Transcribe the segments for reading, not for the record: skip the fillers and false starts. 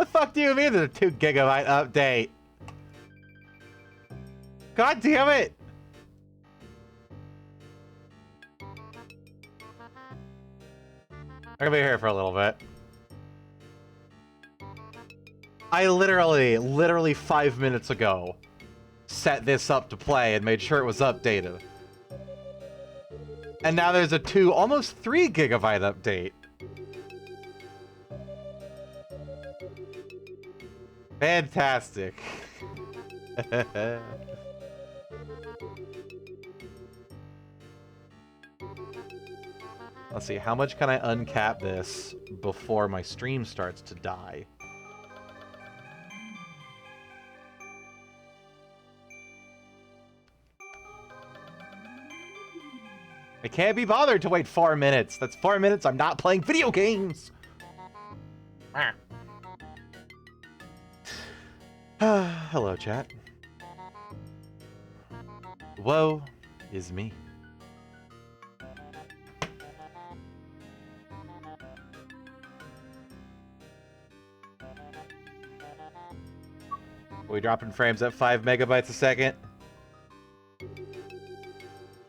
The fuck do you mean there's a 2 gigabyte update? God damn it! I'm gonna be here for a little bit. I literally 5 minutes ago set this up to play and made sure it was updated. And now there's a 2, almost 3 gigabyte update. Fantastic. Let's see, how much can I uncap this before my stream starts to die? I can't be bothered to wait 4 minutes. That's 4 minutes I'm not playing video games. Hello, chat. Woe is me. Are we dropping frames at 5 megabytes a second?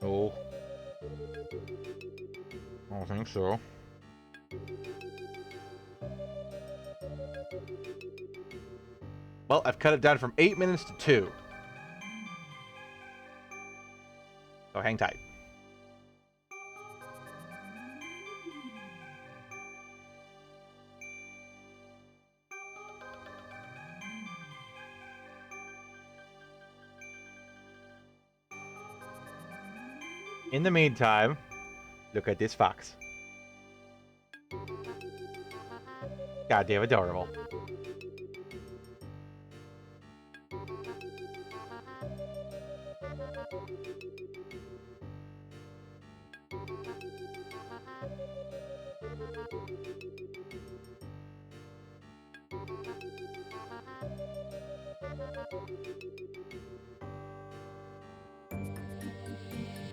Oh. I don't think so. Well, I've cut it down from 8 minutes to 2. So hang tight. In the meantime, look at this fox. Goddamn adorable.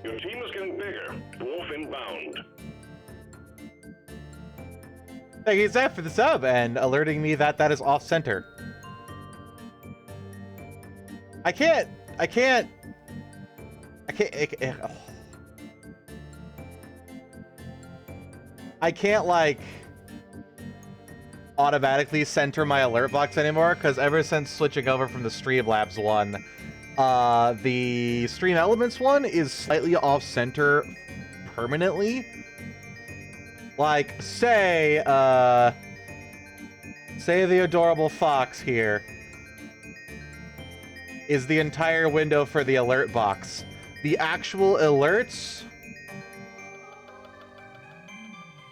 Your team is getting bigger. Dwarf inbound. Thank you, Zeph, for the sub and alerting me that that is off center. I can't, like, automatically center my alert box anymore, because ever since switching over from the Streamlabs one, the Stream Elements one is slightly off-center permanently. Like, say the adorable fox here is the entire window for the alert box. The actual alerts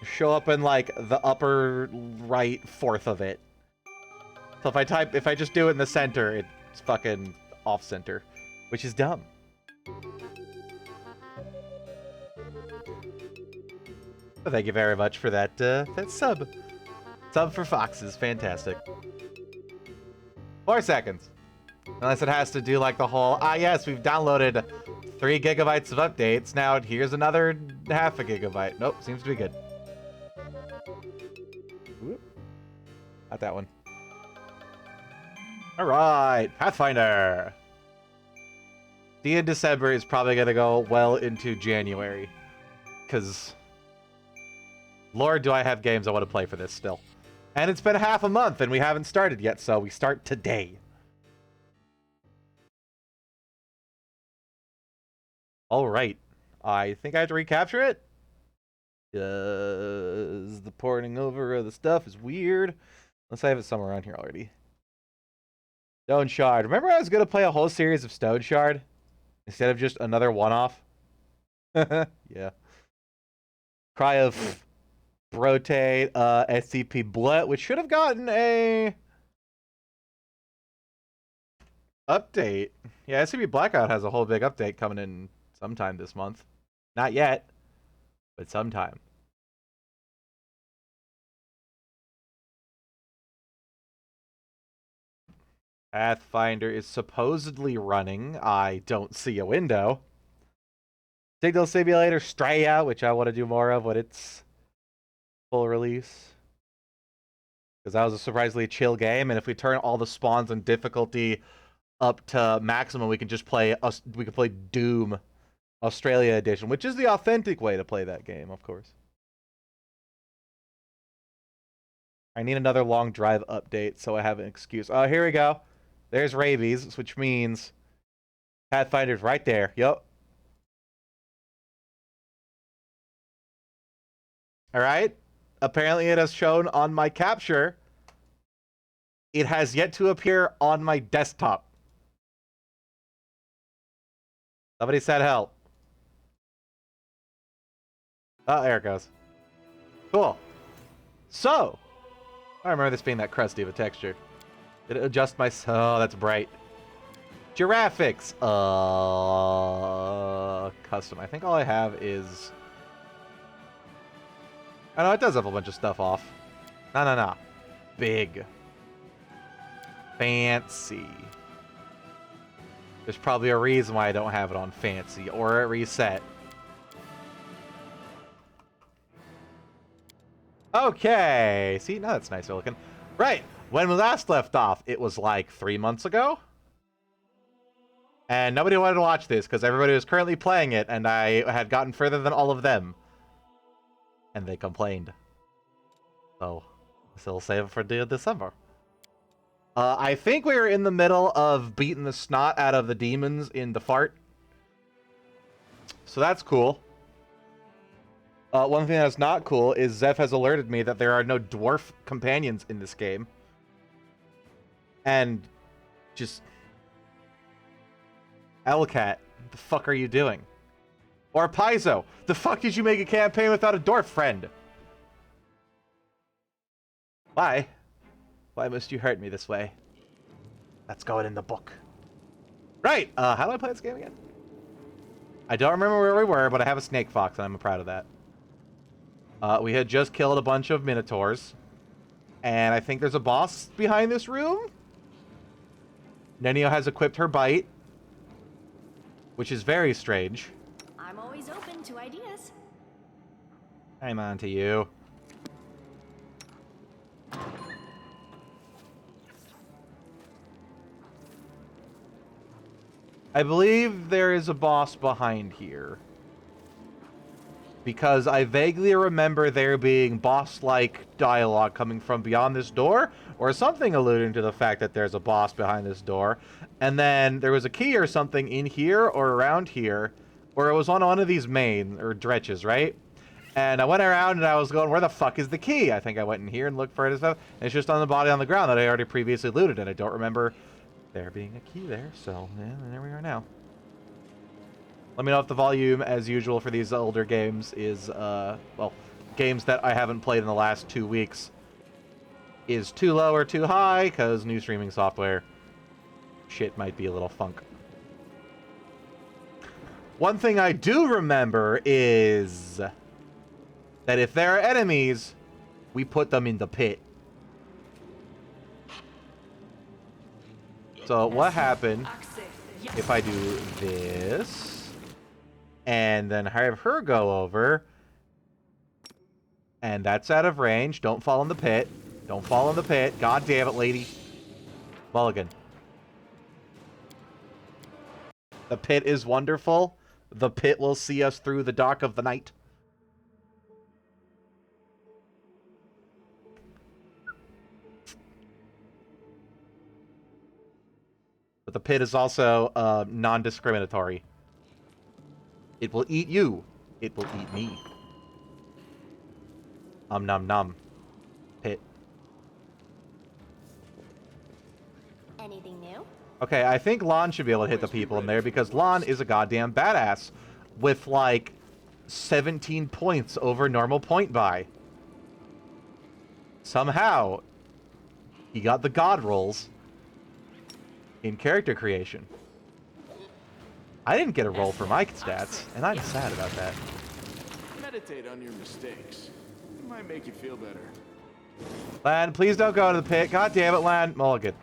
show up in, like, the upper right fourth of it. So if I just do it in the center, it's fucking off-center, which is dumb. Well, thank you very much for that, that sub. Sub for foxes, fantastic. 4 seconds. Unless it has to do like the whole, yes, we've downloaded 3 gigabytes of updates, now here's another half a gigabyte. Nope, seems to be good. Whoop. Not that one. Alright, Pathfinder! In December is probably gonna go well into January. Because, Lord, do I have games I want to play for this still. And it's been half a month and we haven't started yet, so we start today. Alright. I think I have to recapture it. Because the porting over of the stuff is weird. Unless I have it somewhere around here already. Stone Shard. Remember I was going to play a whole series of Stone Shard? Instead of just another one-off? Yeah. Cry of Rotate, SCP Blut, which should have gotten a update. Yeah, SCP Blackout has a whole big update coming in sometime this month. Not yet, but sometime. Pathfinder is supposedly running. I don't see a window. Signal Simulator Stray Out, which I want to do more of when it's full release. Because that was a surprisingly chill game, and if we turn all the spawns and difficulty up to maximum, we can just play Doom Australia Edition, which is the authentic way to play that game, of course. I need another long drive update so I have an excuse. Oh, here we go. There's rabies, which means Pathfinder's right there. Yup. Alright. Apparently it has shown on my capture. It has yet to appear on my desktop. Somebody said help. Oh, there it goes. Cool. So, I remember this being that crusty of a texture. Did it adjust my... Oh, that's bright. Giraffics. Custom. I think all I have is... Oh, no, it does have a bunch of stuff off. No. Big. Fancy. There's probably a reason why I don't have it on fancy. Or at reset. Okay. See, now that's nicer looking. Right. When we last left off, it was like 3 months ago. And nobody wanted to watch this because everybody was currently playing it, and I had gotten further than all of them. And they complained. So, we'll save it for December. I think we were in the middle of beating the snot out of the demons in the fart. So that's cool. One thing that's not cool is Zeph has alerted me that there are no dwarf companions in this game. And just... Elcat, what the fuck are you doing? Or Paizo, the fuck did you make a campaign without a dwarf friend? Why? Why must you hurt me this way? That's going in the book. Right, how do I play this game again? I don't remember where we were, but I have a snake fox, and I'm proud of that. We had just killed a bunch of minotaurs. And I think there's a boss behind this room? Nenio has equipped her bite. Which is very strange. I'm always open to ideas. I'm on to you. I believe there is a boss behind here. Because I vaguely remember there being boss-like dialogue coming from beyond this door, or something alluding to the fact that there's a boss behind this door. And then there was a key or something in here or around here, or it was on one of these main or dretches, right? And I went around and I was going, where the fuck is the key? I think I went in here and looked for it and stuff. And it's just on the body on the ground that I already previously looted, and I don't remember there being a key there. So, yeah, there we are now. Let me know if the volume, as usual for these older games, is, well, games that I haven't played in the last 2 weeks, is too low or too high, because new streaming software shit might be a little funk. One thing I do remember is that if there are enemies, we put them in the pit. So what happened if I do this? And then have her go over. And that's out of range. Don't fall in the pit. Don't fall in the pit. God damn it, lady. Mulligan. The pit is wonderful. The pit will see us through the dark of the night. But the pit is also non-discriminatory. It will eat you. It will eat me. Nom nom. Pit. Anything new? Okay, I think Lon should be able to hit the people in there because Lon is a goddamn badass with like 17 points over normal point buy. Somehow, he got the god rolls in character creation. I didn't get a roll for my stats, and I'm sad about that. Meditate on your mistakes. It might make you feel better. Lan, please don't go to the pit. God damn it, Lan. Mulligan.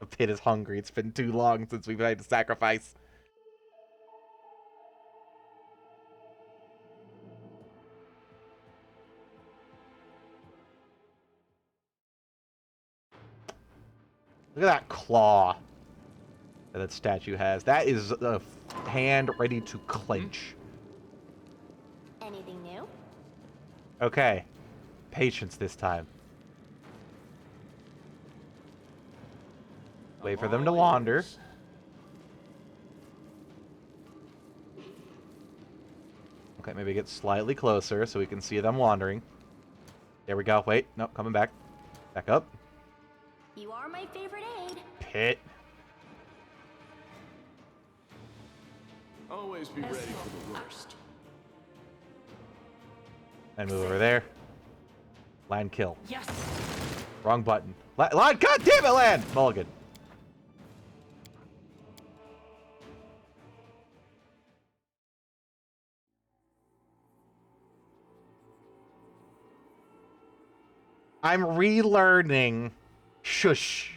The pit is hungry. It's been too long since we've had to sacrifice. Look at that claw that statue has. That is a hand ready to clench. Anything new? Okay. Patience this time. Wait for them to wander. Okay, maybe get slightly closer so we can see them wandering. There we go. Wait. Nope, coming back. Back up. You are my favorite aid. Pit. Always be ready for the worst. And move over there. Land kill. Yes. Wrong button. Land, god damn it, land! Mulligan. I'm relearning. Shush.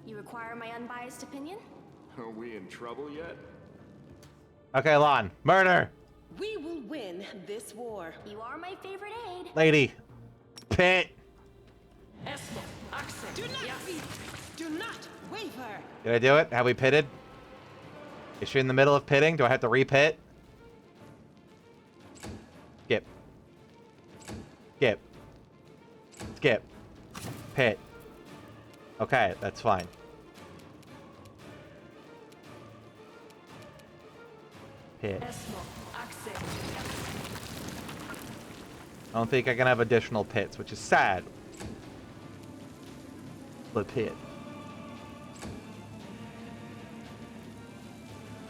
You require my unbiased opinion? Are we in trouble yet? Okay, Lon. Murder. We will win this war. You are my favorite aid. Lady. Pit. Do not waver. Did I do it? Have we pitted? Is she in the middle of pitting? Do I have to re-pit? Skip. Skip. Skip. Pit. Okay, that's fine. Pit. I don't think I can have additional pits, which is sad. But pit.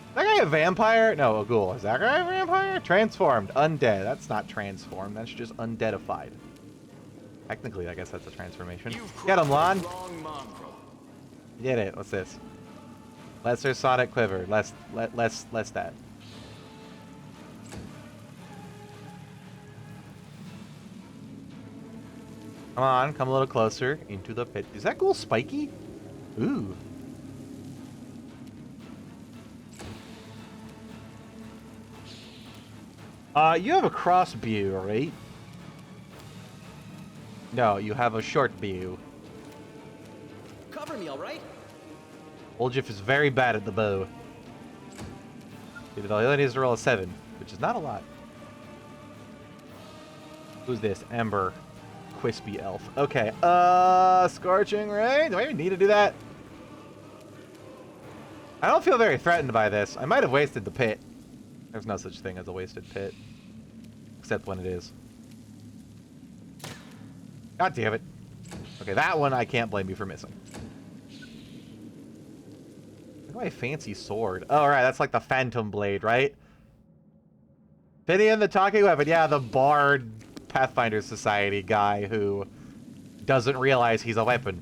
Is that guy a vampire? No, a ghoul. Is that guy a vampire? Transformed. Undead. That's not transformed. That's just undeadified. Technically, I guess that's a transformation. Get him, Lon. You did it. What's this? Lesser Sonic Quiver. Less that. Come on, come a little closer into the pit. Is that ghoul spiky? Ooh. You have a cross bow, right? No, you have a short bow. Cover me, all right? Oljif is very bad at the bow. He only needs to roll a 7, which is not a lot. Who's this? Ember. Quispy elf. Okay, Scorching Ray? Do I even need to do that? I don't feel very threatened by this. I might have wasted the pit. There's no such thing as a wasted pit. Except when it is. God damn it. Okay, that one I can't blame you for missing. Look at my fancy sword. Oh, right, that's like the Phantom Blade, right? Pinion the talking weapon. Yeah, the Bard Pathfinder Society guy who doesn't realize he's a weapon.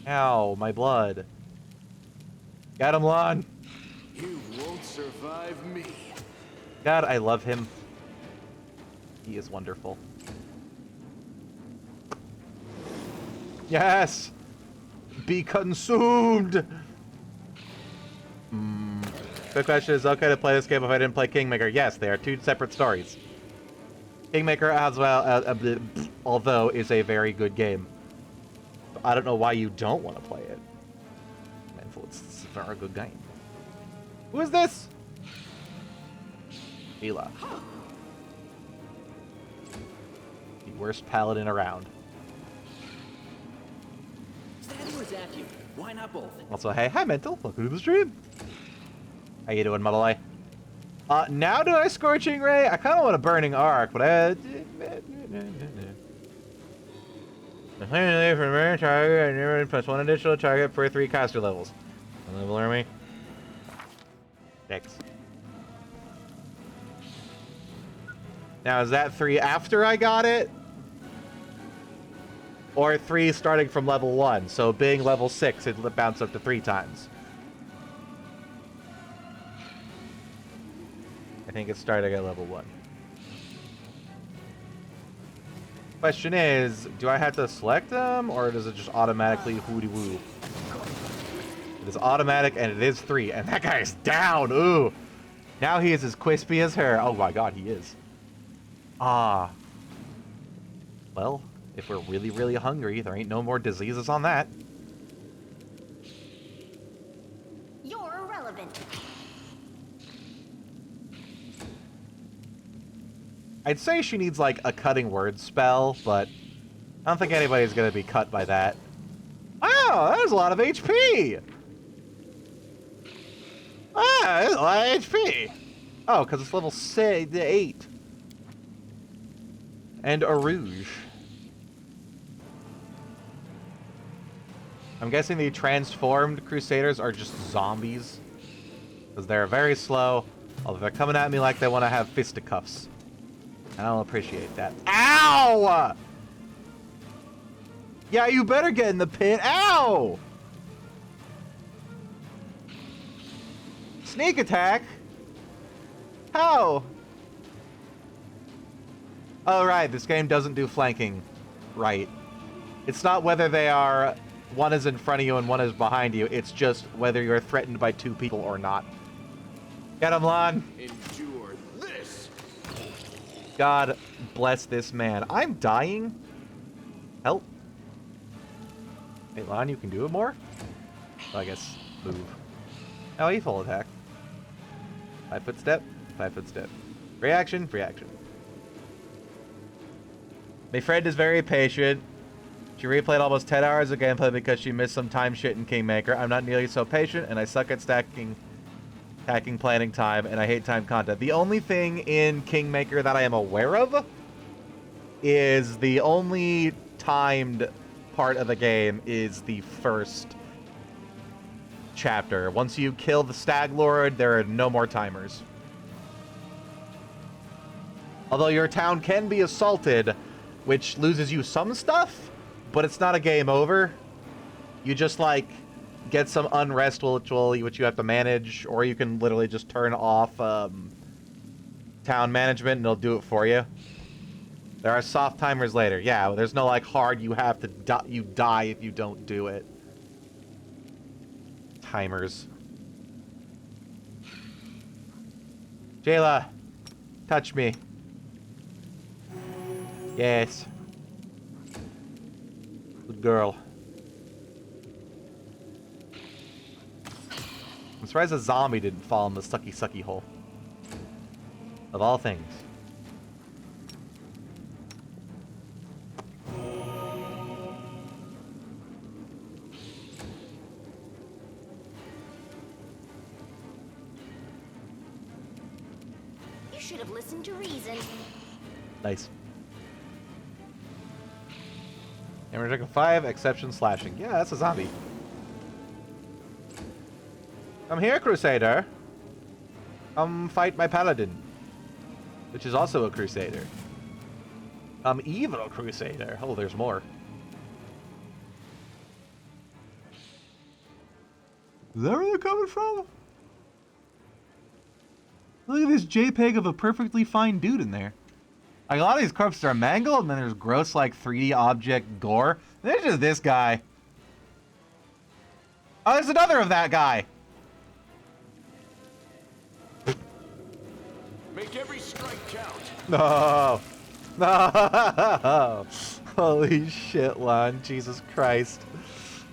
Ow, my blood. Got him, Lon. You won't survive me. God, I love him. He is wonderful. Yes! Be consumed! Quick question, is it okay to play this game if I didn't play Kingmaker? Yes, they are two separate stories. Kingmaker, as well, although, is a very good game. I don't know why you don't want to play it. It's a very good game. Who is this? Mila. The worst paladin around. Standing was at you. Why not both? Also, hey, hi Mental. Welcome to the stream. How you doing, my boy? Now do I Scorching Ray? I kind of want a Burning Arc, but I... for target, and plus 1 additional target per 3 caster levels. Level army. 6. Now, is that 3 after I got it? Or 3 starting from level 1? So being level 6, it'll bounce up to 3 times. I think it's starting at level 1. Question is, do I have to select them, or does it just automatically hooty woo? It is automatic, and it is 3. And that guy is down. Ooh. Now he is as crispy as her. Oh my god, he is. Ah. Well, if we're really, really hungry, there ain't no more diseases on that. You're irrelevant. I'd say she needs, like, a cutting word spell, but I don't think anybody's gonna be cut by that. Wow, that was a lot of HP! Ah, that's a lot of HP! Oh, because it's level 8. And a rouge. I'm guessing the transformed Crusaders are just zombies. Because they're very slow, although they're coming at me like they want to have fisticuffs. I don't appreciate that. Ow! Yeah, you better get in the pit. Ow! Sneak attack? How? Oh, right. This game doesn't do flanking. Right. It's not whether they are... one is in front of you and one is behind you. It's just whether you're threatened by 2 people or not. Get him, Lon. Endure this. God bless this man. I'm dying. Help. Hey, Lon, you can do it more? Oh, I guess move. Oh, he full attack. 5-foot step. 5-foot step. Reaction. Reaction. My friend is very patient. She replayed almost 10 hours of gameplay because she missed some time shit in Kingmaker. I'm not nearly so patient, and I suck at stacking planning time, and I hate time content. The only thing in Kingmaker that I am aware of is the only timed part of the game is the first chapter. Once you kill the Stag Lord, there are no more timers. Although your town can be assaulted, which loses you some stuff, but it's not a game over. You just, like, get some unrest which you have to manage, or you can literally just turn off town management and it'll do it for you. There are soft timers later. Yeah, there's no, like, hard you have to you die if you don't do it. Timers. Jayla, touch me. Yes. Good girl. I'm surprised a zombie didn't fall in the sucky hole. Of all things. You should have listened to reason. Nice. And we're taking 5, exception slashing. Yeah, that's a zombie. Come here, Crusader. Come fight my paladin. Which is also a Crusader. Evil Crusader. Oh, there's more. Is that where they're coming from? Look at this JPEG of a perfectly fine dude in there. Like, a lot of these corpses are mangled, and then there's gross, like, 3D object gore. And there's just this guy. Oh, there's another of that guy. Make every strike count. No. No. Holy shit, Lon. Jesus Christ.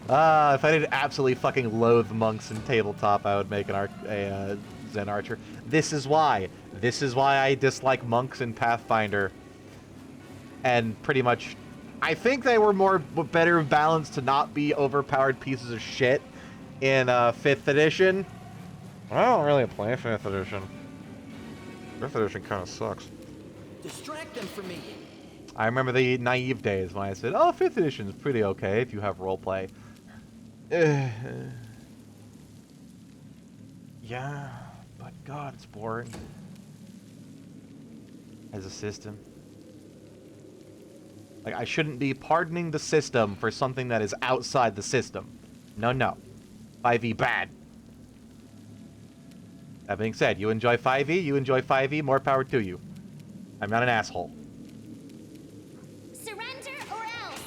If I didn't absolutely fucking loathe monks in tabletop, I would make a Zen Archer. This is why. This is why I dislike monks in Pathfinder. And pretty much, I think they were better balanced to not be overpowered pieces of shit in 5th edition. I don't really play 5th edition. 5th edition kind of sucks. Distract them from me. I remember the naive days when I said, oh, 5th edition is pretty okay if you have roleplay. Yeah, but God, it's boring. As a system. Like, I shouldn't be pardoning the system for something that is outside the system. No, no. 5e bad. That being said, you enjoy 5e, you enjoy 5e, more power to you. I'm not an asshole. Surrender or else.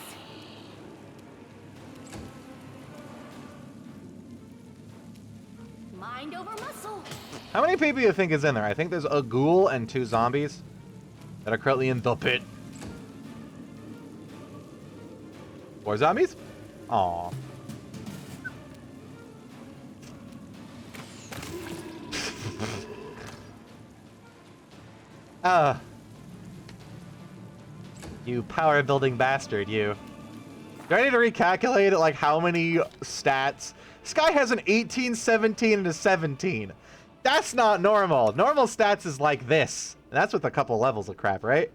Mind over muscle. How many people do you think is in there? I think there's a ghoul and 2 zombies that are currently in the pit. 4 zombies? Aw. You power building bastard, you. Do I need to recalculate like how many stats? This guy has an 18, 17, and a 17. That's not normal. Normal stats is like this. And that's with a couple levels of crap, right?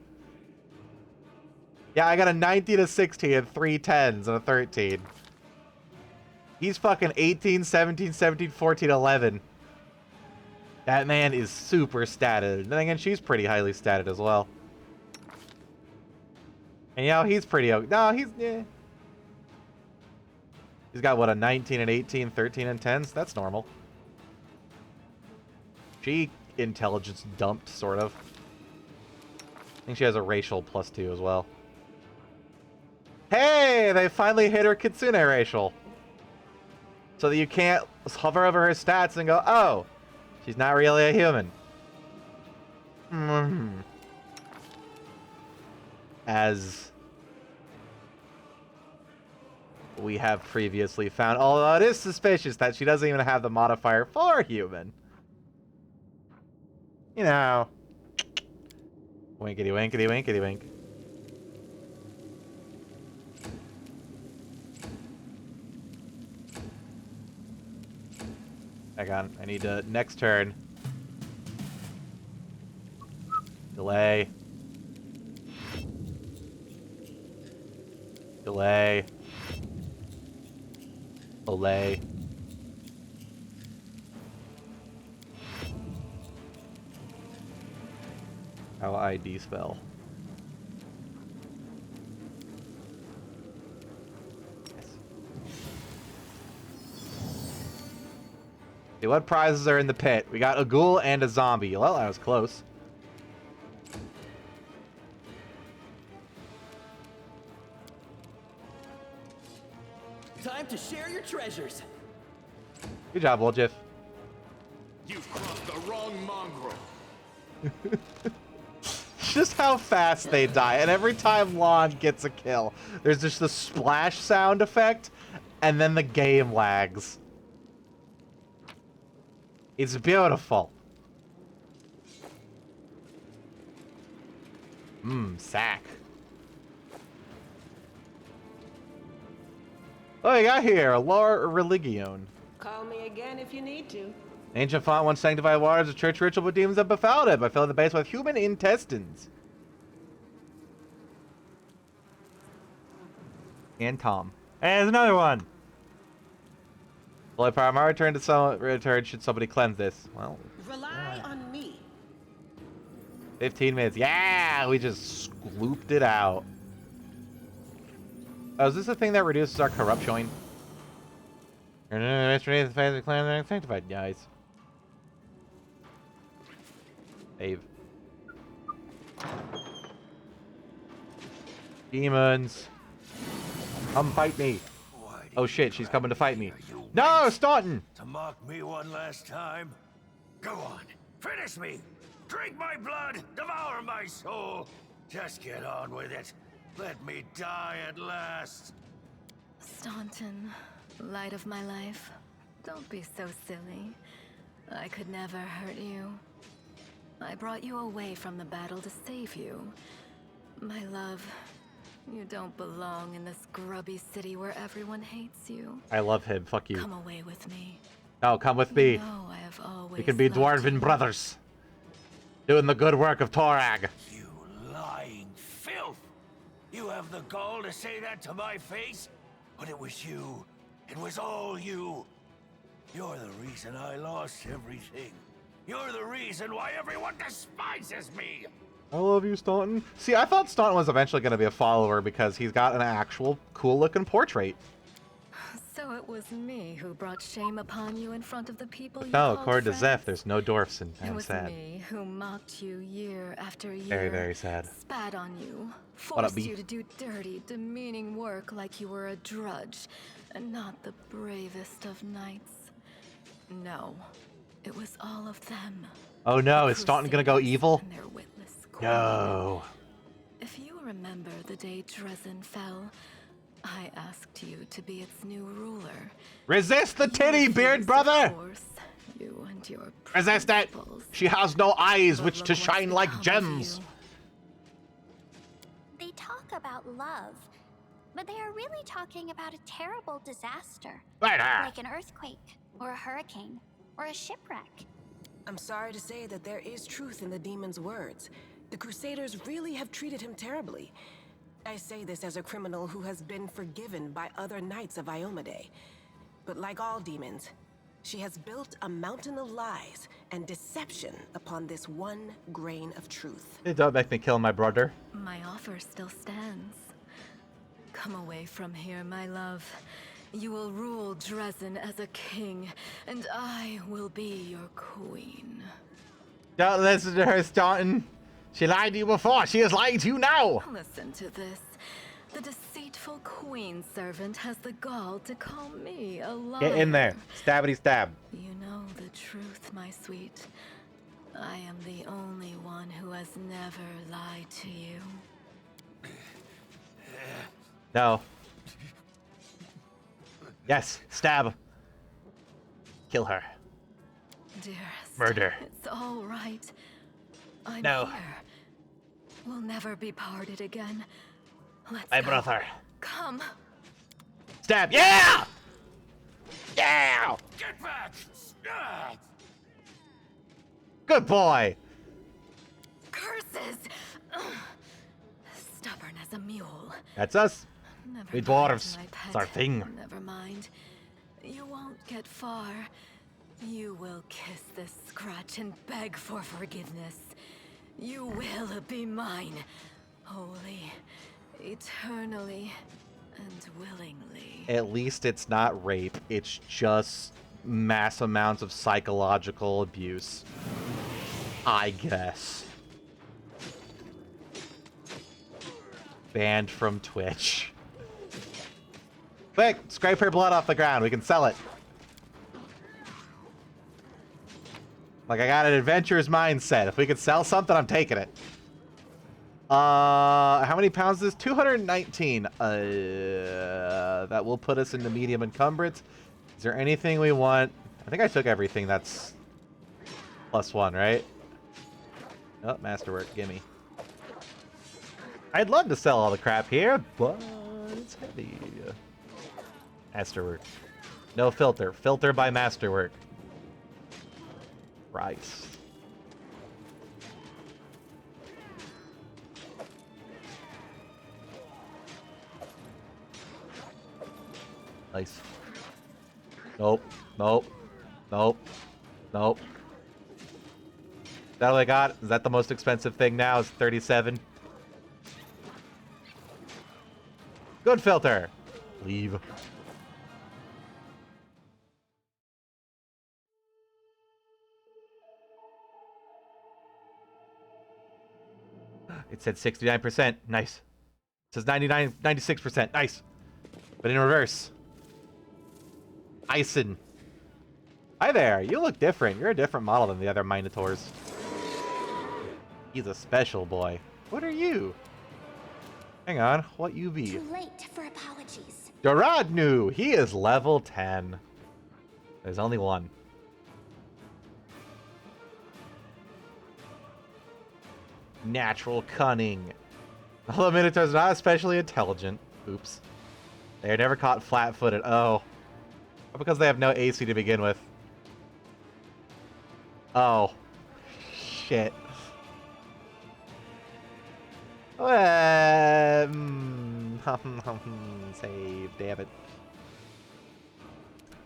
Yeah, I got a 19, a 16, and 3 10s, and a 13. He's fucking 18, 17, 17, 14, 11. That man is super statted. Then again, she's pretty highly statted as well. And you know, he's pretty... No, he's... Yeah. He's got, what, a 19 and 18, 13 and 10s? That's normal. She intelligence dumped, sort of. I think she has a racial +2 as well. Hey! They finally hit her Kitsune racial. So that you can't hover over her stats and go, oh, she's not really a human. As we have previously found, although it is suspicious that she doesn't even have the modifier for human. You know. Winkety winkety winkety wink. Hang on, I need to next turn. Delay. Delay. Delay. How ID spell? Yes. Okay, what prizes are in the pit? We got a ghoul and a zombie. Well, that was close. Time to share your treasures. Good job, Woljiff. You've crossed the wrong mongrel. Just how fast they die, and every time Lon gets a kill, there's just the splash sound effect, and then the game lags. It's beautiful. Sack. Oh, you got here, Lore Religion. Call me again if you need to. Ancient font once sanctified waters of church ritual, but demons have befouled it by filling the base with human intestines. And Tom. And there's another one. Holy power, my return to some return should somebody cleanse this. Well, Rely on me. 15 minutes. Yeah, we just scooped it out. Oh, is this the thing that reduces our corruption? Yesterday, the phase of clan are sanctified, guys. Save. Demons. Come fight me. Oh shit, she's coming to fight me. No, Staunton! To mock me one last time? Go on, finish me! Drink my blood, devour my soul! Just get on with it. Let me die at last. Staunton, light of my life, don't be so silly. I could never hurt you. I brought you away from the battle to save you. My love, you don't belong in this grubby city where everyone hates you. I love him, fuck you. Come away with me. No, come with me. No, I have always We can be loved Dwarven you. brothers. Doing the good work of Torag. You lying filth! You have the gall to say that to my face? But it was you. It was all you. You're the reason I lost everything. You're the reason why everyone despises me! I love you, Staunton. See, I thought Staunton was eventually going to be a follower because he's got an actual cool-looking portrait. So it was me who brought shame upon you in front of the people you No, called according to friends. Zeph, there's no dwarfs, and It I'm was sad. me who mocked you year after year. Very, very sad. Spat on you. What up, Forced B? you to do dirty, demeaning work like you were a drudge, and not the bravest of knights. No, It was all of them. Oh no, The is Staunton gonna go Crusaders evil? and their witless queen. No. If you remember the day Dresden fell, I asked you to be its new ruler. Resist the You titty, beard refused, brother! of course. You and your Resist it! principles. She has no eyes But which look to what's shine like become of gems. you. They talk about love, but they are really talking about a terrible disaster. Right here. Like an earthquake, or a hurricane, or a shipwreck. I'm sorry to say that there is truth in the demon's words. The Crusaders really have treated him terribly. I say this as a criminal who has been forgiven by other knights of Iomade. But like all demons, she has built a mountain of lies and deception upon this one grain of truth. Hey, don't make me kill my brother. My offer still stands. Come away from here, my love. You will rule Dresden as a king, and I will be your queen. Don't listen to her, Staunton. She lied to you before. She is lying to you now. Listen to this. The deceitful queen servant has the gall to call me a liar. Get in there. Stabbity stab. You know the truth, my sweet. I am the only one who has never lied to you. No. Yes, stab. Kill her. Dearest. Murder. It's all right. I'm No. here. We'll never be parted again. Let's My go. brother. Come. Stab. Yeah! Yeah! Get back! Ah! Good boy. Curses! Ugh. Stubborn as a mule. That's us. Never We mind, dwarves. my It's our pet. thing. Never mind. You won't get far. You will kiss this scratch and beg for forgiveness. You will be mine. Wholly, eternally, and willingly. At least it's not rape. It's just mass amounts of psychological abuse. I guess. Banned from Twitch. Quick, scrape her blood off the ground. We can sell it. Like, I got an adventurer's mindset. If we could sell something, I'm taking it. How many pounds is this? 219. That will put us into medium encumbrance. Is there anything we want? I think I took everything that's +1, right? Oh, masterwork, gimme. I'd love to sell all the crap here, but it's heavy. Masterwork. No filter. Filter by masterwork. Rice. Nice. Nope. Nope. Nope. Nope. Is that all I got? Is that the most expensive thing now? Is 37? Good filter. Leave. It said 69%. Nice. It says 96%. Nice. But in reverse. Ison. Hi there. You look different. You're a different model than the other Minotaurs. He's a special boy. What are you? Hang on. What you be? Too late for apologies. Doradnu. He is level 10. There's only one. Natural cunning. Although Minotaurs are not especially intelligent. Oops. They are never caught flat-footed. Oh. Because they have no AC to begin with. Oh. Shit. Save, damn it.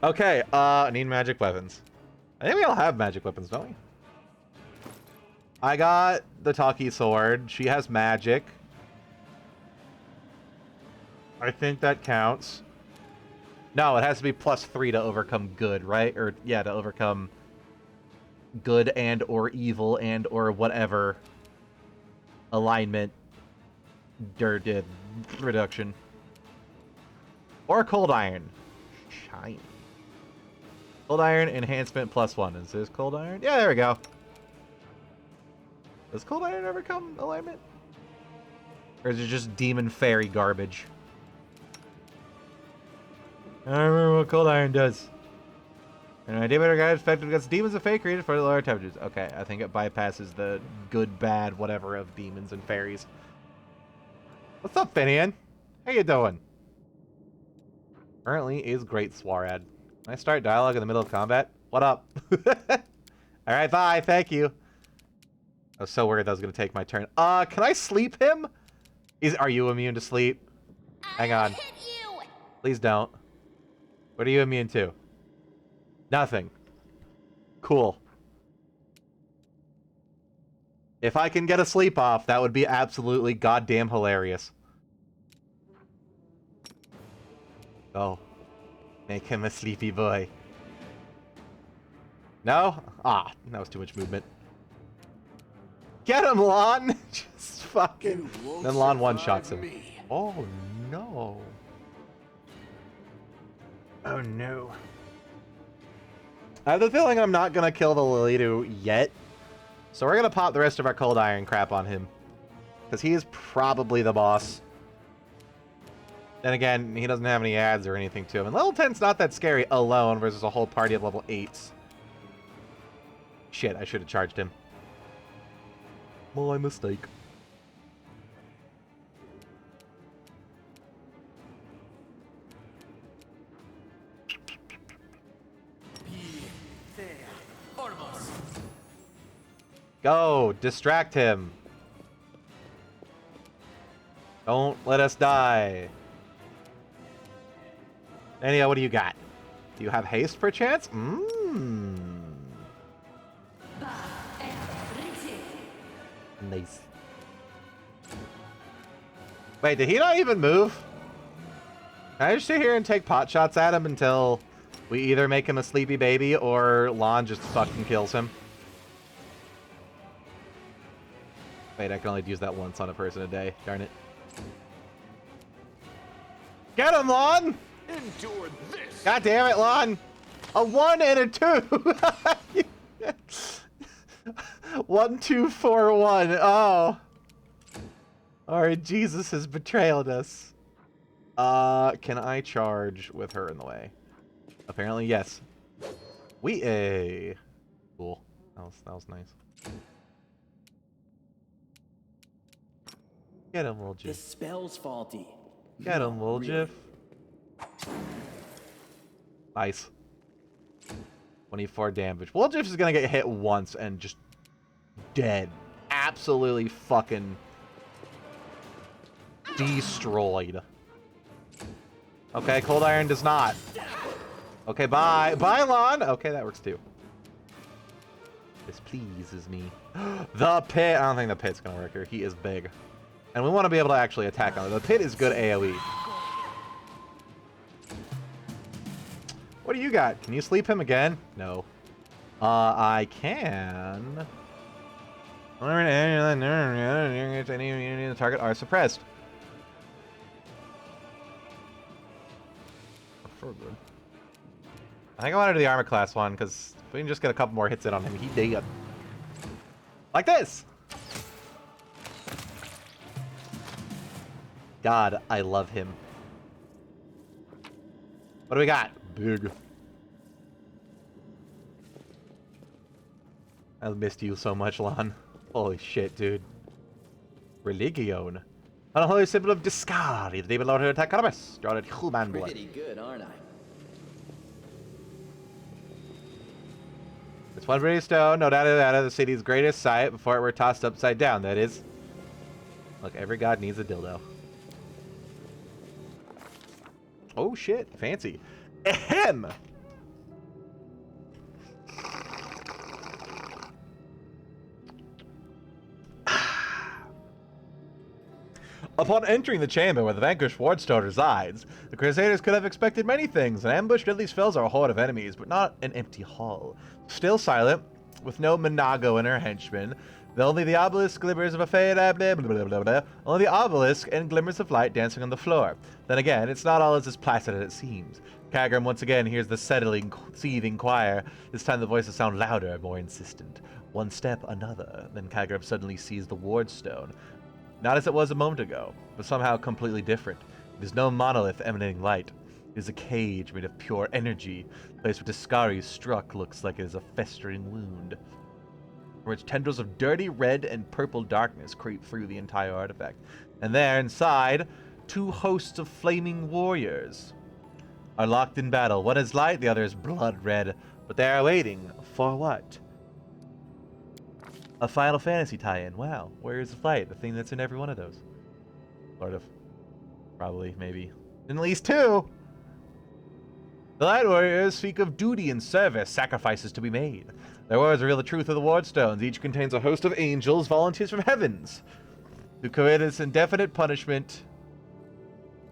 Okay, I need magic weapons. I think we all have magic weapons, don't we? I got the Taki sword. She has magic. I think that counts. No, it has to be +3 to overcome good, right? Or, yeah, to overcome good and or evil and or whatever alignment did reduction. Or cold iron. Shiny. Cold Iron enhancement +1. Is this Cold Iron? Yeah, there we go. Does Cold Iron ever come alignment? Or is it just Demon Fairy garbage? I don't remember what Cold Iron does. And I demon guy effective against demons and fey created for the lower temperatures. Okay, I think it bypasses the good, bad, whatever of demons and fairies. What's up, Finian? How you doing? Currently is great, Swarad. Can I start dialogue in the middle of combat? What up? Alright, bye, thank you. I was so worried that was going to take my turn. Can I sleep him? Are you immune to sleep? Hang on. Please don't. What are you immune to? Nothing. Cool. If I can get a sleep off, that would be absolutely goddamn hilarious. Oh. Make him a sleepy boy. No? Ah, that was too much movement. Get him, Lon! Just fucking... Then Lon one-shots him. Oh, no. Oh, no. I have the feeling I'm not going to kill the Lilidu yet. So we're going to pop the rest of our Cold Iron crap on him. Because he is probably the boss. Then again, he doesn't have any ads or anything to him. And level 10's not that scary alone versus a whole party of level 8s. Shit, I should have charged him. My mistake. Go! Distract him! Don't let us die. Anya, what do you got? Do you have haste perchance? Mmm. Nice. Wait, did he not even move? Can I just sit here and take pot shots at him until we either make him a sleepy baby or Lon just fucking kills him? Wait, I can only use that once on a person a day. Darn it. Get him, Lon! Endure this. God damn it, Lon! A 1 and a 2! 1, 2, 4, 1. Oh. Alright, Jesus has betrayed us. Can I charge with her in the way? Apparently, yes. Cool. That was nice. Get him, little The Jiff. spell's faulty. Get him, little Jiff. Nice. 24 damage. Little Jiff is gonna get hit once and just dead. Absolutely fucking destroyed. Okay, Cold Iron does not. Okay, bye. Bye, Lon! Okay, that works too. This pleases me. The pit! I don't think the pit's gonna work here. He is big. And we want to be able to actually attack on it. The pit is good AoE. What do you got? Can you sleep him again? No. I can. Any immunity in the target are suppressed. I think I want to do the armor class one, because if we can just get a couple more hits in on him, he dead. Like this! God, I love him. What do we got? Big. I missed you so much, Lon. Holy shit, dude. Religion. Unholy symbol of discard. If they belong to attack Cannabis, draw it human blood. Pretty good, aren't I? It's one pretty stone, no doubt about it, the city's greatest sight before it were tossed upside down, that is. Look, every god needs a dildo. Oh shit, fancy. Ahem! Upon entering the chamber where the vanquished Wardstone resides, the Crusaders could have expected many things. An ambush deadly spells are a horde of enemies, but not an empty hall. Still silent, with no Minago and her henchmen, Only the obelisk glimmers of a fade, blah, blah, blah, blah, blah. Only the obelisk and glimmers of light dancing on the floor. Then again, it's not all as placid as it seems. Kagram once again hears the settling, seething choir. This time the voices sound louder, more insistent. One step, another. Then Kagram suddenly sees the ward stone. Not as it was a moment ago, but somehow completely different. It is no monolith emanating light. It is a cage made of pure energy. The place where Tiscari struck looks like it is a festering wound, from which tendrils of dirty red and purple darkness creep through the entire artifact. And there, inside, two hosts of flaming warriors are locked in battle. One is light, the other is blood red. But they are waiting for what? A Final Fantasy tie-in. Wow. Warriors of Light, the thing that's in every one of those. Sort of. Probably, maybe. In at least two! The Light Warriors speak of duty and service, sacrifices to be made. Their words reveal the truth of the wardstones. Each contains a host of angels, volunteers from heavens, who commit this indefinite punishment,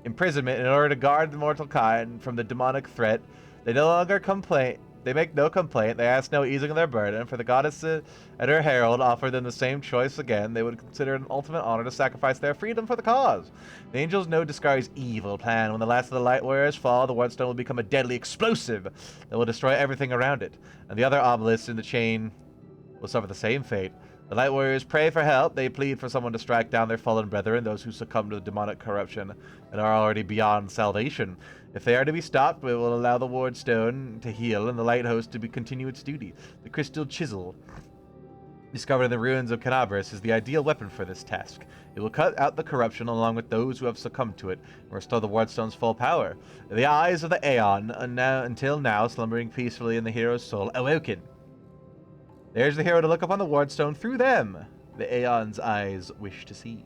imprisonment, in order to guard the mortal kind from the demonic threat. They no longer complain. They make no complaint. They ask no easing of their burden. For the goddess and her herald offer them the same choice again. They would consider it an ultimate honor to sacrifice their freedom for the cause. The angels know Discari's evil plan. When the last of the light warriors fall, the wardstone will become a deadly explosive that will destroy everything around it. And the other obelisks in the chain will suffer the same fate. The light warriors pray for help. They plead for someone to strike down their fallen brethren, those who succumb to the demonic corruption and are already beyond salvation. If they are to be stopped, we will allow the wardstone to heal and the light host to continue its duty. The crystal chisel, discovered in the ruins of Canabras, is the ideal weapon for this task. It will cut out the corruption along with those who have succumbed to it and restore the wardstone's full power. The eyes of the Aeon, until now slumbering peacefully in the hero's soul, awoken. There's the hero to look upon the wardstone through them. The Aeon's eyes wish to see.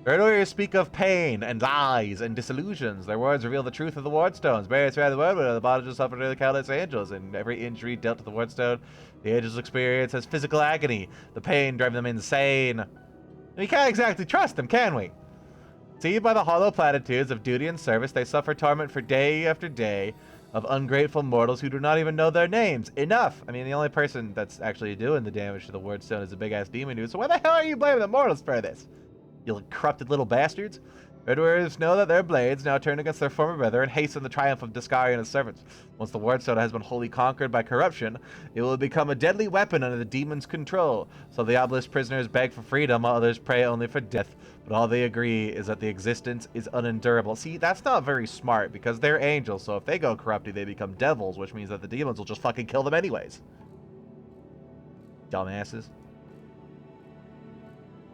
Red warriors speak of pain and lies and disillusions. Their words reveal the truth of the wardstones. Barriers throughout the world, where the bodies suffer to the countless angels, and every injury dealt to the wardstone, the angels experience as physical agony. The pain drives them insane. We can't exactly trust them, can we? Deceived by the hollow platitudes of duty and service, they suffer torment for day after day of ungrateful mortals who do not even know their names. Enough! I mean, the only person that's actually doing the damage to the wardstone is a big-ass demon dude, so why the hell are you blaming the mortals for this? You corrupted little bastards. Red warriors know that their blades, now turned against their former brethren, hasten the triumph of Discari and his servants. Once the wardstone has been wholly conquered by corruption, it will become a deadly weapon under the demon's control. So the obelisk prisoners beg for freedom, while others pray only for death. But all they agree is that the existence is unendurable. See, that's not very smart, because they're angels, so if they go corrupted, they become devils, which means that the demons will just fucking kill them anyways. Dumbasses.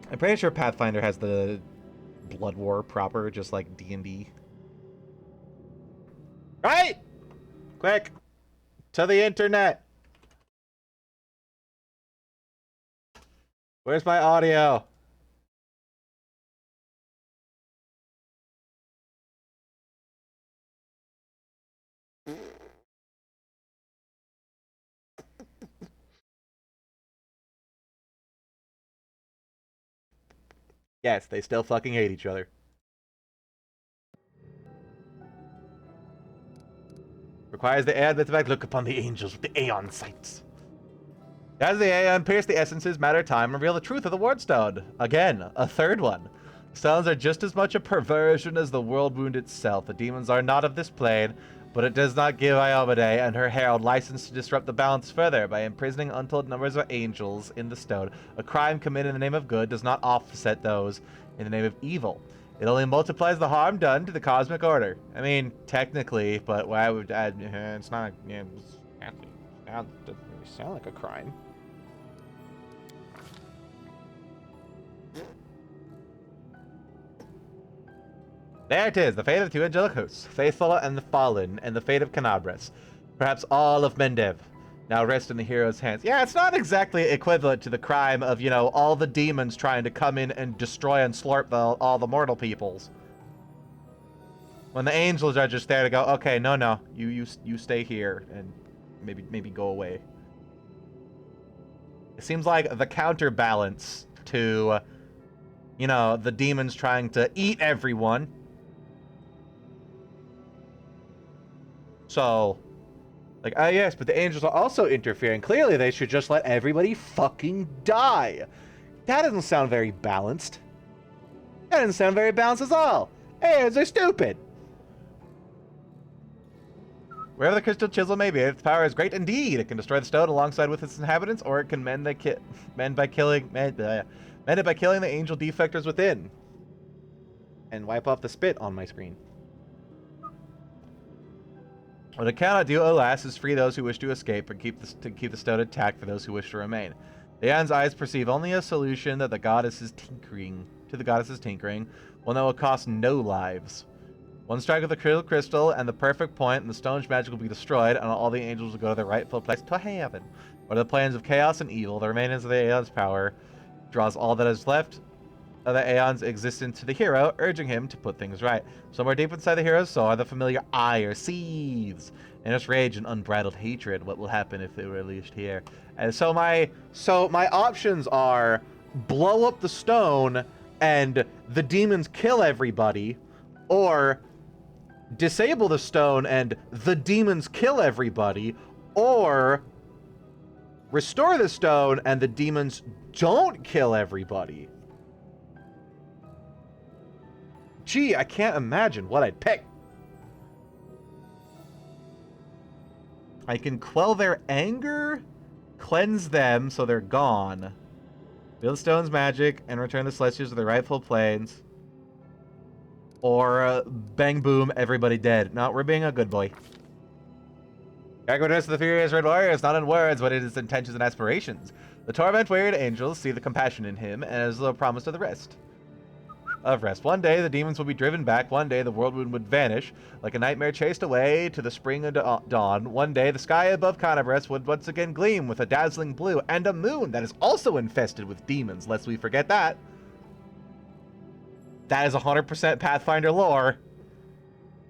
I'm pretty sure Pathfinder has the Blood War proper, just like D&D. Right! Quick! To the internet! Where's my audio? Yes, they still fucking hate each other. Requires the Aeon back look upon the angels with the Aeon sights. As the Aeon pierce the essences, matter, time, and reveal the truth of the wardstone. Again, a third one. Stones are just as much a perversion as the world wound itself. The demons are not of this plane, but it does not give Iomade and her herald license to disrupt the balance further by imprisoning untold numbers of angels in the stone. A crime committed in the name of good does not offset those in the name of evil. It only multiplies the harm done to the cosmic order. I mean, technically, but why would it's not? Yeah, it doesn't really sound like a crime. There it is, the fate of the two angelic hosts, faithful and the fallen, and the fate of Canabras. Perhaps all of Mendev now rest in the hero's hands. Yeah, it's not exactly equivalent to the crime of, you know, all the demons trying to come in and destroy and slurp all the mortal peoples. When the angels are just there to go, okay, no, you stay here and maybe go away. It seems like the counterbalance to, you know, the demons trying to eat everyone. So, Like, ah, yes, but the angels are also interfering. Clearly, they should just let everybody fucking die. That doesn't sound very balanced. That doesn't sound very balanced at all. Hey, they're stupid. Wherever the crystal chisel may be, its power is great indeed. It can destroy the stone alongside with its inhabitants, or it can mend it by killing the angel defectors within. And wipe off the spit on my screen. What it cannot do, alas, is free those who wish to escape, and keep the stone intact for those who wish to remain. The Aeon's eyes perceive only a solution that the goddess is tinkering, one that will cost no lives. One strike of the crystal and the perfect point, and the stone's magic will be destroyed, and all the angels will go to their rightful place to heaven. Where the planes of chaos and evil, the remains of the Aeon's power, draws all that is left of the Aeon's existence to the hero, urging him to put things right. Somewhere deep inside the hero's soul, the familiar ire seethes, and its rage and unbridled hatred. What will happen if they were released here? And so my options are blow up the stone and the demons kill everybody, or disable the stone and the demons kill everybody, or restore the stone and the demons don't kill everybody. Gee, I can't imagine what I'd pick. I can quell their anger, cleanse them so they're gone, feel the stone's magic, and return the Celestials to their rightful planes. Or bang boom, everybody dead. No, we're being a good boy. Agrodus of the Furious Red Warrior is not in words, but in his intentions and aspirations. The torment-wearied angels see the compassion in him, and as a promise of the rest. One day, the demons will be driven back. One day, the whirlwind would vanish, like a nightmare chased away to the spring of dawn. One day, the sky above Conabres would once again gleam with a dazzling blue, and a moon that is also infested with demons, lest we forget that. That is 100% Pathfinder lore.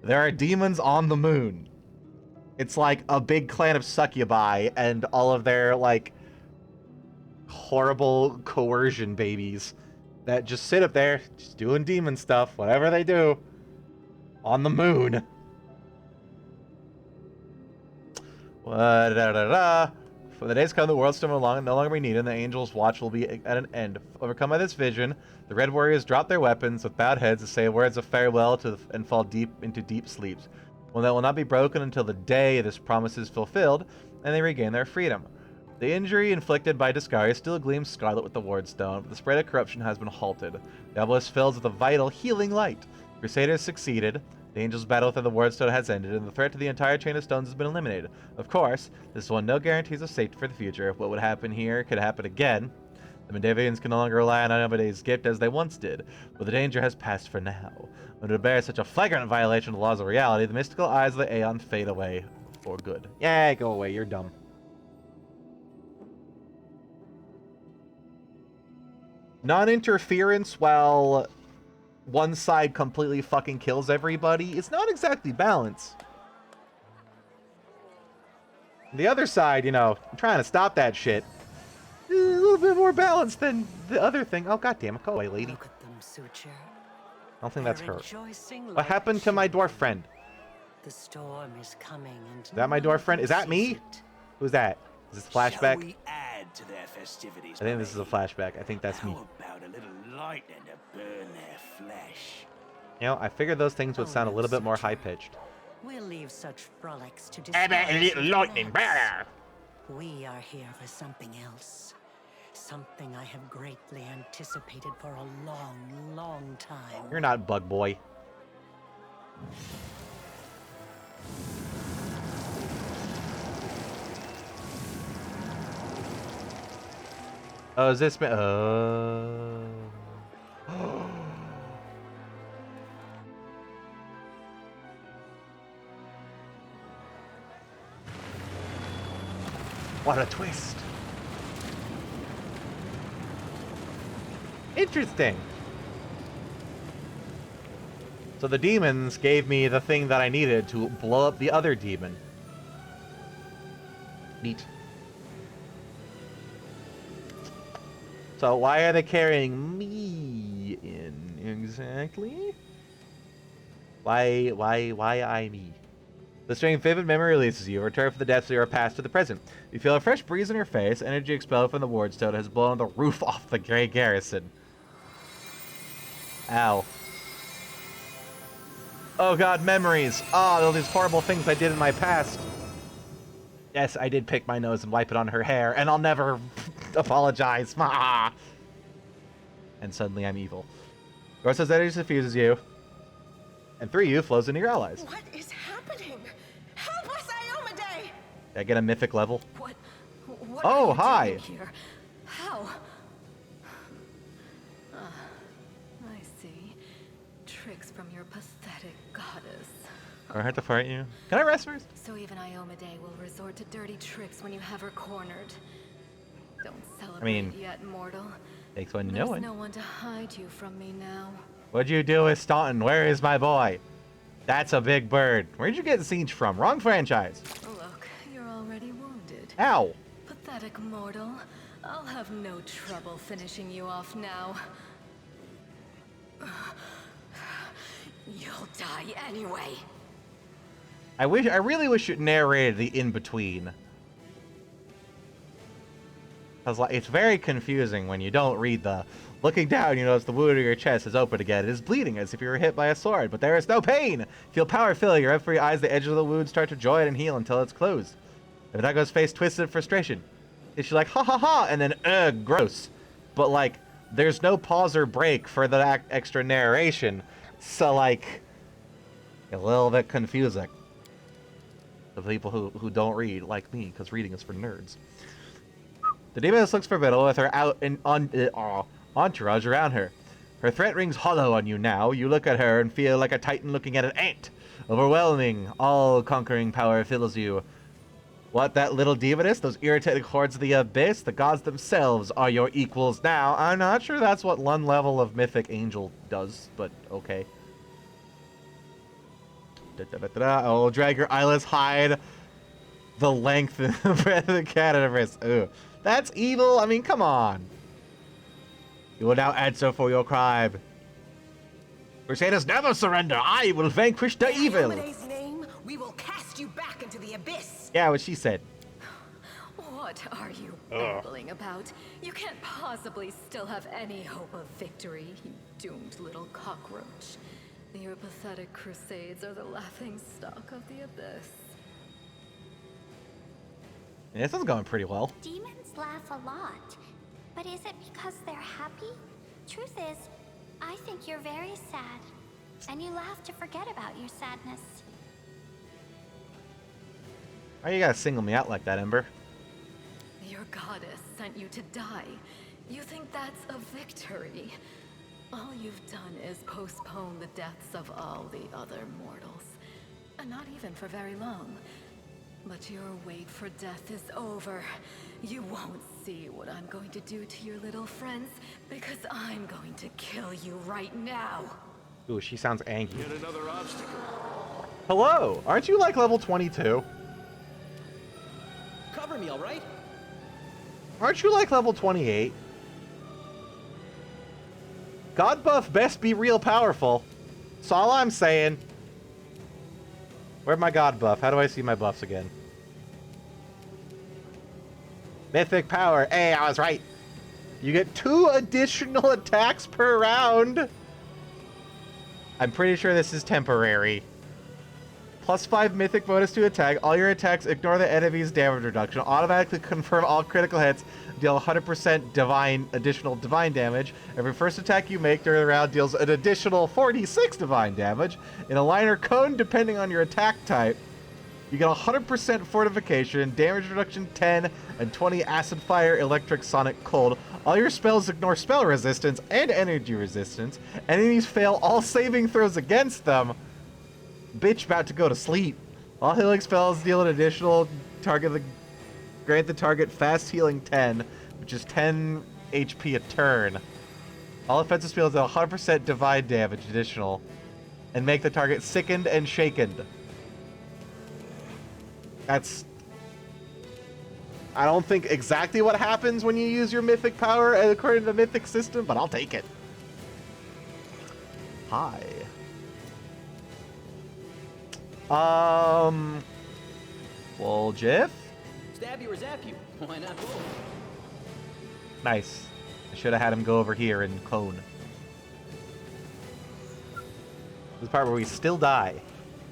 There are demons on the moon. It's like a big clan of succubi and all of their, like, horrible coercion babies that just sit up there, just doing demon stuff, whatever they do, on the moon. For the days come, the world still no longer be needed, and the angels' watch will be at an end. Overcome by this vision, the Red Warriors drop their weapons with bowed heads to say words of farewell and fall deep into deep sleeps. One that will not be broken until the day this promise is fulfilled, and they regain their freedom. The injury inflicted by Discaria still gleams scarlet with the Wardstone, but the spread of corruption has been halted. The obelisk fills with a vital, healing light. Crusaders succeeded. The Angels' battle with the Wardstone has ended, and the threat to the entire chain of stones has been eliminated. Of course, this won no guarantees of safety for the future. What would happen here could happen again. The Mendavians can no longer rely on Anomede's gift as they once did, but the danger has passed for now. When it bears such a flagrant violation of the laws of reality, the mystical eyes of the Aeon fade away for good. Yeah, go away, you're dumb. Non-interference while one side completely fucking kills everybody is not exactly balance. The other side, you know, trying to stop that shit. A little bit more balanced than the other thing. Oh, goddammit, go away, lady. Look at them, Suture. I don't think that's her. What happened to my dwarf friend? The storm is coming, and is that my dwarf friend? Is that me? Who's that? Is this a flashback? Shall we add to their festivities, I think this is a flashback. I think that's me. How about a little lightning to burn their flesh? You know, I figured those things would sound a little bit more high-pitched. We'll leave such frolics to How about a little lightning, brother? We are here for something else. Something I have greatly anticipated for a long, long time. You're not Bug Boy. Oh, is this me? Oh. What a twist. Interesting. So the demons gave me the thing that I needed to blow up the other demon. Neat. So why are they carrying me in exactly? Why I me? The strange vivid memory releases you, return from the depths of your past to the present. You feel a fresh breeze in your face, energy expelled from the wardstone has blown the roof off the gray garrison. Ow. Oh god, memories. All these horrible things I did in my past. Yes, I did pick my nose and wipe it on her hair, and I'll never apologize. And suddenly I'm evil. Gorsa's energy suffuses you, and through you flows into your allies. What is happening? Help us, Iomade! Did I get a mythic level? What Oh, are you hi. doing here? How? I see. Tricks from your pathetic goddess. I have to fight you. Can I rest first? So even Iomade will resort to dirty tricks when you have her cornered. Don't celebrate yet, mortal. Takes one to know There's one. no one to hide you from me now. What'd you do with Staunton? Where is my boy? That's a big bird. Where'd you get Siege from? Wrong franchise. Look, you're already wounded. Ow. Pathetic mortal. I'll have no trouble finishing you off now. You'll die anyway. I really wish it narrated the in-between. Because like, it's very confusing when you don't read the... Looking down, you notice the wound in your chest is open again. It is bleeding as if you were hit by a sword, but there is no pain. Feel power filling your every eyes. The edges of the wound start to join and heal until it's closed. And Vitago's face twisted in frustration. And she's like, ha ha ha, and then, ugh, gross. But like, there's no pause or break for the extra narration. So like, a little bit confusing. The people who don't read, like me, because reading is for nerds. The demoness looks formidable with her entourage around her. Her threat rings hollow on you now. You look at her and feel like a titan looking at an ant. Overwhelming, all-conquering power fills you. What, that little demoness? Those irritating hordes of the abyss? The gods themselves are your equals now. I'm not sure that's what one level of mythic angel does, but okay. Oh, drag your eyeless hide the length and the breadth of the cadaverous. Ooh, that's evil. I mean, come on. You will now answer for your crime. Crusaders never surrender. I will vanquish the evil. In Iomade's name, we will cast you back into the abyss. Yeah, what she said. What are you babbling about? You can't possibly still have any hope of victory, you doomed little cockroach. Your pathetic crusades are the laughing stock of the abyss. Yeah, this is going pretty well. Demons laugh a lot. But is it because they're happy? Truth is, I think you're very sad. And you laugh to forget about your sadness. Why you gotta single me out like that, Ember? Your goddess sent you to die. You think that's a victory? All you've done is postpone the deaths of all the other mortals. And not even for very long. But your wait for death is over. You won't see what I'm going to do to your little friends, because I'm going to kill you right now. Ooh, she sounds angry. Yet another obstacle. Hello, aren't you like level 22? Cover me, all right? Aren't you like level 28? God buff best be real powerful. That's all I'm saying. Where'd my God buff? How do I see my buffs again? Mythic power. Hey, I was right. You get 2 additional attacks per round. I'm pretty sure this is temporary. +5 mythic bonus to attack. All your attacks ignore the enemy's damage reduction. Automatically confirm all critical hits. Deal 100% additional divine damage. Every first attack you make during the round deals an additional 46 divine damage. In a line or cone, depending on your attack type. You get 100% fortification, damage reduction 10, and 20 acid fire, electric, sonic, cold. All your spells ignore spell resistance and energy resistance. Enemies fail all saving throws against them. Bitch about to go to sleep. All healing spells deal an additional grant the target fast healing 10, which is 10 HP a turn. All offensive spells deal 100% divine damage additional, and make the target sickened and shaken. That's... I don't think exactly what happens when you use your mythic power according to the mythic system, but I'll take it. Hi. Well, Jiff? Stab you or zap you? Why not both? Nice. I should have had him go over here and cone. This is the part where we still die.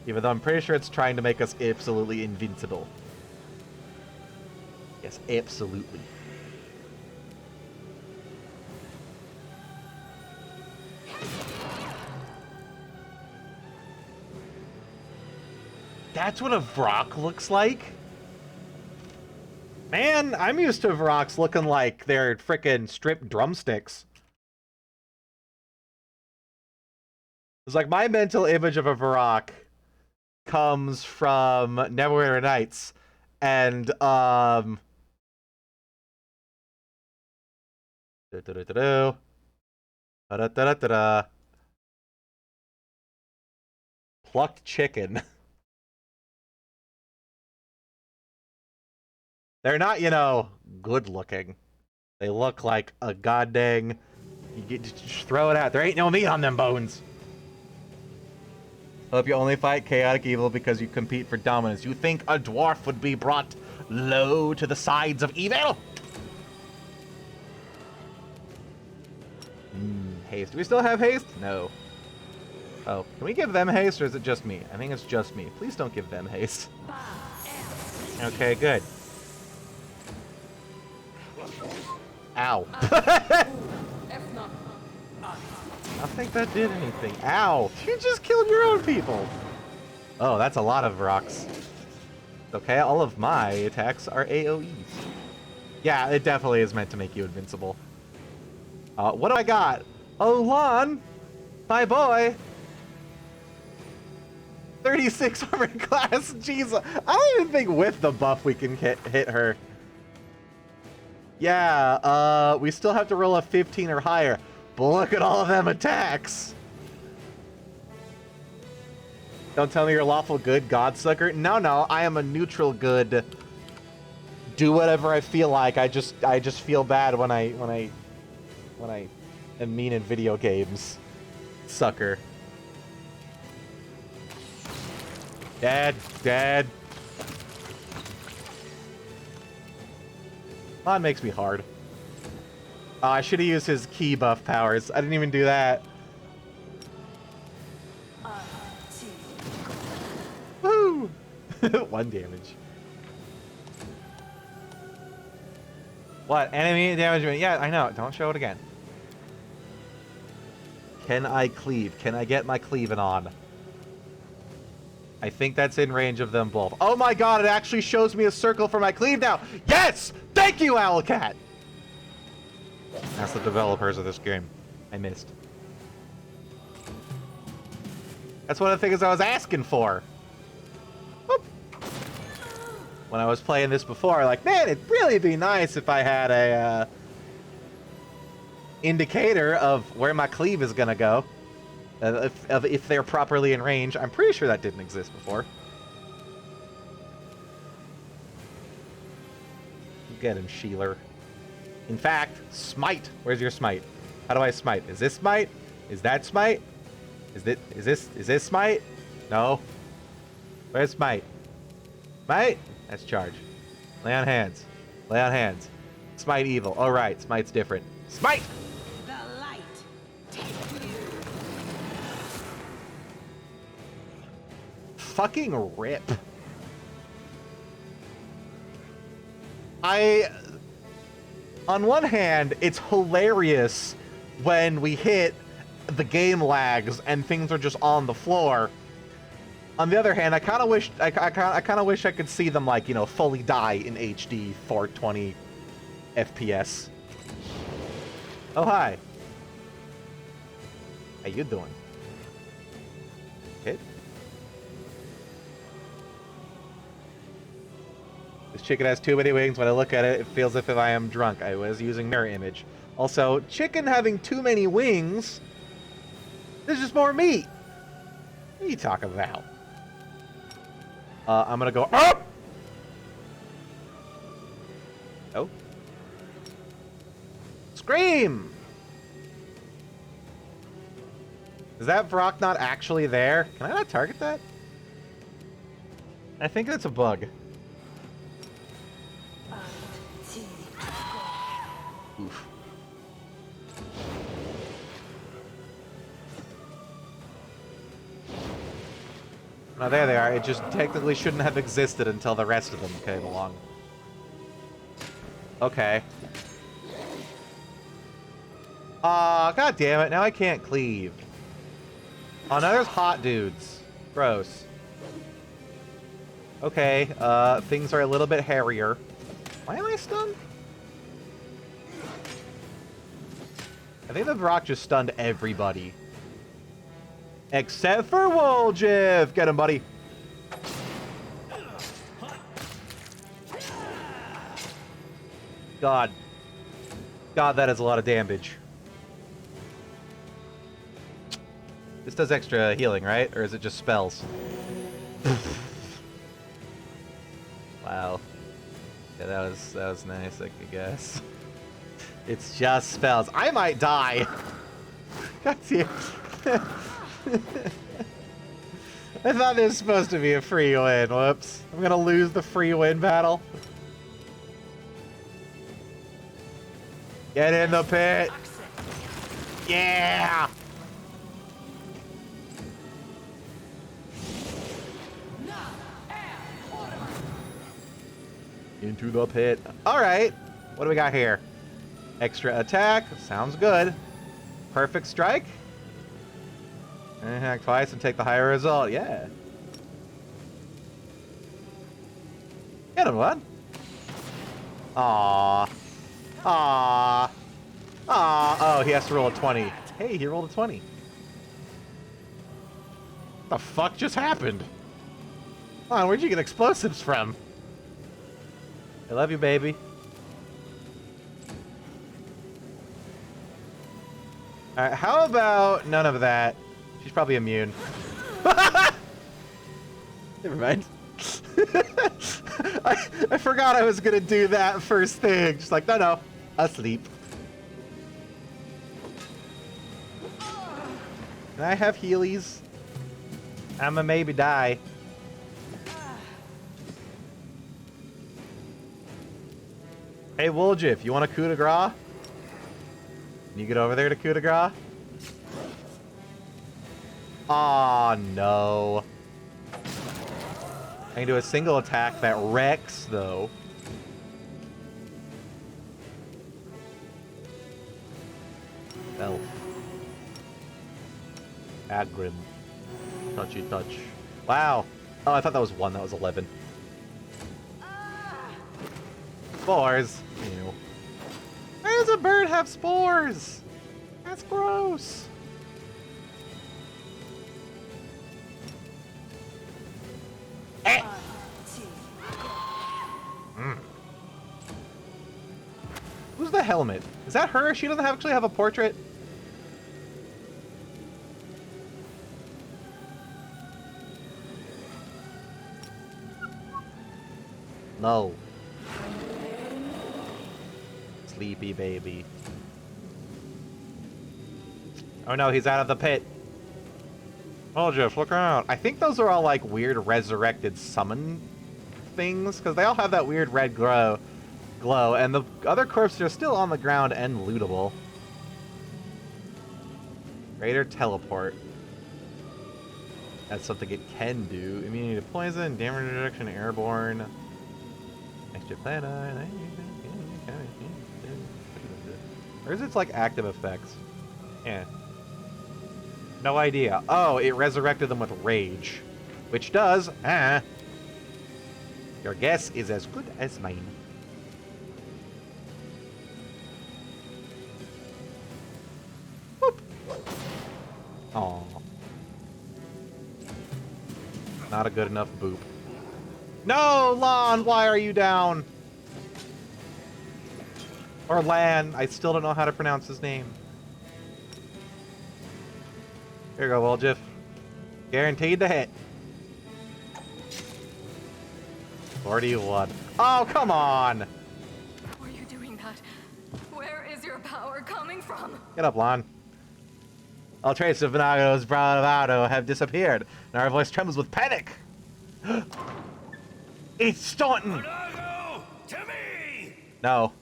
Even though I'm pretty sure it's trying to make us absolutely invincible. Yes, absolutely. That's what a Vrock looks like? Man, I'm used to Vrocks looking like they're frickin' stripped drumsticks. It's like my mental image of a Vrock comes from Neverwinter Nights and plucked chicken. They're not, you know, good looking. They look like a goddamn. You get just throw it out. There ain't no meat on them bones. Hope you only fight chaotic evil because you compete for dominance. You think a dwarf would be brought low to the sides of evil? Haste. Do we still have haste? No. Oh, can we give them haste or is it just me? I think it's just me. Please don't give them haste. Okay, good. Ow. I don't think that did anything. Ow. You just killed your own people. Oh, that's a lot of rocks. Okay, all of my attacks are AoEs. Yeah, it definitely is meant to make you invincible. What do I got? Oh, Lon! My boy! 36 armor class. Jeez, I don't even think with the buff we can hit her. Yeah, we still have to roll a 15 or higher. But look at all of them attacks. Don't tell me you're lawful good, Godsucker. No, I am a neutral good. Do whatever I feel like. I just feel bad when I am mean in video games. Sucker. Dead. That makes me hard. Oh, I should have used his key buff powers. I didn't even do that. Woo! 1 damage. What? Enemy damage? Yeah, I know. Don't show it again. Can I cleave? Can I get my cleaving on? I think that's in range of them both. Oh my god, it actually shows me a circle for my cleave now. Yes! Thank you, Owlcat! That's the developers of this game. I missed. That's one of the things I was asking for. Whoop. When I was playing this before, like, man, it'd really be nice if I had a indicator of where my cleave is gonna go. If they're properly in range. I'm pretty sure that didn't exist before. Get him, Sheeler. In fact, smite. Where's your smite? How do I smite? Is this smite? Is that smite? Is this smite? No. Where's smite? Smite? That's charge. Lay on hands. Lay on hands. Smite evil. All right, smite's different. Smite! The light. Take you. Fucking rip. On one hand, it's hilarious when we hit the game lags and things are just on the floor. On the other hand, I kind of wish I could see them, like, you know, fully die in HD 420 FPS. Oh, hi. How you doing? Hit. This chicken has too many wings. When I look at it, it feels as if I am drunk. I was using mirror image. Also, chicken having too many wings. There's just more meat. What are you talking about? I'm gonna go up. Oh. Scream! Is that Vrock not actually there? Can I not target that? I think that's a bug. Oof. Now there they are. It just technically shouldn't have existed until the rest of them came along. Okay. Aw, god damn it. Now I can't cleave. Oh, now there's hot dudes. Gross. Okay, things are a little bit hairier. Why am I stunned? I think the rock just stunned everybody. Except for Woljif! Get him, buddy. God. God, that is a lot of damage. This does extra healing, right? Or is it just spells? Wow. Yeah, that was nice, I guess. It's just spells. I might die. God damn. I thought this was supposed to be a free win. Whoops. I'm gonna lose the free win battle. Get in the pit. Yeah. Into the pit. All right. What do we got here? Extra attack. Sounds good. Perfect strike. Attack twice and take the higher result. Yeah. Get him, bud. Aww. Aww. Aww. Oh, he has to roll a 20. Hey, he rolled a 20. What the fuck just happened? Come on, where'd you get explosives from? I love you, baby. Alright, how about none of that? She's probably immune. Never mind. I forgot I was gonna do that first thing. Just like, no, asleep. Can I have healies? I'ma maybe die. Hey, Woljif, you want a coup de grace? Can you get over there to coup de grace? Aw, no. I can do a single attack that wrecks, though. Elf. Agrim. Touchy touch. Wow. Oh, I thought that was 1. That was 11. Spores. Ew. Why does a bird have spores? That's gross. Eh. Who's the helmet? Is that her? She doesn't actually have a portrait? No. Sleepy baby. Oh no, he's out of the pit. Oh, Jeff, look around. I think those are all like weird resurrected summon things, because they all have that weird red glow, and the other corpses are still on the ground and lootable. Greater teleport. That's something it can do. Immunity to poison, damage reduction, airborne. Extra planet. Or is it like active effects? Yeah. No idea. Oh, it resurrected them with rage. Which does, your guess is as good as mine. Whoop. Aww. Not a good enough boop. No, Lon, why are you down? Or Lan, I still don't know how to pronounce his name. Here you go, Woljif. Guaranteed to hit. 41. Oh, come on! How are you doing that? Where is your power coming from? Get up, Lon. All traces of Venagio's bravado have disappeared, and our voice trembles with panic. It's Staunton! Monago, to me! No.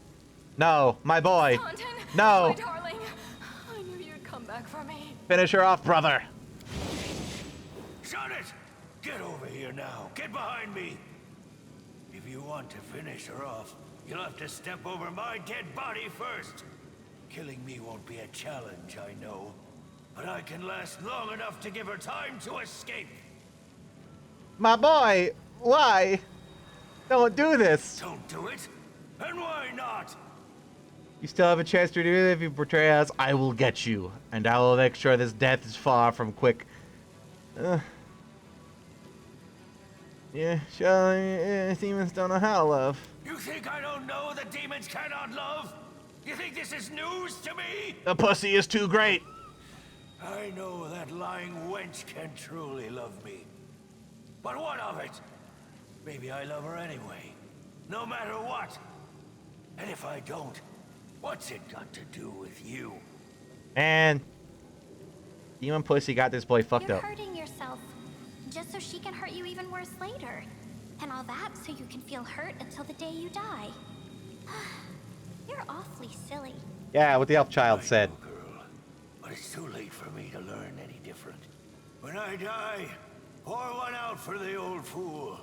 No, my boy. Staunton! No. My darling! I knew you'd come back for me. Finish her off, brother. Shut it! Get over here now. Get behind me. If you want to finish her off, you'll have to step over my dead body first. Killing me won't be a challenge, I know. But I can last long enough to give her time to escape. My boy, why? Don't do this. Don't do it? And why not? You still have a chance to do it if you portray as I will get you, and I will make sure this death is far from quick. Yeah, sure, demons don't know how to love. You think I don't know that demons cannot love? You think this is news to me? The pussy is too great. I know that lying wench can truly love me. But what of it? Maybe I love her anyway. No matter what. And if I don't, what's it got to do with you? And demon pussy got this boy fucked You're up. hurting yourself, just so she can hurt you even worse later. And all that so you can feel hurt until the day you die. You're awfully silly. Yeah, what the elf child I said. know, girl, but it's too late for me to learn any different. When I die, pour one out for the old fool.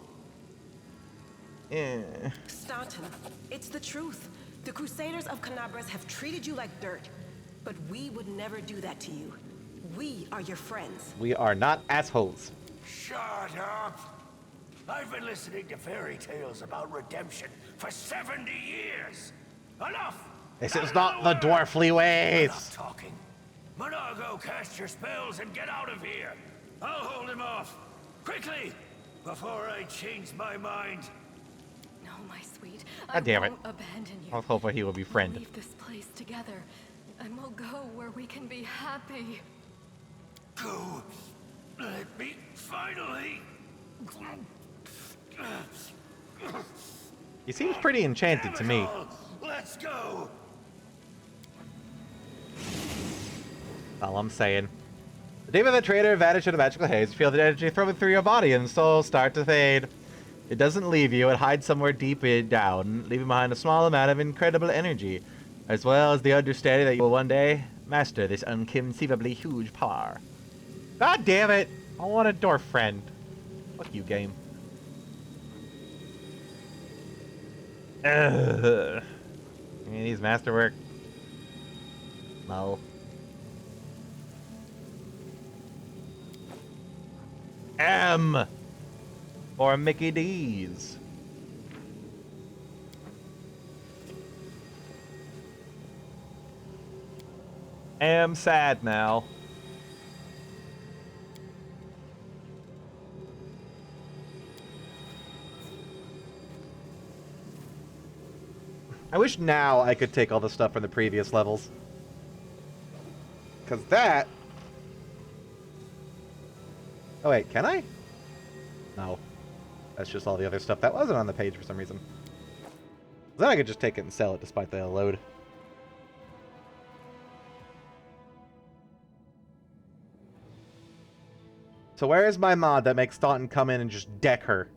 Yeah. Staunton, it's the truth. The Crusaders of Canabras have treated you like dirt. But we would never do that to you. We are your friends. We are not assholes. Shut up! I've been listening to fairy tales about redemption for 70 years. Enough! This is not the dwarfly ways. Enough talking. Monago, cast your spells and get out of here. I'll hold him off. Quickly! Before I change my mind. No, my sweet. God damn it. I won't abandon you. I was hoping he would be We'll friend. leave this place together, and we'll go where we can be happy. Go. Let me finally. He seems pretty enchanted to me. Let's go. That's all I'm saying. The demon of the traitor vanished in a magical haze. You feel the energy throbbing through your body and soul start to fade. It doesn't leave you. It hides somewhere deep down, leaving behind a small amount of incredible energy, as well as the understanding that you will one day master this inconceivably huge power. God damn it! I want a dwarf friend. Fuck you, game. Ugh. He needs masterwork. No. M for Mickey D's. Am sad now. I wish now I could take all the stuff from the previous levels. Because that... Oh wait, can I? No. That's just all the other stuff that wasn't on the page for some reason. Then I could just take it and sell it despite the load. So where is my mod that makes Staunton come in and just deck her?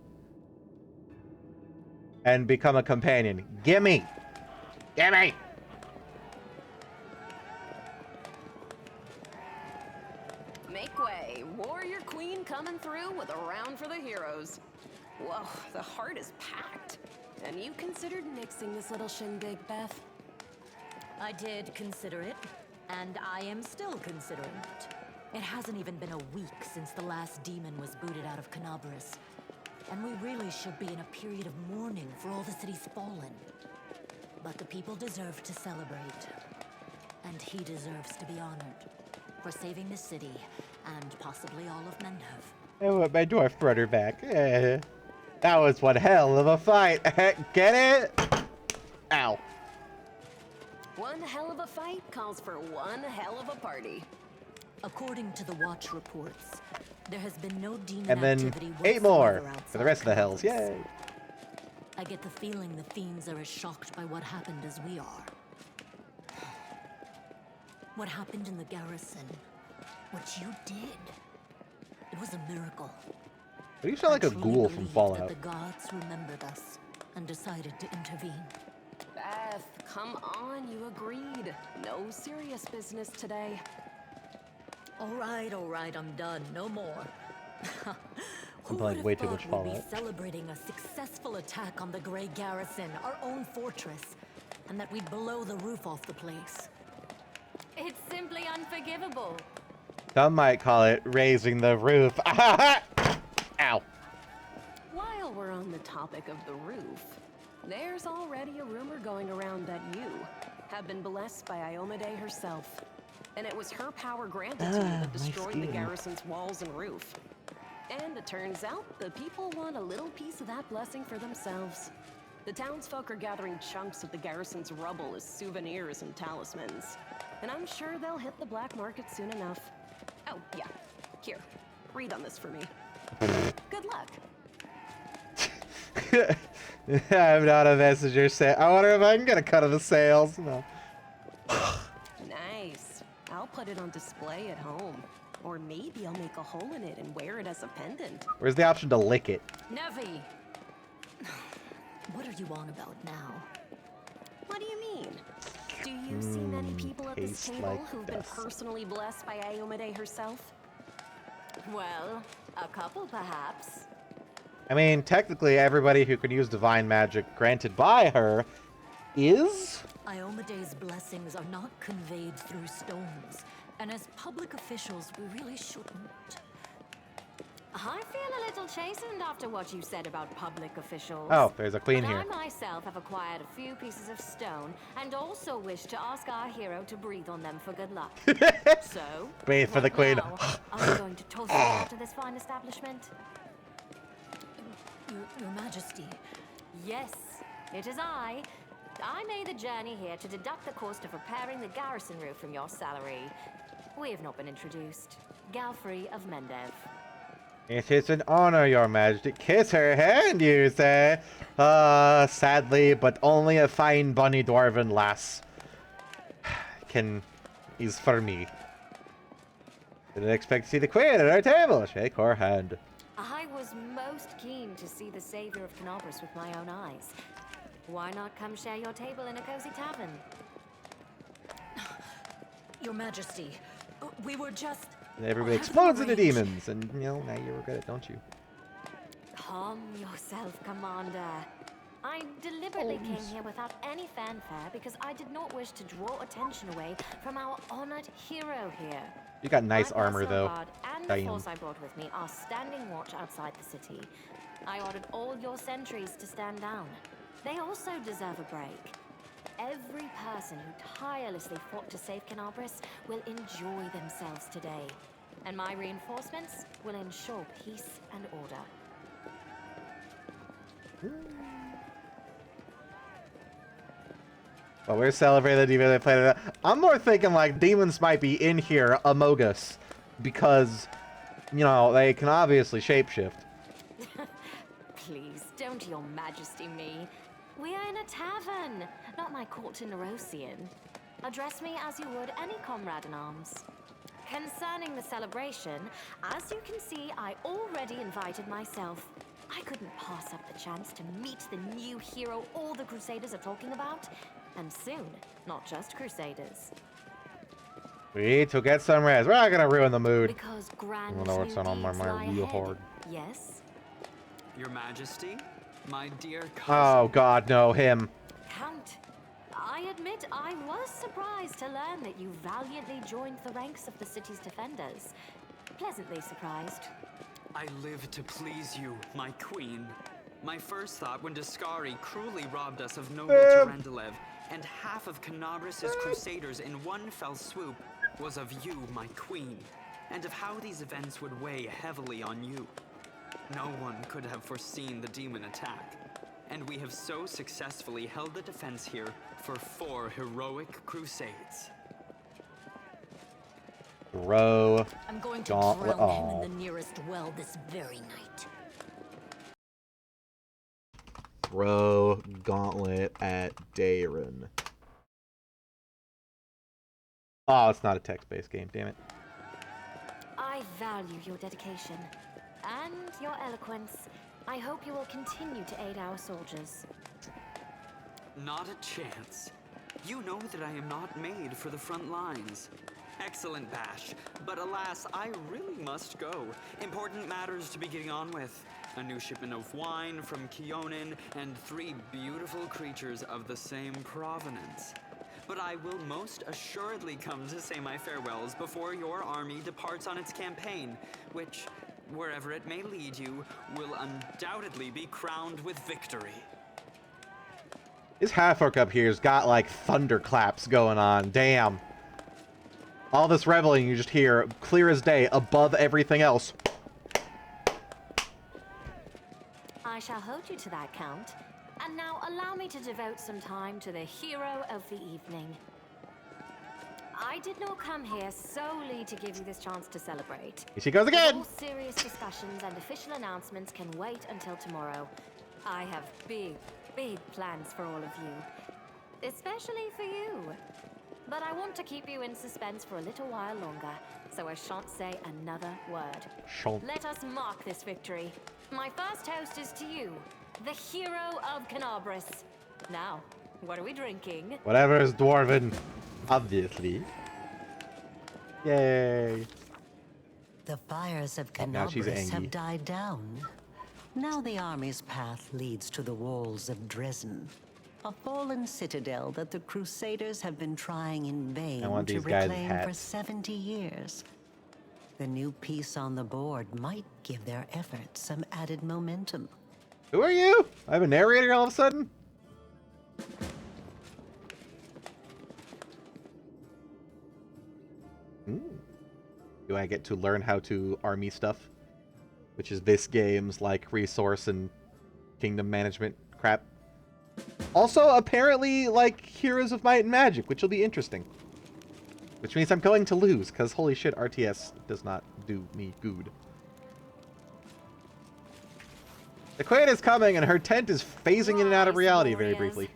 And become a companion? Gimme! Gimme! Make way. Warrior Queen coming through with a round for the heroes. Whoa, the heart is packed. And you considered nixing this little shindig, Beth? I did consider it, and I am still considering it. It hasn't even been a week since the last demon was booted out of Canabras. And we really should be in a period of mourning for all the city's fallen. But the people deserve to celebrate. And he deserves to be honored for saving the city and possibly all of Menhov. I want my dwarf brother back. That was one hell of a fight. Get it? Ow. One hell of a fight calls for one hell of a party. According to the watch reports, there has been no demon And then activity 8 more whatsoever for the rest of the hells. Canabras. Yay. I get the feeling the fiends are as shocked by what happened as we are. What happened in the garrison, what you did, it was a miracle. do you sound like a truly ghoul from believe Fallout? That the gods remembered us and decided to intervene. Beth, come on, you agreed. No serious business today. All right, I'm done. No more. I'm playing way too much We'd Fallout. be celebrating a successful attack on the Grey Garrison, our own fortress, and that we'd blow the roof off the place. It's simply unforgivable. Some might call it raising the roof. Ow. While we're on the topic of the roof, there's already a rumor going around that you have been blessed by Iomade herself. And it was her power granted to you that destroyed the garrison's walls and roof. And it turns out the people want a little piece of that blessing for themselves. The townsfolk are gathering chunks of the garrison's rubble as souvenirs and talismans. And I'm sure they'll hit the black market soon enough. Oh, yeah. Here, read on this for me. Good luck. I'm not a messenger. I wonder if I can get a cut of the sales. No. Nice. I'll put it on display at home. Or maybe I'll make a hole in it and wear it as a pendant. Where's the option to lick it? Nevi! What are you on about now? What do you mean? Do you see many people at this tastes table like who've dust. been personally blessed by Iomade herself? Well, a couple perhaps. I mean, technically, everybody who can use divine magic granted by her is. Iomade's blessings are not conveyed through stones, and as public officials, we really shouldn't. I feel a little chastened after what you said about public officials. Oh, there's a queen But here. I myself have acquired a few pieces of stone and also wish to ask our hero to breathe on them for good luck. So, Breathe for the what queen. now? Are we going to toss it out to this fine establishment? Your Majesty. Yes, it is I. I made the journey here to deduct the cost of repairing the garrison roof from your salary. We have not been introduced. Galfrey of Mendev. It is an honor, Your Majesty. Kiss her hand, you say? Sadly, but only a fine bunny Dwarven lass is for me. Didn't expect to see the queen at our table. Shake her hand. I was most keen to see the savior of Canobris with my own eyes. Why not come share your table in a cozy tavern? Your Majesty, we were just... And everybody explodes into demons, and now you regret it, don't you? Calm yourself, Commander. I deliberately came here without any fanfare because I did not wish to draw attention away from our honored hero here. You got nice My armor, personal though. guard and the force I brought with me are standing watch outside the city. I ordered all your sentries to stand down. They also deserve a break. Every person who tirelessly fought to save Canobris will enjoy themselves today. And my reinforcements will ensure peace and order. Well, we're celebrating the demon they played it. I'm more thinking like demons might be in here among us because, you know, they can obviously shapeshift. Please, don't Your Majesty me. We are in a tavern, not my court in Nerosian. Address me as you would any comrade in arms. Concerning the celebration, as you can see, I already invited myself. I couldn't pass up the chance to meet the new hero all the Crusaders are talking about. And soon, not just Crusaders. We need to get some rest. We're not gonna ruin the mood. Because grand I don't know what's on my deeds mind lie real ahead. hard. Yes? Your Majesty, my dear cousin. Oh God, no, him. Count, I admit I was surprised to learn that you valiantly joined the ranks of the city's defenders. Pleasantly surprised. I live to please you, my queen. My first thought when Daskari cruelly robbed us of noble Tarendalev and half of Canobris' crusaders in one fell swoop was of you, my queen, and of how these events would weigh heavily on you. No one could have foreseen the demon attack, and we have so successfully held the defense here for 4 heroic crusades. Bro. I'm going to Gauntlet. drown him in the nearest well this very night. Bro, gauntlet at Dayron. Oh, it's not a text-based game, damn it. I value your dedication. and your eloquence. I hope you will continue to aid our soldiers. Not a chance. You know that I am not made for the front lines. Excellent bash, but alas, I really must go. Important matters to be getting on with. A new shipment of wine from Keonin, and 3 beautiful creatures of the same provenance. But I will most assuredly come to say my farewells before your army departs on its campaign, which, wherever it may lead you, will undoubtedly be crowned with victory. This half-orc up here's got, like, thunderclaps going on. Damn. All this reveling you just hear, clear as day, above everything else. I shall hold you to that, Count. And now allow me to devote some time to the hero of the evening. I did not come here solely to give you this chance to celebrate. Here she goes again! All serious discussions and official announcements can wait until tomorrow. I have big plans for all of you. Especially for you. But I want to keep you in suspense for a little while longer, so I shan't say another word. Shan't. Let us mark this victory. My first toast is to you, the hero of Canabris. Now, what are we drinking? Whatever is Dwarven, obviously. Yay. The fires of Oh, now she's Canabris angry. have died down. Now the army's path leads to the walls of Dresden, a fallen citadel that the Crusaders have been trying in vain to these guys' reclaim for hats. 70 years. The new piece on the board might give their efforts some added momentum. Who are you? I have a narrator all of a sudden? Do I get to learn how to army stuff? Which is this game's, like, resource and kingdom management crap. Also, apparently, like, Heroes of Might and Magic, which will be interesting. Which means I'm going to lose, because holy shit, RTS does not do me good. The Queen is coming, and her tent is phasing in and out of reality very briefly.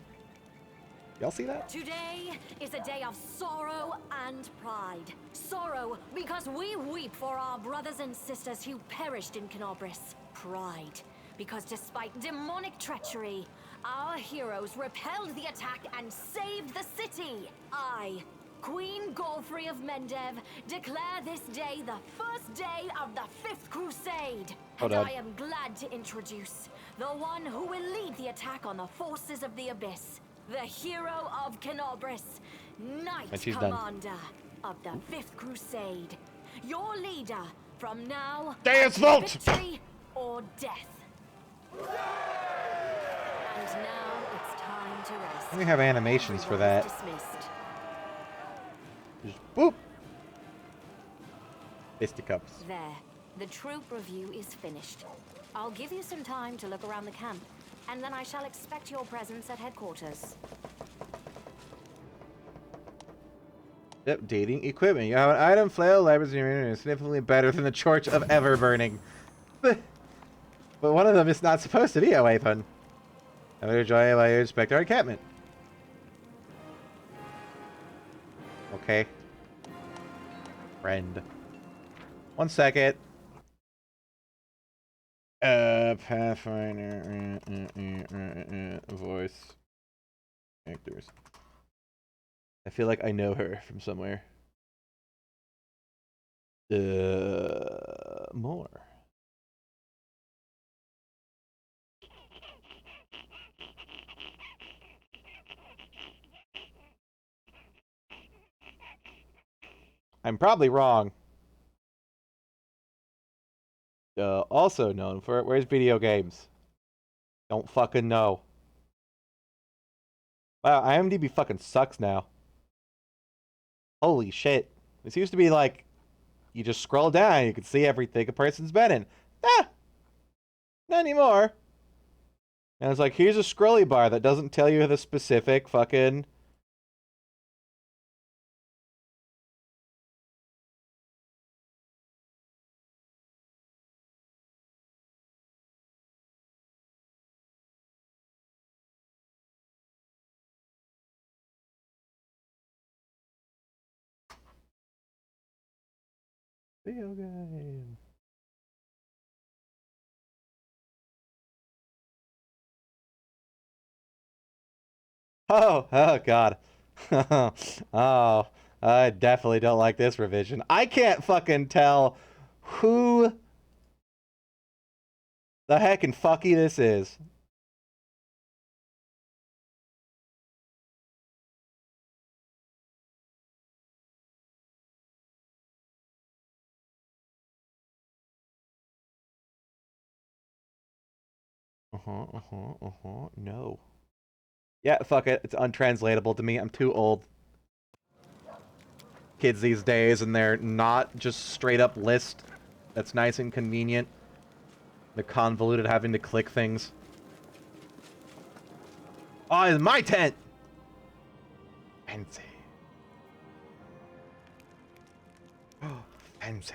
Y'all see that? Today is a day of sorrow and pride. Sorrow because we weep for our brothers and sisters who perished in Canabris. Pride because despite demonic treachery, our heroes repelled the attack and saved the city. I, Queen Godfrey of Mendev, declare this day the first day of the 5th Crusade. Hold and on. I am glad to introduce the one who will lead the attack on the forces of the Abyss. The hero of Canabris, Knight And she's done. Commander of the 5th Crusade. Your leader from now Deus until Vult! victory or death. And now it's time to rest. We have animations for Everyone that. is dismissed. Just boop! Fisticuffs. There. The troop review is finished. I'll give you some time to look around the camp, and then I shall expect your presence at headquarters. Updating equipment. You have an item, flail, libraries, and significantly better than the Torch of Everburning. But one of them is not supposed to be a weapon. I would enjoy while you inspect our encampment. Okay. Friend. 1 second. Pathfinder. Voice. Actors. I feel like I know her from somewhere. More. I'm probably wrong. Also known for where's video games? Don't fucking know. Wow, IMDb fucking sucks now. Holy shit. This used to be like, you just scroll down, you can see everything a person's been in. Ah! Not anymore. And it's like, here's a scrolly bar that doesn't tell you the specific fucking... Video game. Oh God. Oh, I definitely don't like this revision. I can't fucking tell who the heck and fucky this is. No. Yeah, fuck it. It's untranslatable to me. I'm too old. Kids these days, and they're not just straight up list. That's nice and convenient. They're convoluted having to click things. Oh, it's my tent! Fancy. Oh, fancy.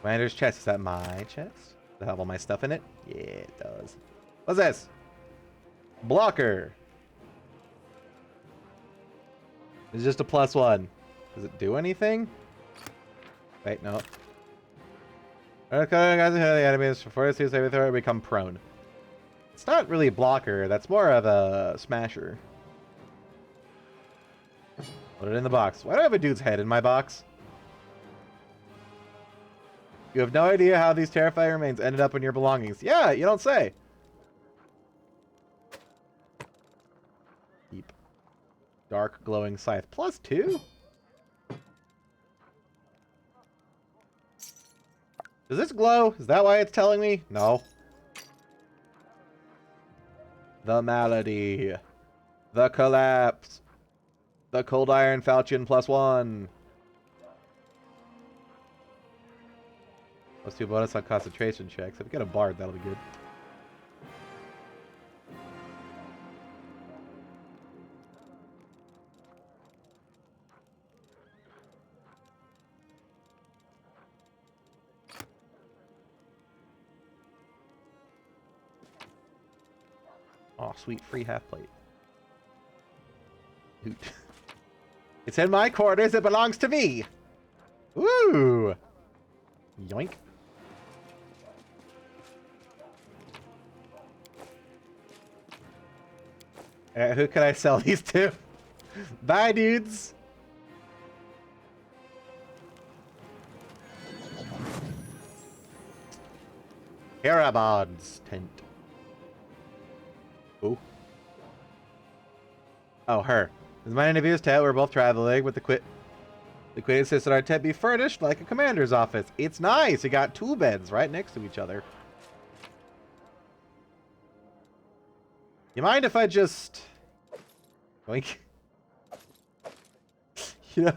Commander's chest. Is that my chest? Does it have all my stuff in it? Yeah, it does. What's this? Blocker. It's just a +1. Does it do anything? Wait, no. Okay, guys, the enemies before it sees everything become prone. It's not really a blocker. That's more of a smasher. Put it in the box. Why do I have a dude's head in my box? You have no idea how these terrifying remains ended up in your belongings. Yeah, you don't say. Keep. Dark glowing scythe. +2? Does this glow? Is that why it's telling me? No. The malady. The collapse. The cold iron falchion +1. +2 bonus on concentration checks. If we get a bard, that'll be good. Oh, sweet, free half plate. Hoot. It's in my quarters, it belongs to me! Woo! Yoink. Who can I sell these to? Bye, dudes! Carabod's tent. Oh. Oh, her. As my interview's tent, we're both traveling with the queen insisted our tent be furnished like a commander's office. It's nice. You got 2 beds right next to each other. You mind if I just... Oink. You know,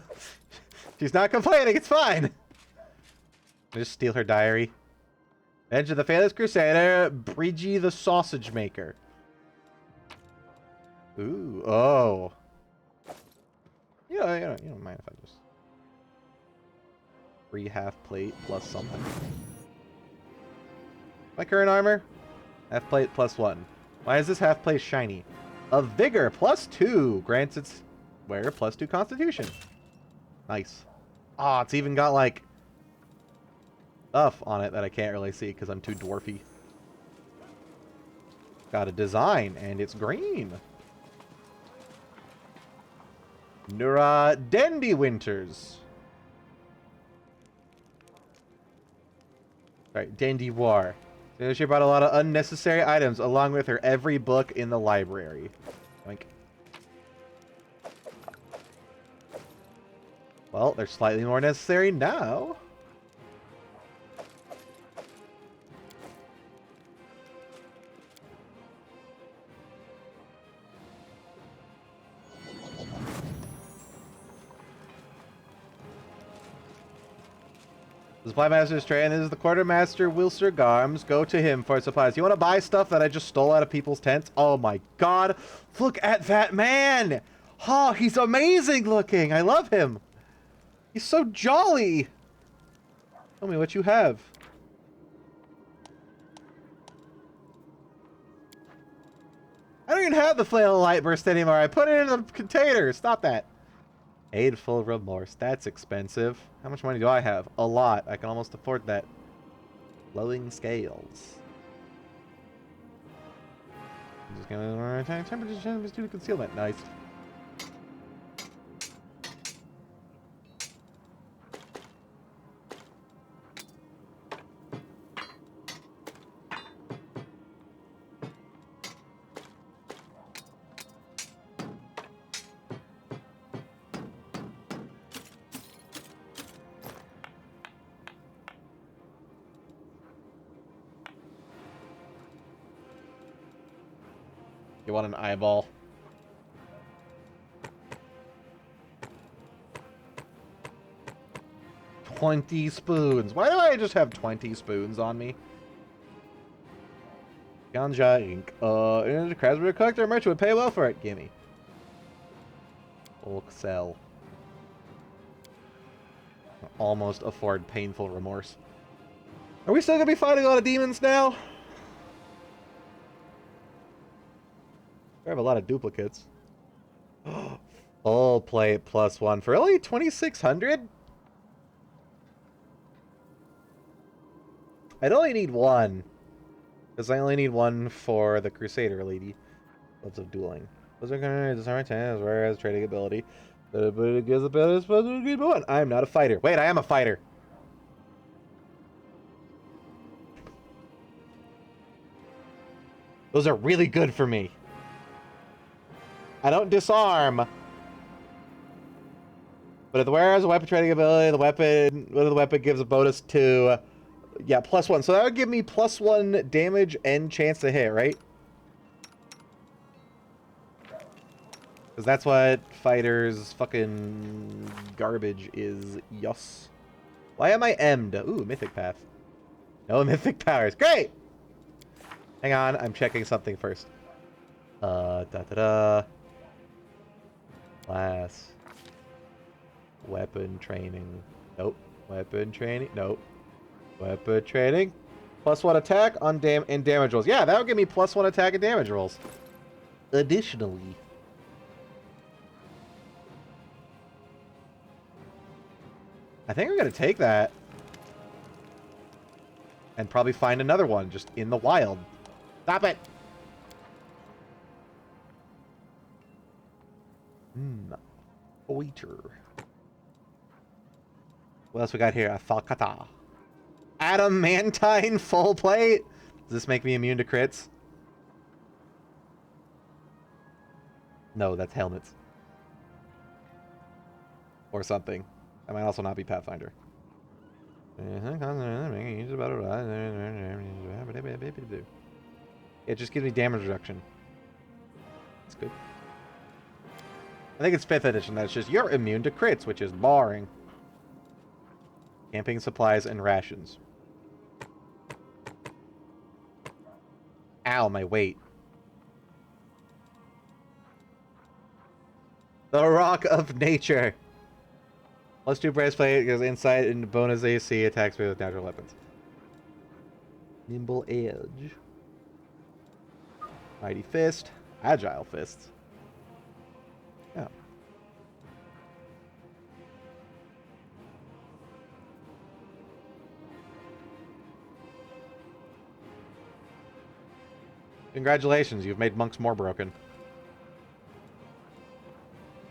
she's not complaining. It's fine. I just steal her diary. Edge of the Faithless Crusader, Bridgie the Sausage Maker. Ooh, oh. You don't mind if I just... Free half plate plus something. My current armor? Half plate +1. Why is this half plate shiny? A vigor +2 grants its wearer +2 constitution. Nice. Ah, it's even got like stuff on it that I can't really see because I'm too dwarfy. Got a design and it's green. Nura Dendi Winters. Alright, Dendi War. So she brought a lot of unnecessary items along with her every book in the library. Like, well, they're slightly more necessary now. The Supply Master's train. This is the Quartermaster Wilster Garms. Go to him for supplies. You want to buy stuff that I just stole out of people's tents? Oh my god. Look at that man. Oh, he's amazing looking. I love him. He's so jolly. Tell me what you have. I don't even have the flail light burst anymore. I put it in a container. Stop that. Aidful remorse. That's expensive. How much money do I have? A lot. I can almost afford that. Glowing scales. Just gonna attack temperature due to concealment. Nice. You want an eyeball? $20 spoons. Why do I just have 20 spoons on me? Ganja ink. And the Crasbury collector merchant would pay well for it. Gimme. Bulk sell. Almost afford painful remorse. Are we still gonna be fighting a lot of demons now? I have a lot of duplicates. Full plate +1 for only 2,600? I'd only need one. Because I only need one for the Crusader lady. Lots of dueling. Those are going to disarm attacks, whereas trading ability. But it gives a better supposed to be one. I'm not a fighter. Wait, I am a fighter. Those are really good for me. I don't disarm. But if the wearer has a weapon trading ability, the weapon gives a bonus to yeah, +1. So that would give me +1 damage and chance to hit, right? Because that's what fighters fucking garbage is. Yes. Why am I M'd? Ooh, mythic path. No mythic powers. Great! Hang on, I'm checking something first. Da-da-da. Class. Weapon training. Nope. Weapon training. Nope. Weapon training. +1 attack on and damage rolls. Yeah, that would give me +1 attack and damage rolls. Additionally. I think I'm going to take that. And probably find another one just in the wild. Stop it! Waiter. What else we got here? A Falcata. Adamantine full plate? Does this make me immune to crits? No, that's helmets. Or something. That might also not be Pathfinder. It just gives me damage reduction. That's good. I think it's 5th edition. That's just, you're immune to crits, which is boring. Camping supplies and rations. Ow, my weight. The Rock of Nature. +2 breastplate gives insight and bonus AC attacks with natural weapons. Nimble Edge. Mighty Fist. Agile Fists. Yeah. Congratulations, you've made monks more broken.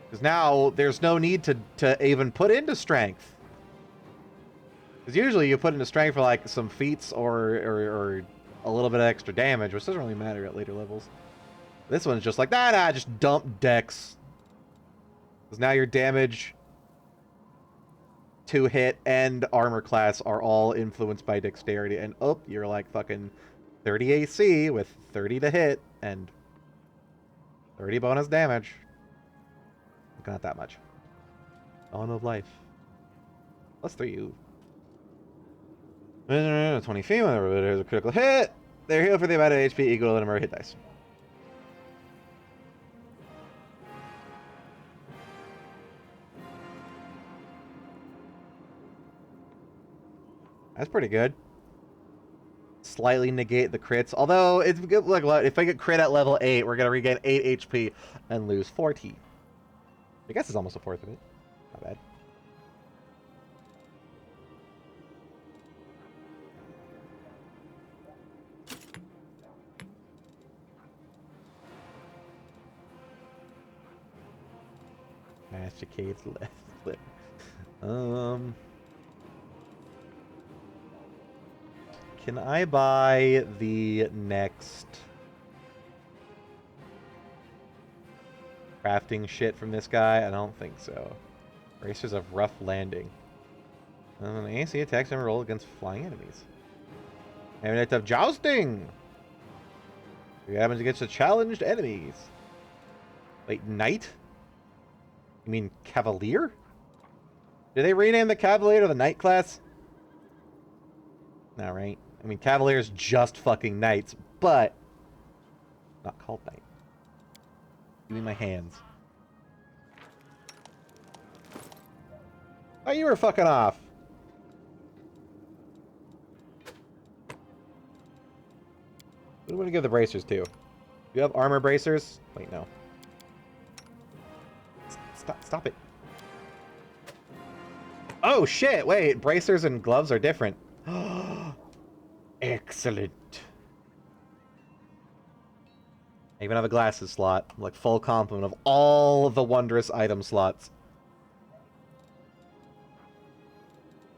Because now there's no need to even put into strength. Because usually you put into strength for like some feats or a little bit of extra damage, which doesn't really matter at later levels. This one's just like, nah, just dump dex. Because now your damage, to hit, and armor class are all influenced by dexterity. And oh, you're like fucking 30 AC with 30 to hit and 30 bonus damage. Not that much. Dawn of Life. +3. Ooh. 20 feet. Whenever there's a critical hit, they're healed for the amount of HP equal to the number of hit dice. That's pretty good. Slightly negate the crits. Although, it's good. Look, if I get crit at level 8, we're going to regain 8 HP and lose 40. I guess it's almost a fourth of it. Not bad. Chicade's left flip. Can I buy the next crafting shit from this guy? I don't think so. Racers of Rough Landing. AC attacks and roll against flying enemies. Amulet of Jousting! It happens against the challenged enemies. Wait, Knight? You mean Cavalier? Did they rename the Cavalier to the Knight class? No, right? I mean, Cavaliers just fucking Knights, but not called Knight. Give me my hands. Oh, you were fucking off. What do we want to give the bracers to? Do you have armor bracers? Wait, no. Stop it. Oh, shit. Wait, bracers and gloves are different. Excellent. I even have a glasses slot. Like, full complement of all the wondrous item slots.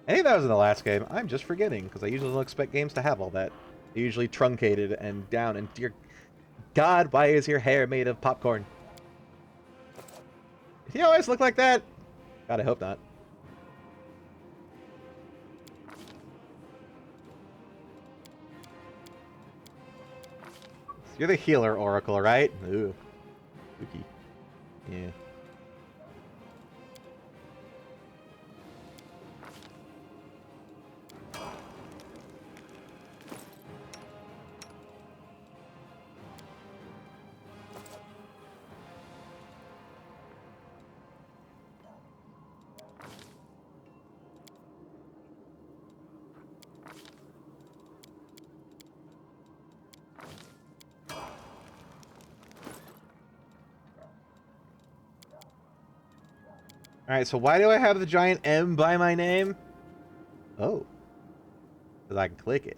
I think that was in the last game. I'm just forgetting, because I usually don't expect games to have all that. They're usually truncated and down, and dear God, why is your hair made of popcorn? Does he always look like that? God, I hope not. You're the healer, Oracle, right? Ooh. Spooky. Yeah. Alright, so why do I have the giant M by my name? Oh. Because I can click it.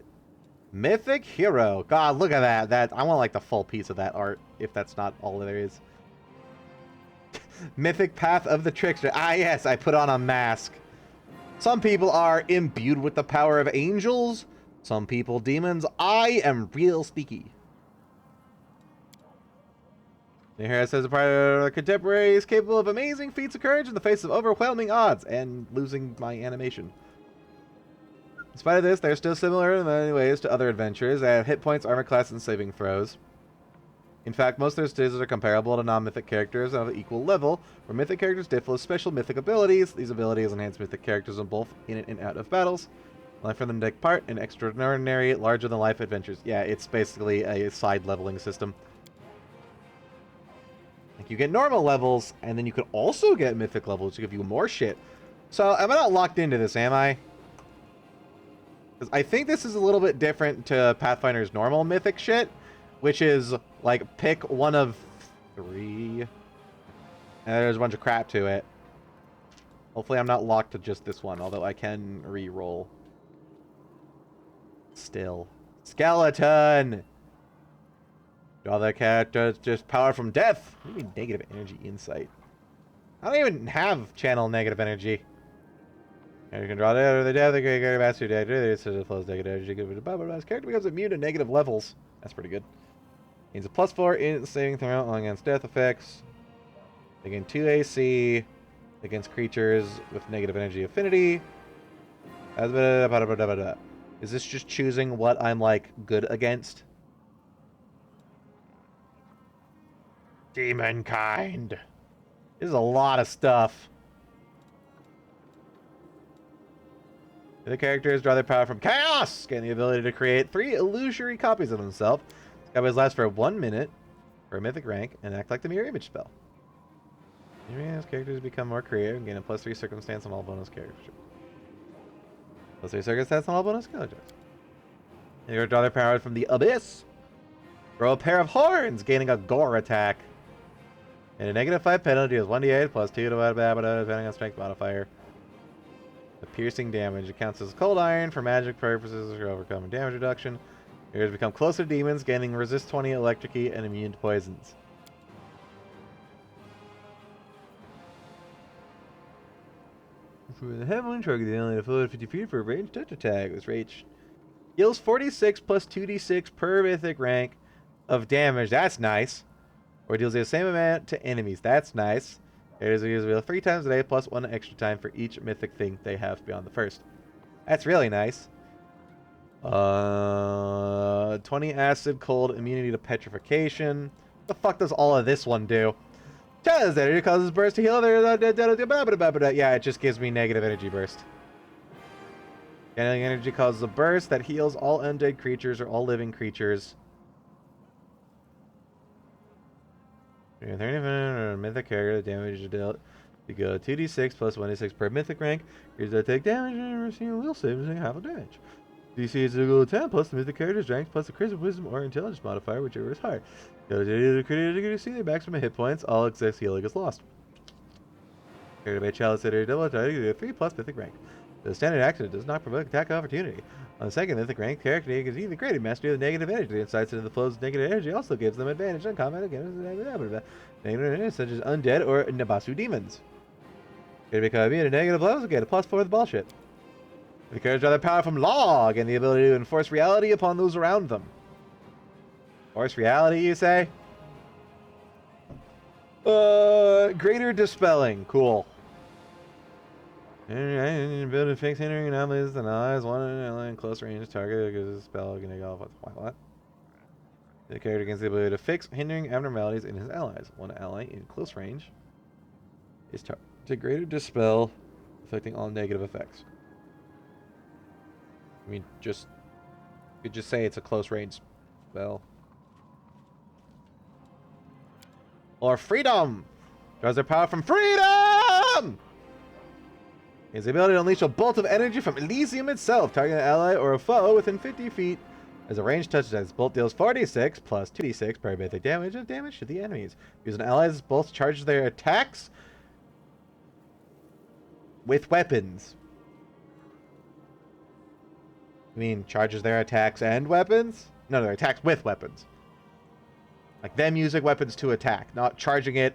Mythic Hero. God, look at that. I want like the full piece of that art, if that's not all there is. Mythic Path of the Trickster. Ah, yes, I put on a mask. Some people are imbued with the power of angels. Some people demons. I am real sneaky. Here it says a part of our contemporaries capable of amazing feats of courage in the face of overwhelming odds and losing my animation. In spite of this, they're still similar in many ways to other adventurers. They have hit points, armor class, and saving throws. In fact, most of their stages are comparable to non-mythic characters of equal level, where mythic characters differ with special mythic abilities. These abilities enhance mythic characters in both in and out of battles, allowing for them to take part in extraordinary, larger-than-life adventures. Yeah, it's basically a side leveling system. Like, you get normal levels, and then you can also get mythic levels to give you more shit. So, am I not locked into this, am I? Because I think this is a little bit different to Pathfinder's normal mythic shit, which is, like, pick one of 3, and there's a bunch of crap to it. Hopefully I'm not locked to just this one, although I can re-roll. Still. Skeleton! Draw that character just power from death. What do you mean negative energy insight? I don't even have channel negative energy. And you can draw the death, the great master dead. It's a flows negative energy. This character becomes immune to negative levels. That's pretty good. Gains a +4 in saving throw against death effects. They gain 2 AC against creatures with negative energy affinity. Is this just choosing what I'm like good against? Demonkind. This is a lot of stuff. The characters draw their power from chaos, gain the ability to create 3 illusory copies of themselves. These copies last for 1 minute for a mythic rank and act like the mirror image spell. As characters become more creative and gain a +3 circumstance on all bonus characters. +3 circumstance on all bonus characters. They draw their power from the abyss. Grow a pair of horns, gaining a gore attack. And a -5 penalty is 1d8 +2 depending on strength modifier. The piercing damage. It counts as cold iron for magic purposes or overcoming damage reduction. Heroes become closer to demons, gaining resist 20 electricy and immune to poisons. For the heavenly target, they only have 50 feet for a ranged touch attack. This range heals 46 plus 2d6 per mythic rank of damage. That's nice. Or deals the same amount to enemies. That's nice. It is used 3 times a day plus 1 extra time for each mythic thing they have beyond the first. That's really nice. 20 acid, cold, immunity to petrification. What the fuck does all of this one do? Challenge energy causes burst to heal. Yeah, it just gives me negative energy burst. Channeling energy causes a burst that heals all undead creatures or all living creatures. You're 30 minutes or mythic character, the damage is dealt. You go 2d6 plus 1d6 per mythic rank. Creatures that take damage and receive will save and half the damage. DC is equal to 10 plus the mythic character's rank plus the charisma, wisdom, or intelligence modifier, whichever is higher. The creator see their maximum hit points, all excess healing is lost. Character by chalice at double attack, 3 plus mythic rank. The standard action does not provoke attack opportunity. On the second mythic rank, character is even greater mastery of the negative energy. The insights into the flows of negative energy also gives them advantage on combat against negative energy, such as undead or Nabasu demons. Character become immune to negative levels, get a +4 to the bullshit. The characters draw their power from log and the ability to enforce reality upon those around them. Enforce reality, you say? Greater dispelling. Cool. Ability to fix hindering anomalies and allies. One ally in close range target because the spell can take off. What? The character gains the ability to fix hindering abnormalities in his allies. One ally in close range is to greater dispel, affecting all negative effects. I mean, you could just say it's a close range spell. Or freedom! Draws their power from freedom! His ability to unleash a bolt of energy from Elysium itself, targeting an ally or a foe within 50 feet. As a ranged touch attack, this bolt deals 46 plus 2d6 per mythic damage of damage to the enemies. Use an ally's bolt charges their attacks with weapons. I mean, charges their attacks and weapons? No, their attacks with weapons. Like them using weapons to attack, not charging it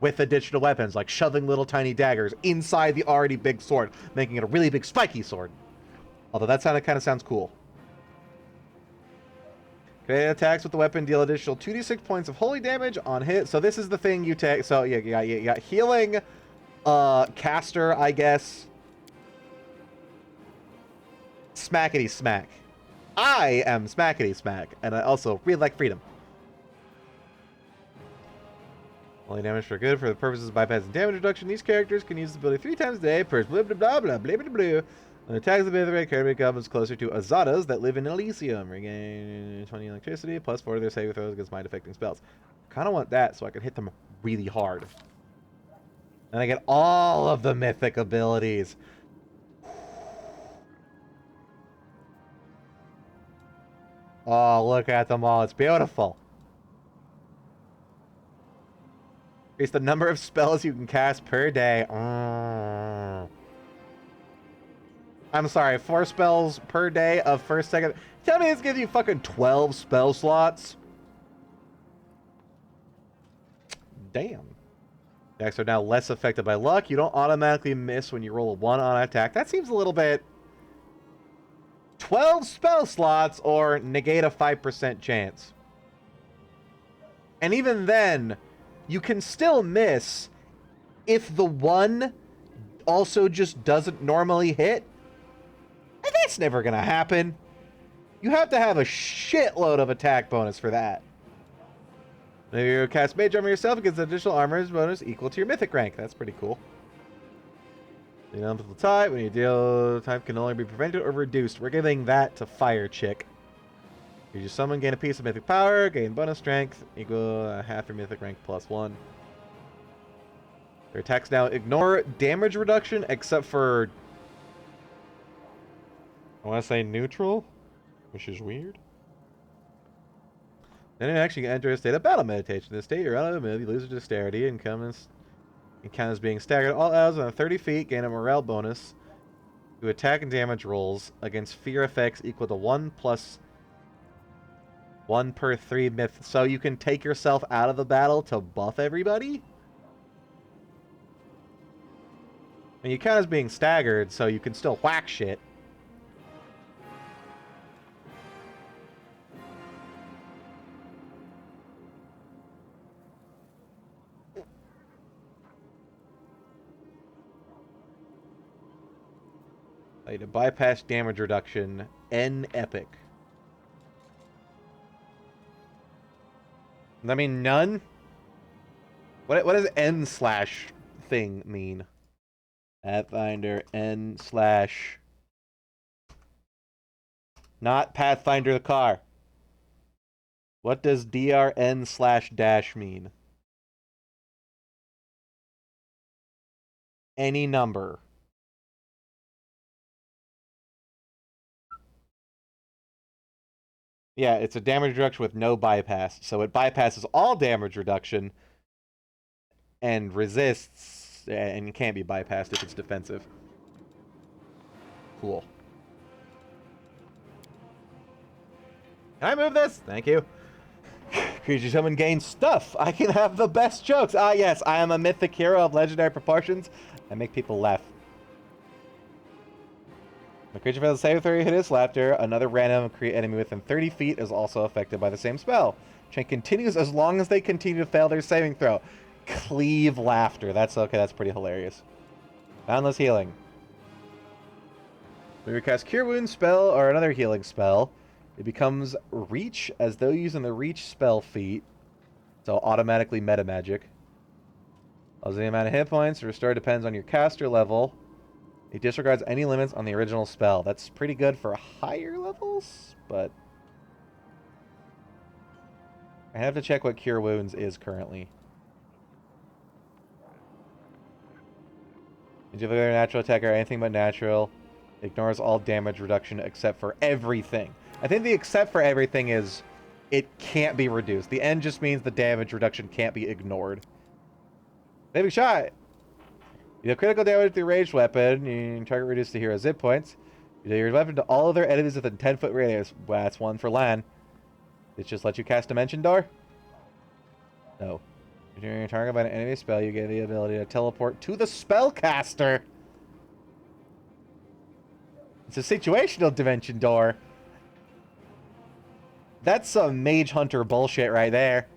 with additional weapons, like shoving little tiny daggers inside the already big sword, making it a really big spiky sword. Although that kind of sounds cool. Okay, attacks with the weapon deal additional 2d6 points of holy damage on hit. So this is the thing you take. So yeah, you got healing, caster, I guess. Smackety smack. I am smackety smack, and I also really like freedom. Only damage for good for the purposes of bypassing damage reduction. These characters can use the ability 3 times a day per blah blah blah blah blah blah blah. When attacks the red character becomes closer to Azadas that live in Elysium. Regain 20 electricity plus 4 of their saving throws against mind affecting spells. Kind of want that so I can hit them really hard. And I get all of the mythic abilities. Oh, look at them all. It's beautiful. Increase the number of spells you can cast per day. I'm sorry, 4 spells per day of first, second. Tell me this gives you fucking 12 spell slots. Damn. Attacks are now less affected by luck. You don't automatically miss when you roll a 1 on attack. That seems a little bit... 12 spell slots or negate a 5% chance. And even then, you can still miss if the 1 also just doesn't normally hit. And that's never going to happen. You have to have a shitload of attack bonus for that. Maybe you cast Mage Armor yourself against additional armor bonus equal to your mythic rank. That's pretty cool. The elemental type, when you deal type can only be prevented or reduced. We're giving that to Fire Chick. You just summon, gain a piece of mythic power, gain bonus strength, equal half your mythic rank plus 1. Their attacks now ignore damage reduction except for... I want to say neutral, which is weird. Then it actually enter a state of battle meditation. In this state, your relative ability loses dexterity and count as being staggered. All allies within 30 feet gain a morale bonus to attack and damage rolls against fear effects equal to 1 plus 1 per 3 myth. So you can take yourself out of the battle to buff everybody? And you count as being staggered, so you can still whack shit. To bypass damage reduction, N epic. Does that mean none? What does N slash thing mean? Pathfinder N slash. Not Pathfinder the car. What does DRN slash dash mean? Any number. Yeah, it's a damage reduction with no bypass. So it bypasses all damage reduction and resists and can't be bypassed if it's defensive. Cool. Can I move this? Thank you. Creature summon gains stuff. I can have the best jokes. Ah, yes, I am a mythic hero of legendary proportions. I make people laugh. The creature fails to save through hit its laughter. Another random enemy within 30 feet is also affected by the same spell. Chain continues as long as they continue to fail their saving throw. Cleave laughter. That's okay. That's pretty hilarious. Boundless Healing. When you cast Cure Wounds spell or another healing spell, it becomes Reach as though using the Reach spell feat. So automatically meta magic. Also, the amount of hit points restored depends on your caster level. It disregards any limits on the original spell. That's pretty good for higher levels, but I have to check what Cure Wounds is currently. If you look at a natural attack or anything but natural, ignores all damage reduction except for everything. I think the except for everything is it can't be reduced. The end just means the damage reduction can't be ignored. Baby shot! You deal critical damage with your ranged weapon. You target reduced to hero zip points. You deal your weapon to all other enemies within 10-foot radius. Well, that's one for Lan. Did it just let you cast Dimension Door? No. If you're targeted by an enemy spell, you get the ability to teleport to the spellcaster. It's a situational Dimension Door. That's some Mage Hunter bullshit right there.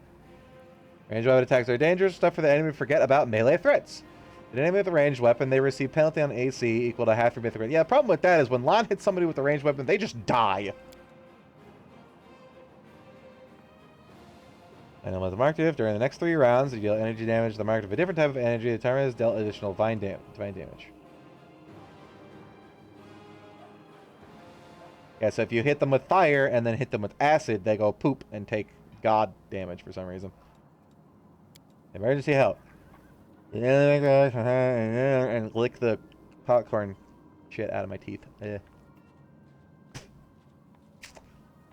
Ranged weapon attacks are dangerous. Stuff for the enemy to forget about melee threats. An enemy with a ranged weapon, they receive penalty on AC equal to half your mythic. Yeah, the problem with that is when Lan hits somebody with a ranged weapon, they just die. And with the marked during the next 3 rounds, you deal energy damage. The marked of a different type of energy. The timer has dealt additional divine damage. Yeah, so if you hit them with fire and then hit them with acid, they go poop and take god damage for some reason. Emergency help. And lick the popcorn shit out of my teeth.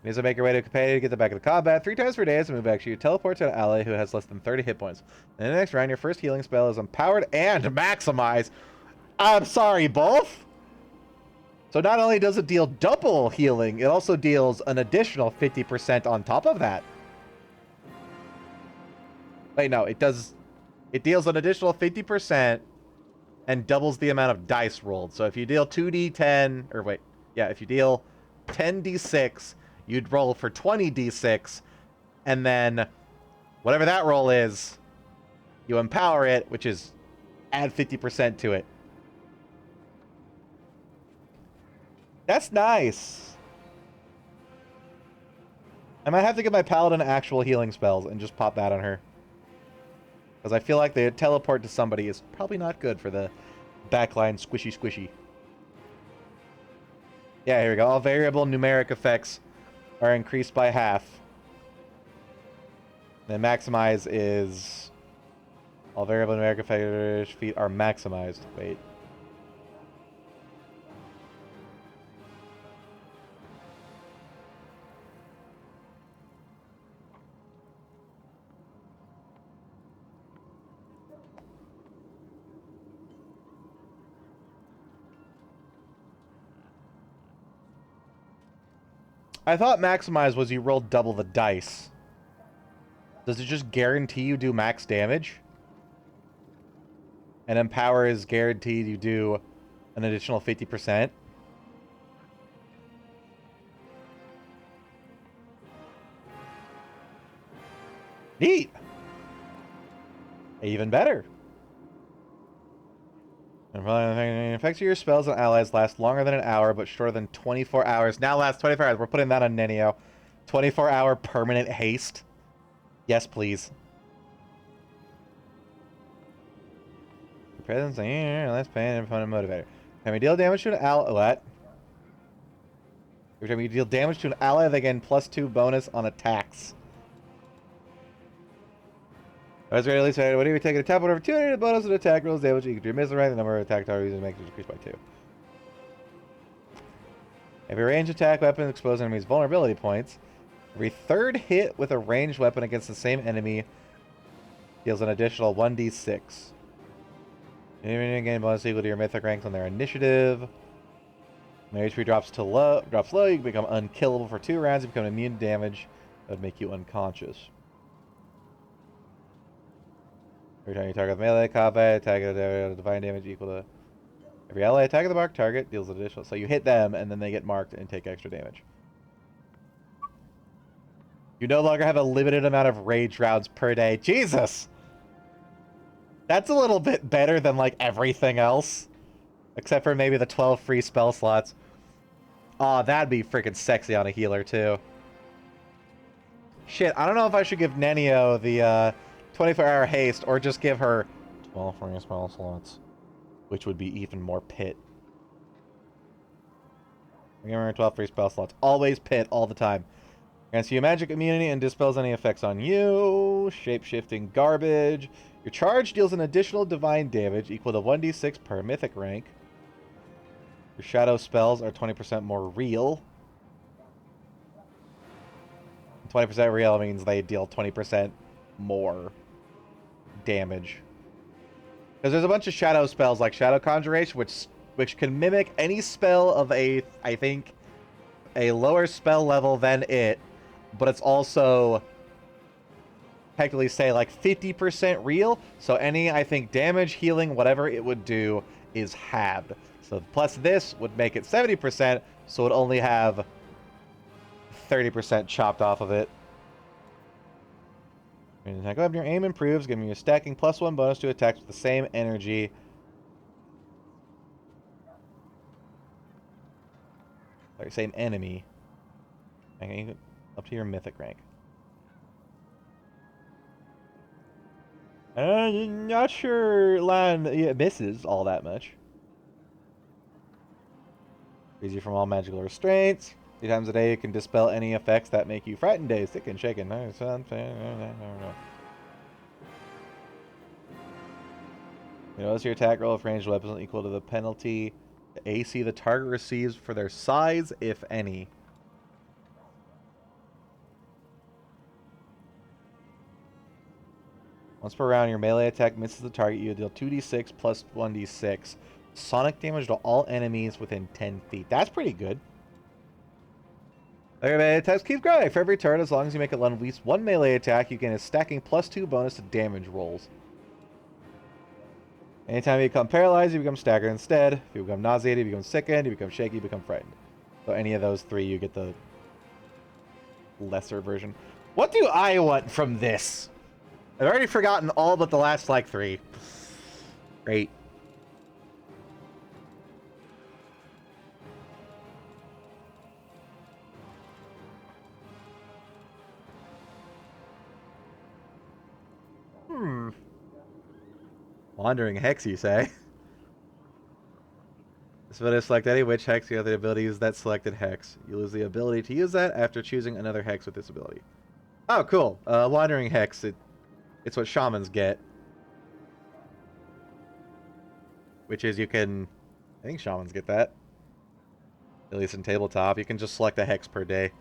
Needs to make your way to a companion to get the back of the combat. 3 times per day as a move action. You teleport to an ally who has less than 30 hit points. In the next round, your first healing spell is empowered and maximized. I'm sorry, both? So not only does it deal double healing, it also deals an additional 50% on top of that. Wait, no, it does... It deals an additional 50% and doubles the amount of dice rolled. So if you deal 2d10, or wait, yeah, if you deal 10d6, you'd roll for 20d6, and then whatever that roll is, you empower it, which is add 50% to it. That's nice. I might have to get my paladin actual healing spells and just pop that on her. Because I feel like the teleport to somebody is probably not good for the backline squishy. Yeah, here we go. All variable numeric effects are increased by half. Then maximize is... All variable numeric effects feet are maximized. Wait. I thought maximize was you rolled double the dice. Does it just guarantee you do max damage? and Empower is guaranteed you do an additional 50%. Neat. Even better. Effects of your spells and allies last longer than an hour, but shorter than 24 hours. Now lasts 24 hours. We're putting that on Nenio. 24-hour permanent haste. Yes, please. Your presence, less pain, and opponent motivator. Can we deal damage to an ally? What? Every time you deal damage to an ally, they gain +2 bonus on attacks. As we release, whenever you take an attack, whatever 200 bonus on attack rolls damage, you can do miss the rank, the number of attack targets and make it decrease by 2. If your ranged attack weapon exposes enemies' vulnerability points, every third hit with a ranged weapon against the same enemy deals an additional 1d6. Enemy gain bonus equal to your mythic ranks on their initiative. When HP drops low, you can become unkillable for 2 rounds. You become immune to damage that would make you unconscious. Every time you target the melee combat, attack divine damage equal to every ally attack of the marked target deals additional. So you hit them, and then they get marked and take extra damage. You no longer have a limited amount of rage rounds per day. Jesus! That's a little bit better than, like, everything else. Except for maybe the 12 free spell slots. Aw, that'd be freaking sexy on a healer, too. Shit, I don't know if I should give Nenio the, 24-hour haste, or just give her 12 free spell slots. Which would be even more pit. Give her 12 free spell slots. Always pit, all the time. Grants you magic immunity and dispels any effects on you. Shape-shifting garbage. Your charge deals an additional divine damage equal to 1d6 per mythic rank. Your shadow spells are 20% more real. 20% real means they deal 20% more damage. Because there's a bunch of shadow spells like Shadow Conjuration, which can mimic any spell of I think, a lower spell level than it, but it's also technically say like 50% real. So any, I think, damage, healing, whatever it would do is halved. So plus this would make it 70%, so it would only have 30% chopped off of it. Attack weapon, your aim improves, giving you a stacking +1 bonus to attacks with the same energy. Sorry, same enemy. Up to your mythic rank. Not sure line misses all that much. Frees you from all magical restraints. 3 times a day you can dispel any effects that make you frightened, dazed, sick, and shaken. You notice your attack roll of ranged weapons equal to the penalty the AC the target receives for their size, if any. Once per round, your melee attack misses the target, you deal 2d6 plus 1d6. Sonic damage to all enemies within 10 feet. That's pretty good. Your melee attacks keep growing. For every turn, as long as you make at least 1 melee attack, you gain a stacking +2 bonus to damage rolls. Anytime you become paralyzed, you become staggered instead. If you become nauseated, you become sickened. You become shaky, you become frightened. So any of those 3, you get the lesser version. What do I want from this? I've already forgotten all but the last, like, 3. Great. Wandering Hex, you say? This ability select any witch hex, you have the ability to use that selected hex. You lose the ability to use that after choosing another hex with this ability. Oh, cool. Wandering Hex, it's what shamans get. Which is you can... I think shamans get that. At least in tabletop. You can just select a hex per day,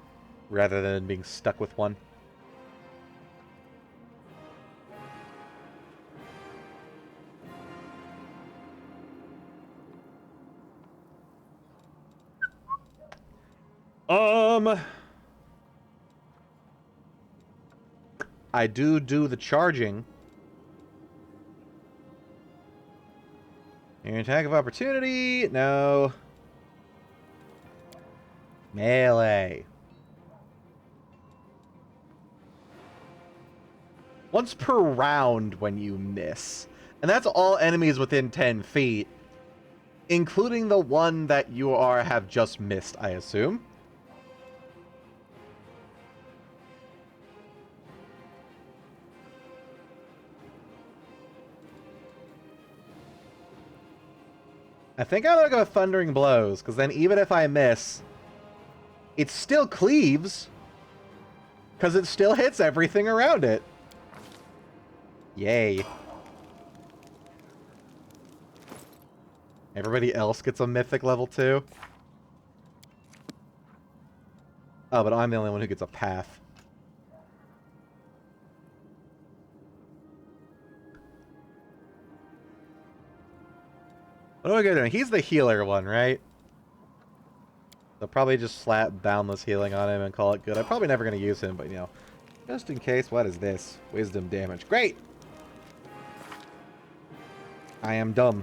rather than being stuck with one. I do the charging. An attack of opportunity? No. Melee. Once per round when you miss. And that's all enemies within 10 feet. Including the one that you have just missed, I assume. I think I'm gonna go with Thundering Blows, because then even if I miss, it still cleaves. Because it still hits everything around it. Yay. Everybody else gets a mythic level 2. Oh, but I'm the only one who gets a path. What do I go doing? He's the healer one, right? They'll probably just slap Boundless Healing on him and call it good. I'm probably never going to use him, but, you know, just in case. What is this? Wisdom damage. Great! I am dumb.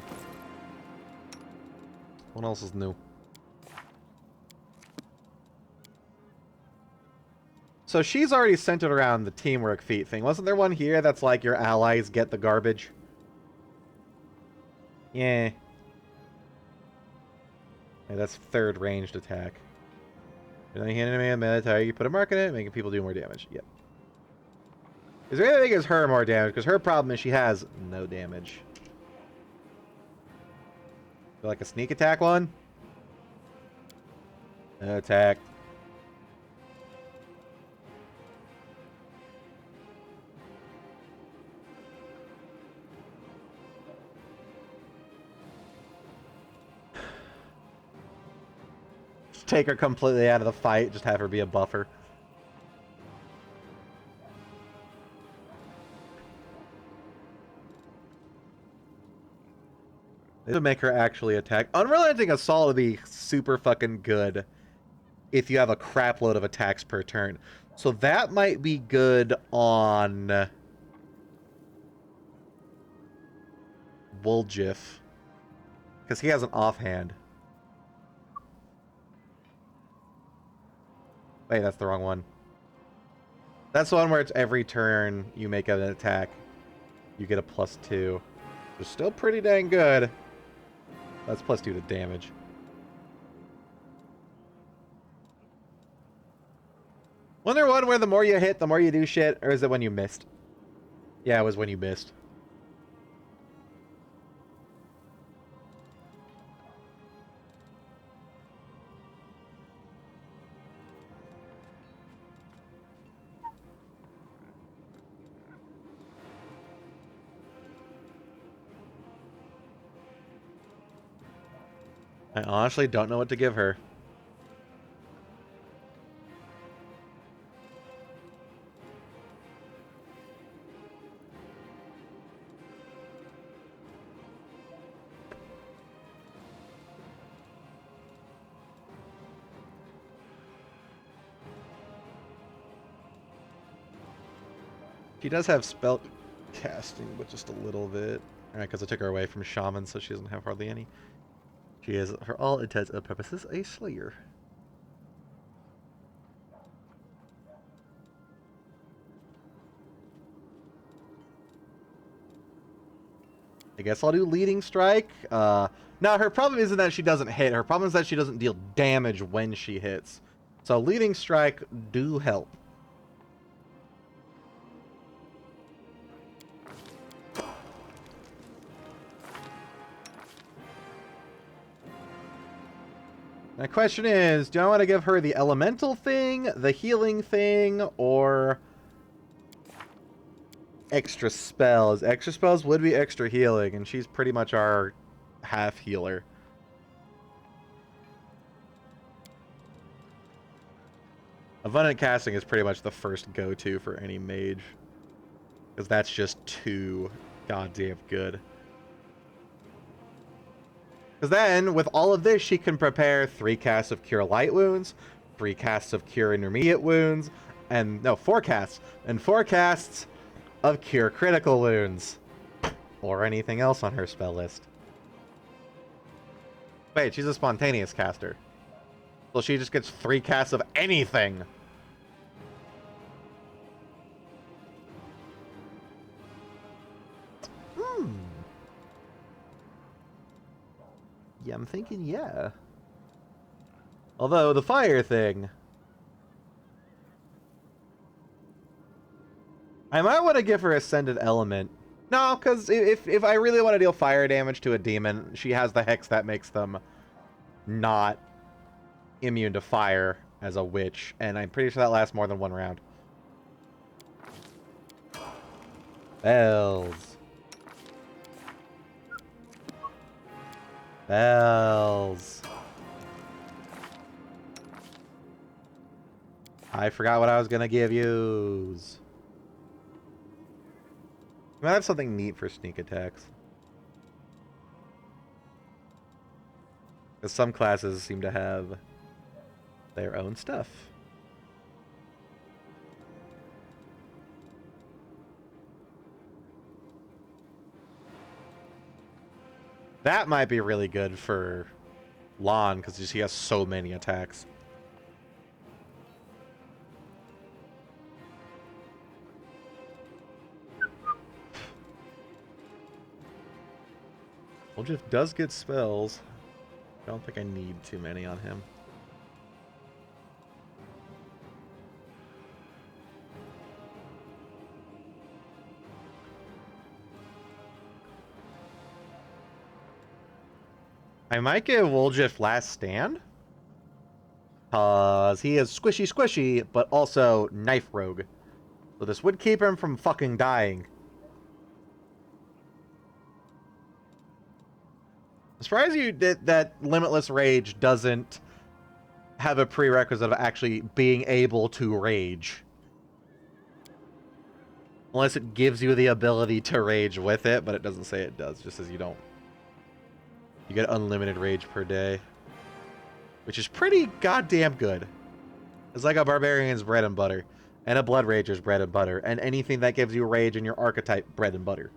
What else is new? So she's already centered around the teamwork feat thing. Wasn't there one here that's like your allies get the garbage? Yeah. Hey, that's third ranged attack. When you enemy a melee target, you put a mark in it, making people do more damage. Yep. Is there anything that gives her more damage? Because her problem is she has no damage. Like a sneak attack one? Attack. Take her completely out of the fight, just have her be a buffer. This would make her actually attack. Unrelenting Assault would be super fucking good if you have a crap load of attacks per turn. So that might be good on Woljif, because he has an offhand. Wait, that's the wrong one. That's the one where it's every turn you make an attack, you get a +2. It's still pretty dang good. That's +2 to damage. Wasn't there one where the more you hit, the more you do shit? Or is it when you missed? Yeah, it was when you missed. I honestly don't know what to give her. She does have spell casting, but just a little bit. Alright, because I took her away from Shaman, so she doesn't have hardly any. She is, for all intents and purposes, a Slayer. I guess I'll do Leading Strike. No, her problem isn't that she doesn't hit. Her problem is that she doesn't deal damage when she hits. So Leading Strike do help. My question is, do I want to give her the elemental thing, the healing thing, or extra spells? Extra spells would be extra healing, and she's pretty much our half healer. Abundant Casting is pretty much the first go-to for any mage, because that's just too goddamn good. Because then, with all of this, she can prepare 3 casts of Cure Light Wounds, 3 casts of Cure Intermediate Wounds, and, no, 4 casts, and 4 casts of Cure Critical Wounds. Or anything else on her spell list. Wait, she's a spontaneous caster. So she just gets 3 casts of anything. Yeah, I'm thinking, yeah. Although, the fire thing... I might want to give her Ascended Element. No, because if I really want to deal fire damage to a demon, she has the Hex that makes them not immune to fire as a witch. And I'm pretty sure that lasts more than 1 round. Bells. Bells. I forgot what I was gonna give yous. We might have something neat for sneak attacks. Because some classes seem to have their own stuff. That might be really good for Lon, because he has so many attacks. Woljif does get spells. I don't think I need too many on him. I might give Woljif Last Stand. Because he is squishy, but also Knife Rogue. So this would keep him from fucking dying. I'm surprised you did that Limitless Rage doesn't have a prerequisite of actually being able to rage. Unless it gives you the ability to rage with it, but it doesn't say it does. It just says you don't. You get unlimited rage per day. Which is pretty goddamn good. It's like a barbarian's bread and butter. And a blood rager's bread and butter. And anything that gives you rage in your archetype, bread and butter.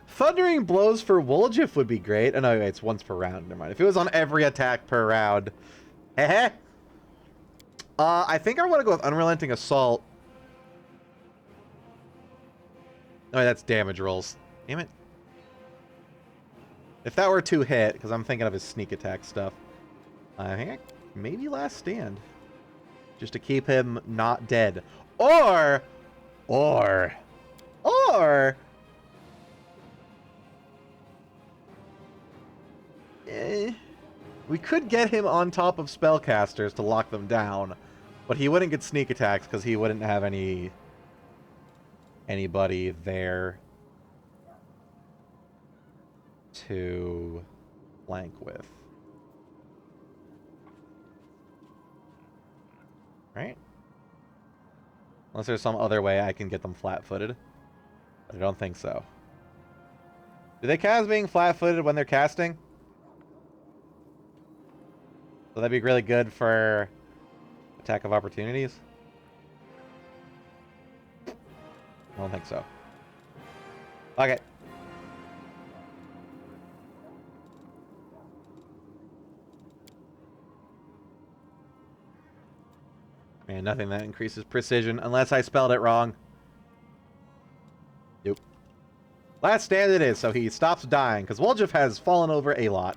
Thundering Blows for Woljif would be great. Oh no, wait, it's once per round. Never mind. If it was on every attack per round. I think I want to go with Unrelenting Assault. Oh, that's damage rolls. Damn it. If that were 2 hit, because I'm thinking of his sneak attack stuff, I think maybe Last Stand. Just to keep him not dead. Or... we could get him on top of spellcasters to lock them down, but he wouldn't get sneak attacks because he wouldn't have anybody there to flank with. Right? Unless there's some other way I can get them flat-footed. But I don't think so. Do they cast being flat-footed when they're casting? So that'd be really good for attack of opportunities? I don't think so. Okay. Man, nothing that increases precision, unless I spelled it wrong. Nope. Last Stand it is, so he stops dying, because Woljif has fallen over a lot.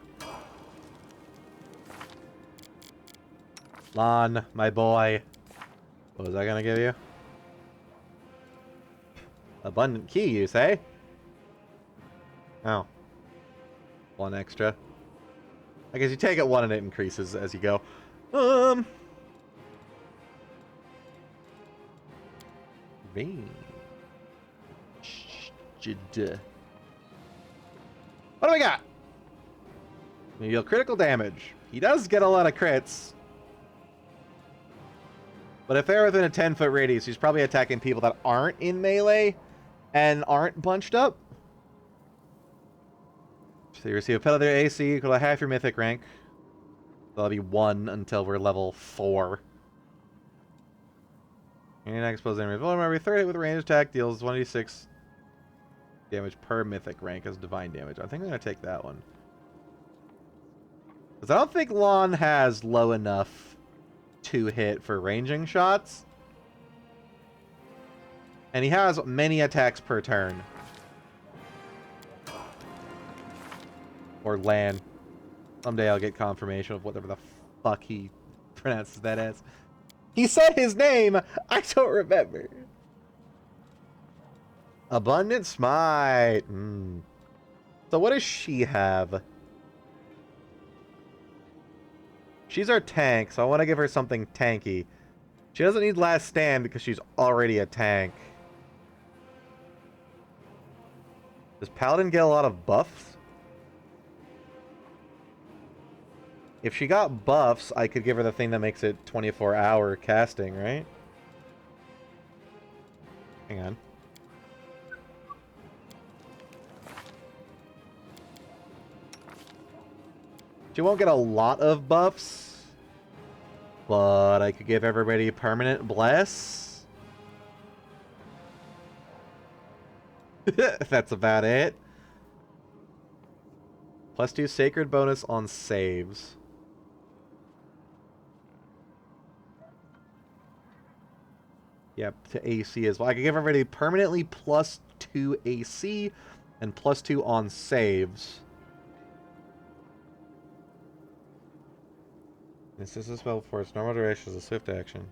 Lon, my boy. What was I gonna give you? Abundant key, you say? Oh. 1 extra. I guess you take it 1 and it increases as you go. Range. What do we got? You deal critical damage. He does get a lot of crits. But if they're within a 10-foot radius, he's probably attacking people that aren't in melee and aren't bunched up. So you receive a penalty AC equal to half your mythic rank. That'll be 1 until we're level 4. Any exposed enemy. Every third hit with a range attack deals 1d6 damage per mythic rank as divine damage. I think I'm going to take that one. Because I don't think Lon has low enough to hit for ranging shots. And he has many attacks per turn. Or land. Someday I'll get confirmation of whatever the fuck he pronounces that as. He said his name! I don't remember. Abundant Smite. So what does she have? She's our tank, so I want to give her something tanky. She doesn't need Last Stand because she's already a tank. Does Paladin get a lot of buffs? If she got buffs, I could give her the thing that makes it 24-hour casting, right? Hang on. She won't get a lot of buffs, but I could give everybody permanent bless. That's about it. +2 sacred bonus on saves. Yep, to AC as well. I could give everybody permanently +2 AC and +2 on saves. This is a spell for its normal duration as a swift action.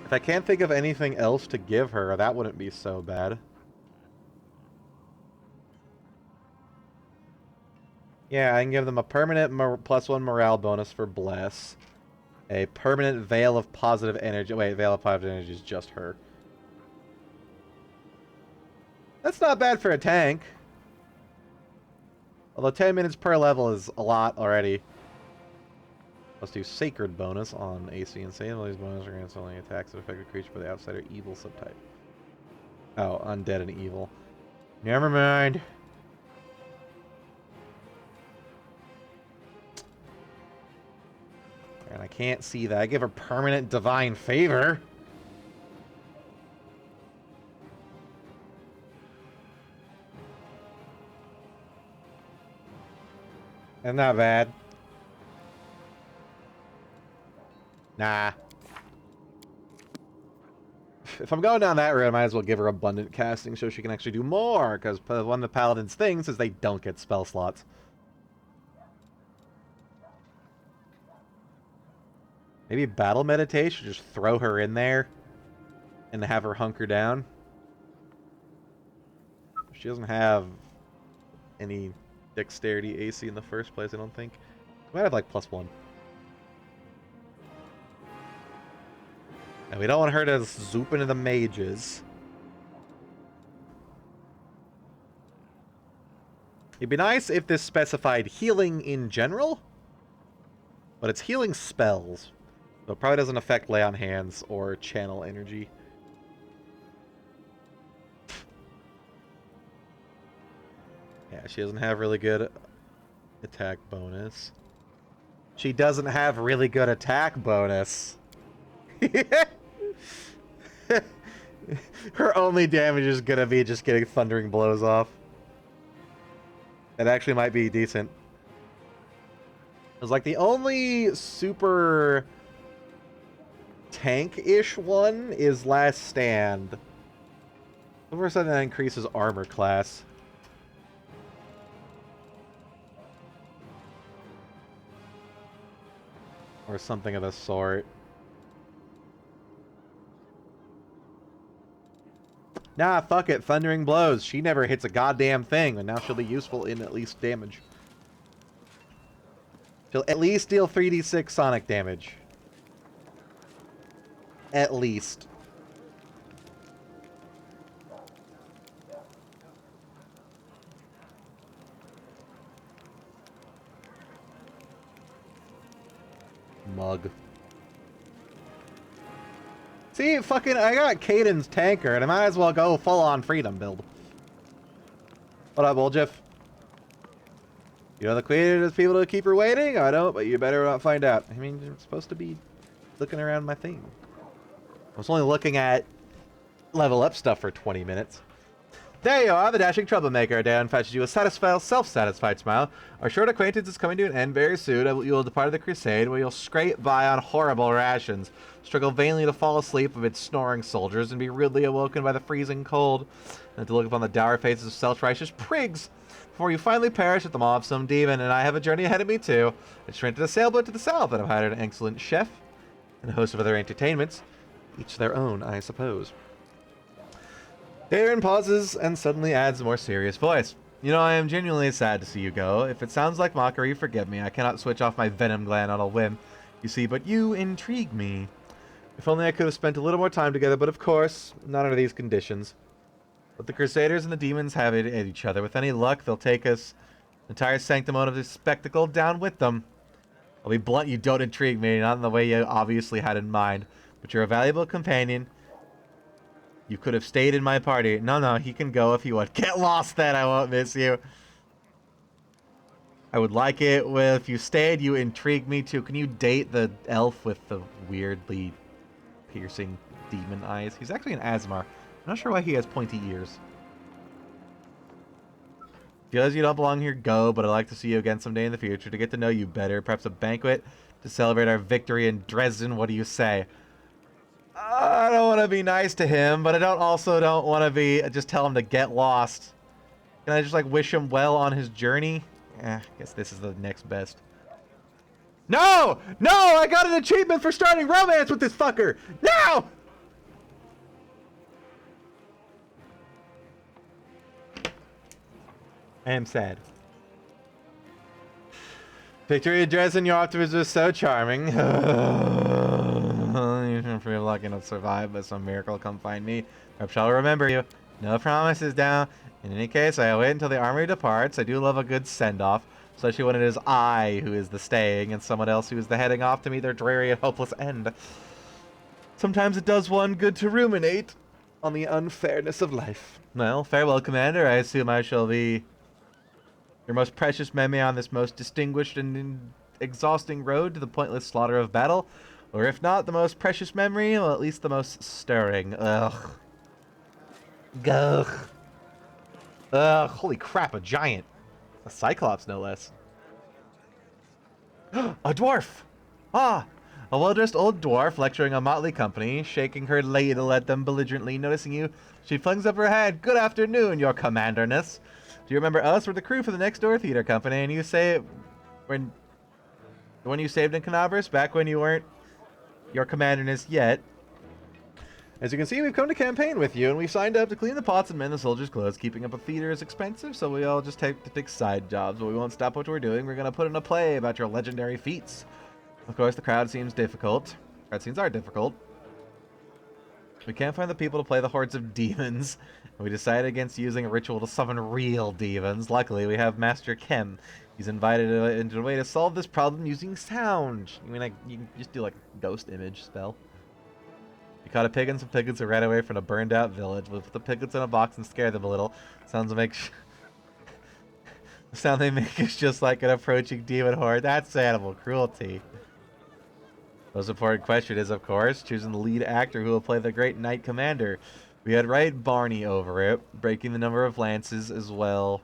If I can't think of anything else to give her, that wouldn't be so bad. Yeah, I can give them a permanent +1 morale bonus for Bless. A permanent Veil of Positive Energy. Wait, Veil of Positive Energy is just her. That's not bad for a tank. Although 10 minutes per level is a lot already. Let's do Sacred bonus on AC and save. All these bonuses are against only attacks that affect a creature by the outsider evil subtype. Oh, undead and evil. Never mind. And I can't see that. I give her permanent divine favor. Isn't that bad? Nah. If I'm going down that road, I might as well give her abundant casting so she can actually do more, because one of the paladin's things is they don't get spell slots. Maybe battle meditation, just throw her in there and have her hunker down. She doesn't have any dexterity AC in the first place, I don't think. She might have like +1. And we don't want her to zoop into the mages. It'd be nice if this specified healing in general, but it's healing spells. So it probably doesn't affect lay on hands or channel energy. Yeah, she doesn't have really good attack bonus. She doesn't have really good attack bonus. Her only damage is gonna be just getting thundering blows off. That actually might be decent. It's like the only super tank-ish one is Last Stand. Over something that increases armor class. Or something of the sort. Nah, fuck it. Thundering Blows. She never hits a goddamn thing, and now she'll be useful in at least damage. She'll at least deal 3d6 sonic damage. At least. Mug. See, fucking, I got Caden's tanker, and I might as well go full-on freedom build. What up, Woljeff? You know the queen is people to keep her waiting? I don't, but you better not find out. I mean, you're supposed to be looking around my thing. I was only looking at level up stuff for 20 minutes. There you are, the dashing troublemaker. Dan fetches you a self-satisfied smile. Our short acquaintance is coming to an end very soon. You will depart the crusade, where you'll scrape by on horrible rations, struggle vainly to fall asleep amid snoring soldiers, and be rudely awoken by the freezing cold, and to look upon the dour faces of self-righteous prigs, before you finally perish at the maw of some demon. And I have a journey ahead of me too. I just rented a sailboat to the south, and I've hired an excellent chef, and a host of other entertainments, each their own, I suppose. Darren pauses and suddenly adds a more serious voice. You know, I am genuinely sad to see you go. If it sounds like mockery, forgive me. I cannot switch off my venom gland on a whim, you see, but you intrigue me. If only I could have spent a little more time together, but of course, not under these conditions. But the Crusaders and the demons have it at each other. With any luck, they'll take us, the entire sanctimony of this spectacle, down with them. I'll be blunt, you don't intrigue me, not in the way you obviously had in mind, but you're a valuable companion. You could have stayed in my party. No, he can go if you want. Get lost then, I won't miss you. I would like it if you stayed. You intrigue me too. Can you date the elf with the weirdly piercing demon eyes? He's actually an Asmar. I'm not sure why he has pointy ears. Feels you don't belong here, go, but I'd like to see you again someday in the future to get to know you better. Perhaps a banquet to celebrate our victory in Dresden. What do you say? I don't want to be nice to him, but I don't want to be just tell him to get lost. Can I just like wish him well on his journey? I guess this is the next best. No! I got an achievement for starting romance with this fucker! No! I am sad. Victory at Dresden, your optimism is so charming. If you're lucky enough to survive, but some miracle come find me. I shall remember you. No promises down. In any case, I'll wait until the army departs. I do love a good send-off, especially when it is I who is the staying and someone else who is the heading off to meet their dreary and hopeless end. Sometimes it does one good to ruminate on the unfairness of life. Well, farewell, Commander. I assume I shall be your most precious memory on this most distinguished and exhausting road to the pointless slaughter of battle. Or if not the most precious memory, well, at least the most stirring. Ugh. Holy crap, a giant. A cyclops, no less. A dwarf! Ah! A well-dressed old dwarf lecturing a motley company, shaking her ladle at them belligerently. Noticing you, she flings up her hand. Good afternoon, your commanderness. Do you remember us? We're the crew for the next door theater company, and you say when you saved in Canabras, back when you weren't your commanderness yet. As you can see, we've come to campaign with you, and we've signed up to clean the pots and mend the soldiers' clothes. Keeping up a theater is expensive, so we all just take to pick side jobs, but we won't stop what we're doing. We're going to put in a play about your legendary feats. Of course, the crowd seems difficult. Crowd scenes are difficult. We can't find the people to play the hordes of demons, and we decided against using a ritual to summon real demons. Luckily, we have Master Kem. He's invited into a way to solve this problem using sound. I mean, you can just do like a ghost image spell. We caught a pig and some piglets who ran away from a burned out village. We'll put the piglets in a box and scare them a little. The sound they make is just like an approaching demon horde. That's animal cruelty. The most important question is, of course, choosing the lead actor who will play the great Knight Commander. We had Wright Barney over it, breaking the number of lances as well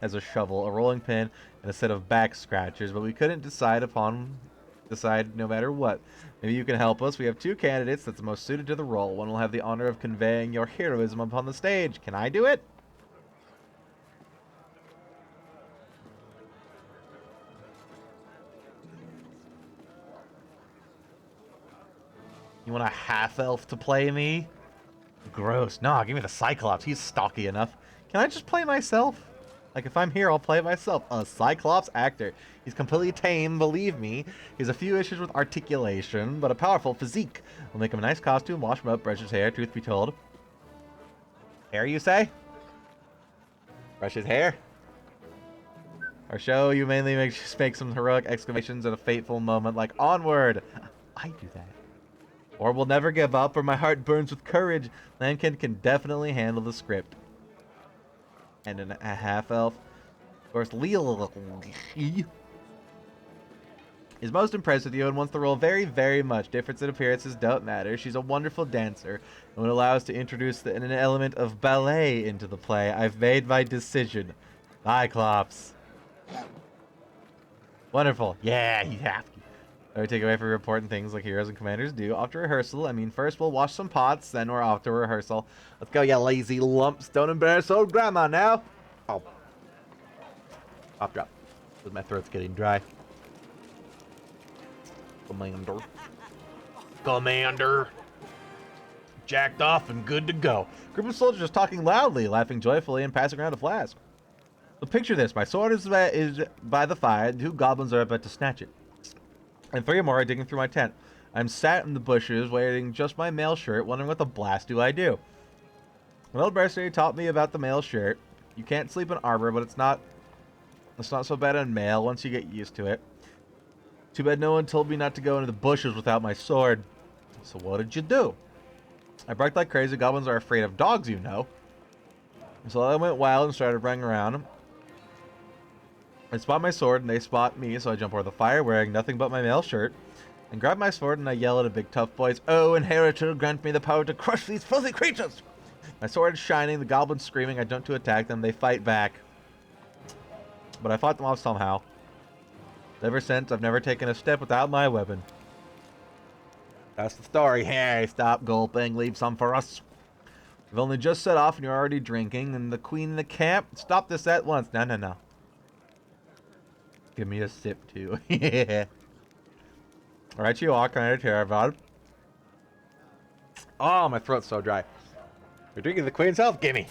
as a shovel, a rolling pin, and a set of back scratchers, but we couldn't decide no matter what. Maybe you can help us. We have two candidates that's the most suited to the role. One will have the honor of conveying your heroism upon the stage. Can I do it? You want a half-elf to play me? Gross. No, give me the Cyclops. He's stocky enough. Can I just play myself? Like, if I'm here, I'll play myself. A Cyclops actor. He's completely tame, believe me. He has a few issues with articulation, but a powerful physique. We'll make him a nice costume, wash him up, brush his hair, truth be told. Hair, you say? Brush his hair? Our show, you mainly make some heroic exclamations at a fateful moment like, onward! I do that. Or we'll never give up, or my heart burns with courage. Lankin can definitely handle the script. And a half-elf. course, Leal is most impressed with you and wants the role very, very much. Difference in appearances don't matter. She's a wonderful dancer and would allow us to introduce an element of ballet into the play. I've made my decision. Cyclops. Wonderful. Yeah, you have to. I would take away from important things like heroes and commanders do. Off to rehearsal. I mean, first we'll wash some pots, then we're off to rehearsal. Let's go, you lazy lumps. Don't embarrass old grandma now. Oh. Pop drop. Because my throat's getting dry. Commander. Commander. Jacked off and good to go. Group of soldiers talking loudly, laughing joyfully, and passing around a flask. So picture this. My sword is by the fire, and 2 goblins are about to snatch it. And 3 more are digging through my tent. I'm sat in the bushes, wearing just my mail shirt, wondering what the blast do I do. Well, Mercenary taught me about the mail shirt. You can't sleep in armor, but it's not so bad in mail once you get used to it. Too bad no one told me not to go into the bushes without my sword. So what did you do? I barked like crazy. Goblins are afraid of dogs, you know. So I went wild and started running around. I spot my sword and they spot me, so I jump over the fire wearing nothing but my mail shirt and grab my sword and I yell at a big tough voice, "Oh, Inheritor, grant me the power to crush these filthy creatures!" My sword is shining, the goblins screaming, I jump to attack them, they fight back. But I fought them off somehow. Ever since, I've never taken a step without my weapon. That's the story. Hey, stop gulping. Leave some for us. We've only just set off and you're already drinking. And the queen in the camp? Stop this at once. No, no, no. Give me a sip, too. Yeah. Alright, you are kind of terrified. Oh, my throat's so dry. You're drinking the queen's health? Gimme.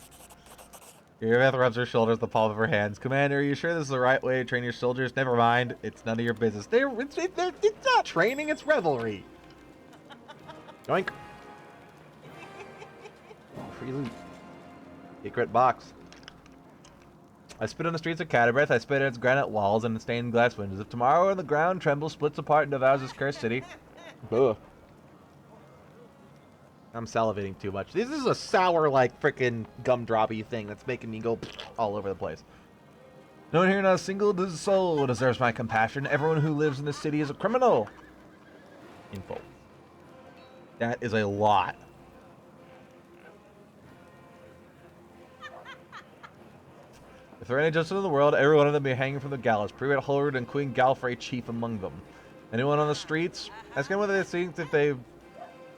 Beth rubs her shoulders, the palm of her hands. Commander, are you sure this is the right way to train your soldiers? Never mind. It's none of your business. It's not training, it's revelry. Yoink. Free loot. Secret box. I spit on the streets of Catabreth. I spit at its granite walls and stained glass windows. If tomorrow when the ground trembles, splits apart, and devours this cursed city. Ugh. I'm salivating too much. This is a sour, like, frickin' gumdroppy thing that's making me go all over the place. No one here, not a single soul deserves my compassion. Everyone who lives in this city is a criminal. Info. That is a lot. If there are any justice in the world, every one of them be hanging from the gallows. Private Holrod and Queen Galfrey chief among them. Anyone on the streets? Ask them whether they think if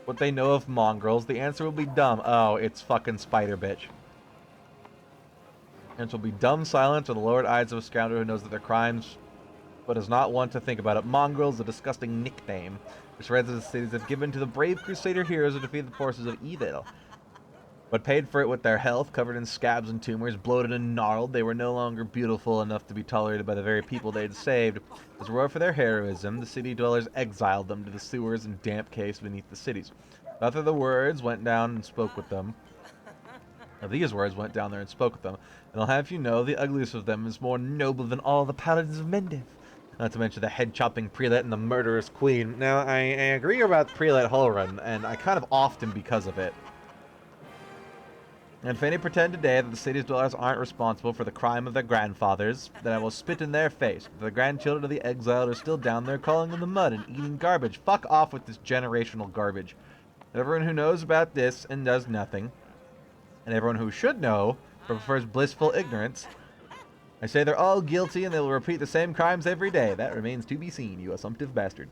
what they know of mongrels. The answer will be dumb. Oh, it's fucking Spider Bitch. And will be dumb silence or the lowered eyes of a scoundrel who knows that their crimes, but does not want to think about it. Mongrels, a disgusting nickname, which residents of cities have given to the brave Crusader heroes who defeated the forces of evil. But paid for it with their health, covered in scabs and tumors, bloated and gnarled, they were no longer beautiful enough to be tolerated by the very people they had saved. As a reward for their heroism, the city dwellers exiled them to the sewers and damp caves beneath the cities. After the words went down and spoke with them. These words went down there and spoke with them. And I'll have you know, the ugliest of them is more noble than all the paladins of Mendiv. Not to mention the head-chopping prelate and the murderous queen. Now, I agree about Prelate Holrun, and I kind of offed him because of it. And if any pretend today that the city's dwellers aren't responsible for the crime of their grandfathers, then I will spit in their face. The grandchildren of the exiled are still down there calling in the mud and eating garbage. Fuck off with this generational garbage. And everyone who knows about this and does nothing, and everyone who should know, but prefers blissful ignorance, I say they're all guilty and they will repeat the same crimes every day. That remains to be seen, you assumptive bastard.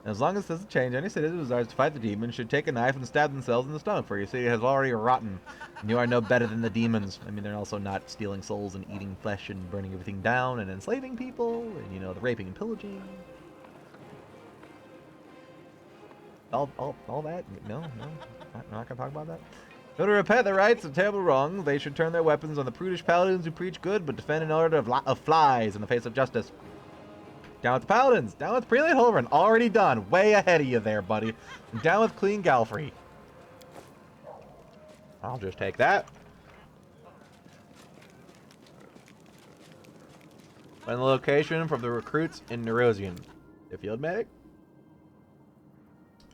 And as long as this doesn't change, any citizen who desires to fight the demon should take a knife and stab themselves in the stomach, for your city has already rotten, and you are no better than the demons. I mean, they're also not stealing souls and eating flesh and burning everything down and enslaving people, and, you know, the raping and pillaging. All that? No, I'm not gonna talk about that. So to repent their rights of terrible wrong, they should turn their weapons on the prudish paladins who preach good, but defend an order of flies in the face of justice. Down with the paladins. Down with Prelate Holrun. Already done. Way ahead of you there, buddy. And down with Queen Galfrey. I'll just take that. Find the location from the recruits in Nerosian. The field medic?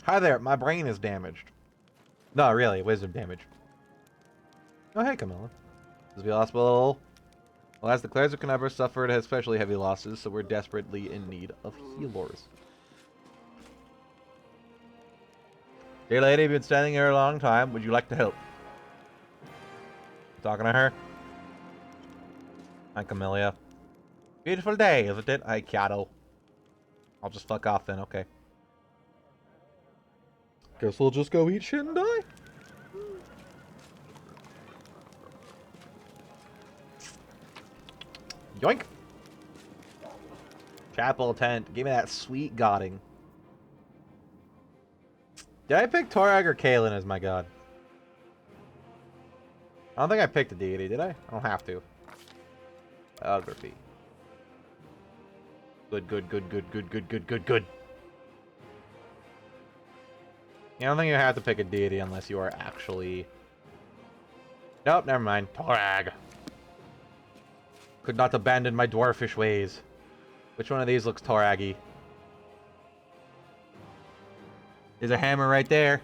Hi there. My brain is damaged. No, really. Wisdom damage. Oh, hey, Camilla. Does it be possible Alas, the Clares of Canabra suffered especially heavy losses, so we're desperately in need of healers. Dear lady, you've been standing here a long time. Would you like to help? Talking to her? Hi, Camellia. Beautiful day, isn't it? Hi, Kato. I'll just fuck off then, okay. Guess we'll just go eat shit and die. Yoink! Chapel tent. Give me that sweet godding. Did I pick Torag or Kalen as my god? I don't think I picked a deity, did I? I don't have to. Biography. Good, good, good, good, good, good, good, good, good. I don't think you have to pick a deity unless you are actually... Nope, never mind. Torag. Could not abandon my dwarfish ways. Which one of these looks Toraggy? There's a hammer right there.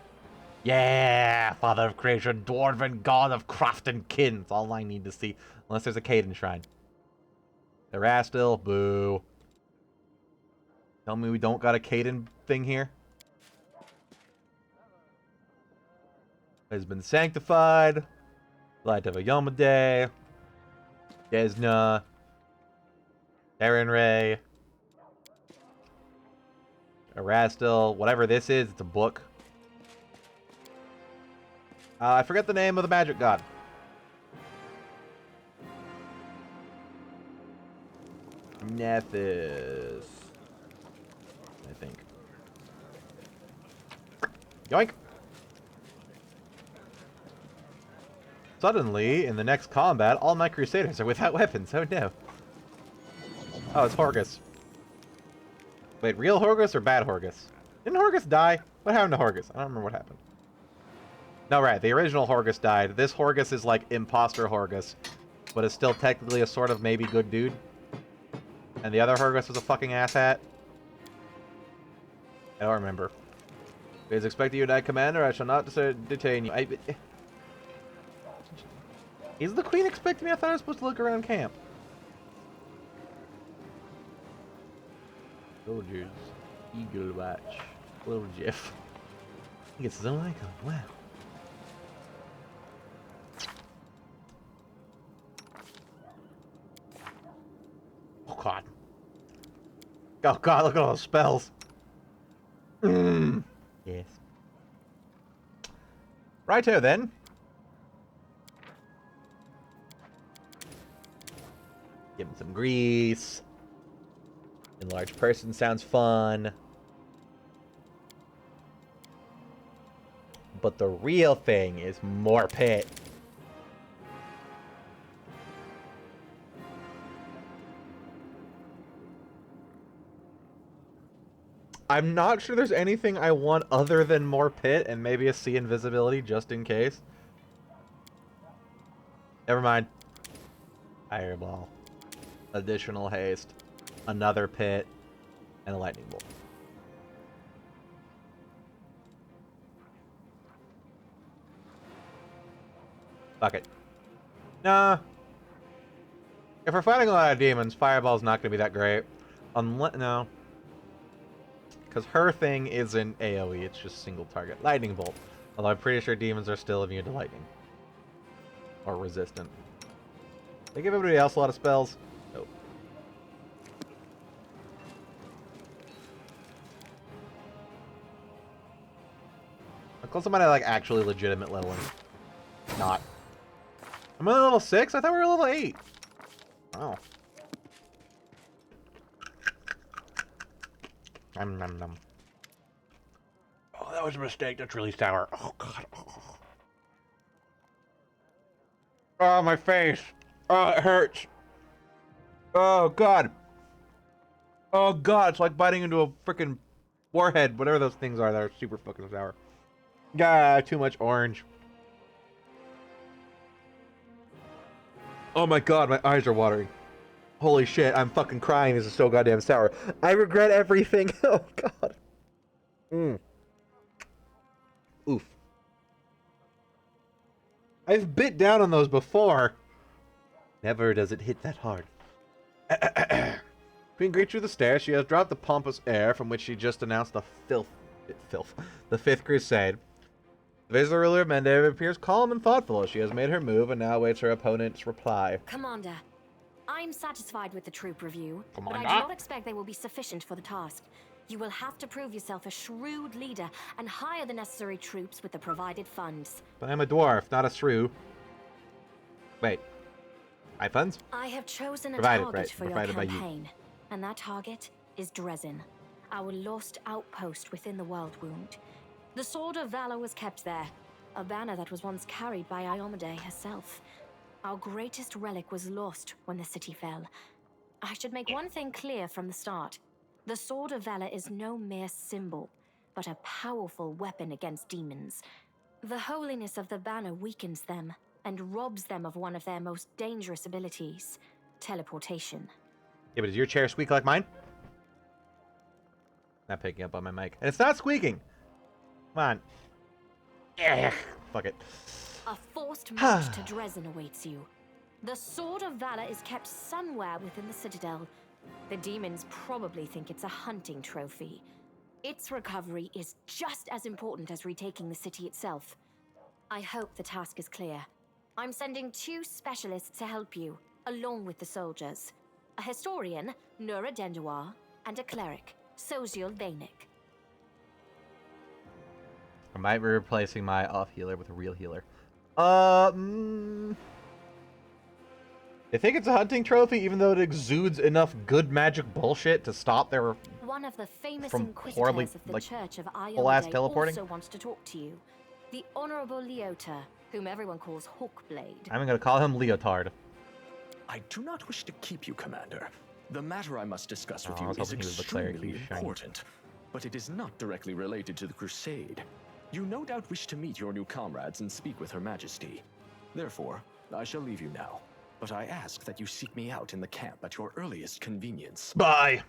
Yeah! Father of creation, Dwarven, god of craft and kin. That's all I need to see. Unless there's a Caden shrine. The Rastil, boo. Tell me we don't got a Caden thing here. Has been sanctified. Light of Ayomade. Desna. Aaron Ray. Erastil. Whatever this is, it's a book. I forget the name of the magic god. Nephis. I think. Yoink! Suddenly, in the next combat, all my crusaders are without weapons. Oh no. Oh, it's Horgus. Wait, real Horgus or bad Horgus? Didn't Horgus die? What happened to Horgus? I don't remember what happened. No, right. The original Horgus died. This Horgus is like imposter Horgus, but is still technically a sort of maybe good dude. And the other Horgus was a fucking asshat. I don't remember. Please expect you to die, Commander. I shall not detain you. Is the Queen expecting me? I thought I was supposed to look around camp. Soldiers. Eagle Watch. Little Jeff. He gets his own icon. Wow. Oh god. Oh god, look at all those spells. Yes. Righto then. Give him some grease. Enlarged person sounds fun. But the real thing is more pit. I'm not sure there's anything I want other than more pit and maybe a sea invisibility just in case. Never mind. Fireball. Additional haste. Another pit. And a lightning bolt. Fuck it. Nah. If we're fighting a lot of demons, Fireball's not going to be that great. Unless... No. Because her thing isn't AoE, it's just single target. Lightning bolt. Although I'm pretty sure demons are still immune to lightning. Or resistant. They give everybody else a lot of spells? Nope. How close am I to, like, actually legitimate leveling? Not. I'm only level 6? I thought we were level 8. Oh. Nom, nom, nom. Oh, that was a mistake. That's really sour. Oh, God. Oh, my face. Oh, it hurts. Oh, God. Oh, God. It's like biting into a freaking warhead. Whatever those things are that are super fucking sour. God, too much orange. Oh, my God. My eyes are watering. Holy shit, I'm fucking crying. This is so goddamn sour. I regret everything. Oh, God. Oof. I've bit down on those before. Never does it hit that hard. Queen greets you the stairs. She has dropped the pompous air from which she just announced the the Fifth Crusade. The visitor ruler of Mendev appears calm and thoughtful as she has made her move and now awaits her opponent's reply. Commander, I'm satisfied with the troop review, Commander? but I do not expect they will be sufficient for the task. You will have to prove yourself a shrewd leader and hire the necessary troops with the provided funds. But I'm a dwarf, not a shrew. Wait. My funds? I have chosen a Provided, target right, for your provided by you. campaign, and that target is Dresden, our lost outpost within the World Wound. The Sword of Valor was kept there, a banner that was once carried by Iomade herself. Our greatest relic was lost when the city fell. I should make one thing clear from the start. The Sword of Valor is no mere symbol, but a powerful weapon against demons. The holiness of the banner weakens them and robs them of one of their most dangerous abilities, teleportation. Yeah, but does your chair squeak like mine? Not picking up on my mic. And it's not squeaking! Come on. Yeah, fuck it. A forced march to Dresden awaits you. The Sword of Valor is kept somewhere within the Citadel. The demons probably think it's a hunting trophy. Its recovery is just as important as retaking the city itself. I hope the task is clear. I'm sending 2 specialists to help you, along with the soldiers. A historian, Nura Denduar, and a cleric, Soziel Vainik. I might be replacing my off healer with a real healer. They think it's a hunting trophy, even though it exudes enough good magic bullshit to stop their One of the famous from inquisitors horribly, of the like, Church of whole-ass Iomade teleporting. also wants to talk to you. The Honorable Leota, whom everyone calls Hawkblade. I'm gonna call him Leotard. I do not wish to keep you, Commander. The matter I must discuss with Oh, I you was is hoping he was the cleric. He extremely was shiny. important, but it is not directly related to the Crusade. You no doubt wish to meet your new comrades and speak with Her Majesty. Therefore, I shall leave you now, but I ask that you seek me out in the camp at your earliest convenience. Bye!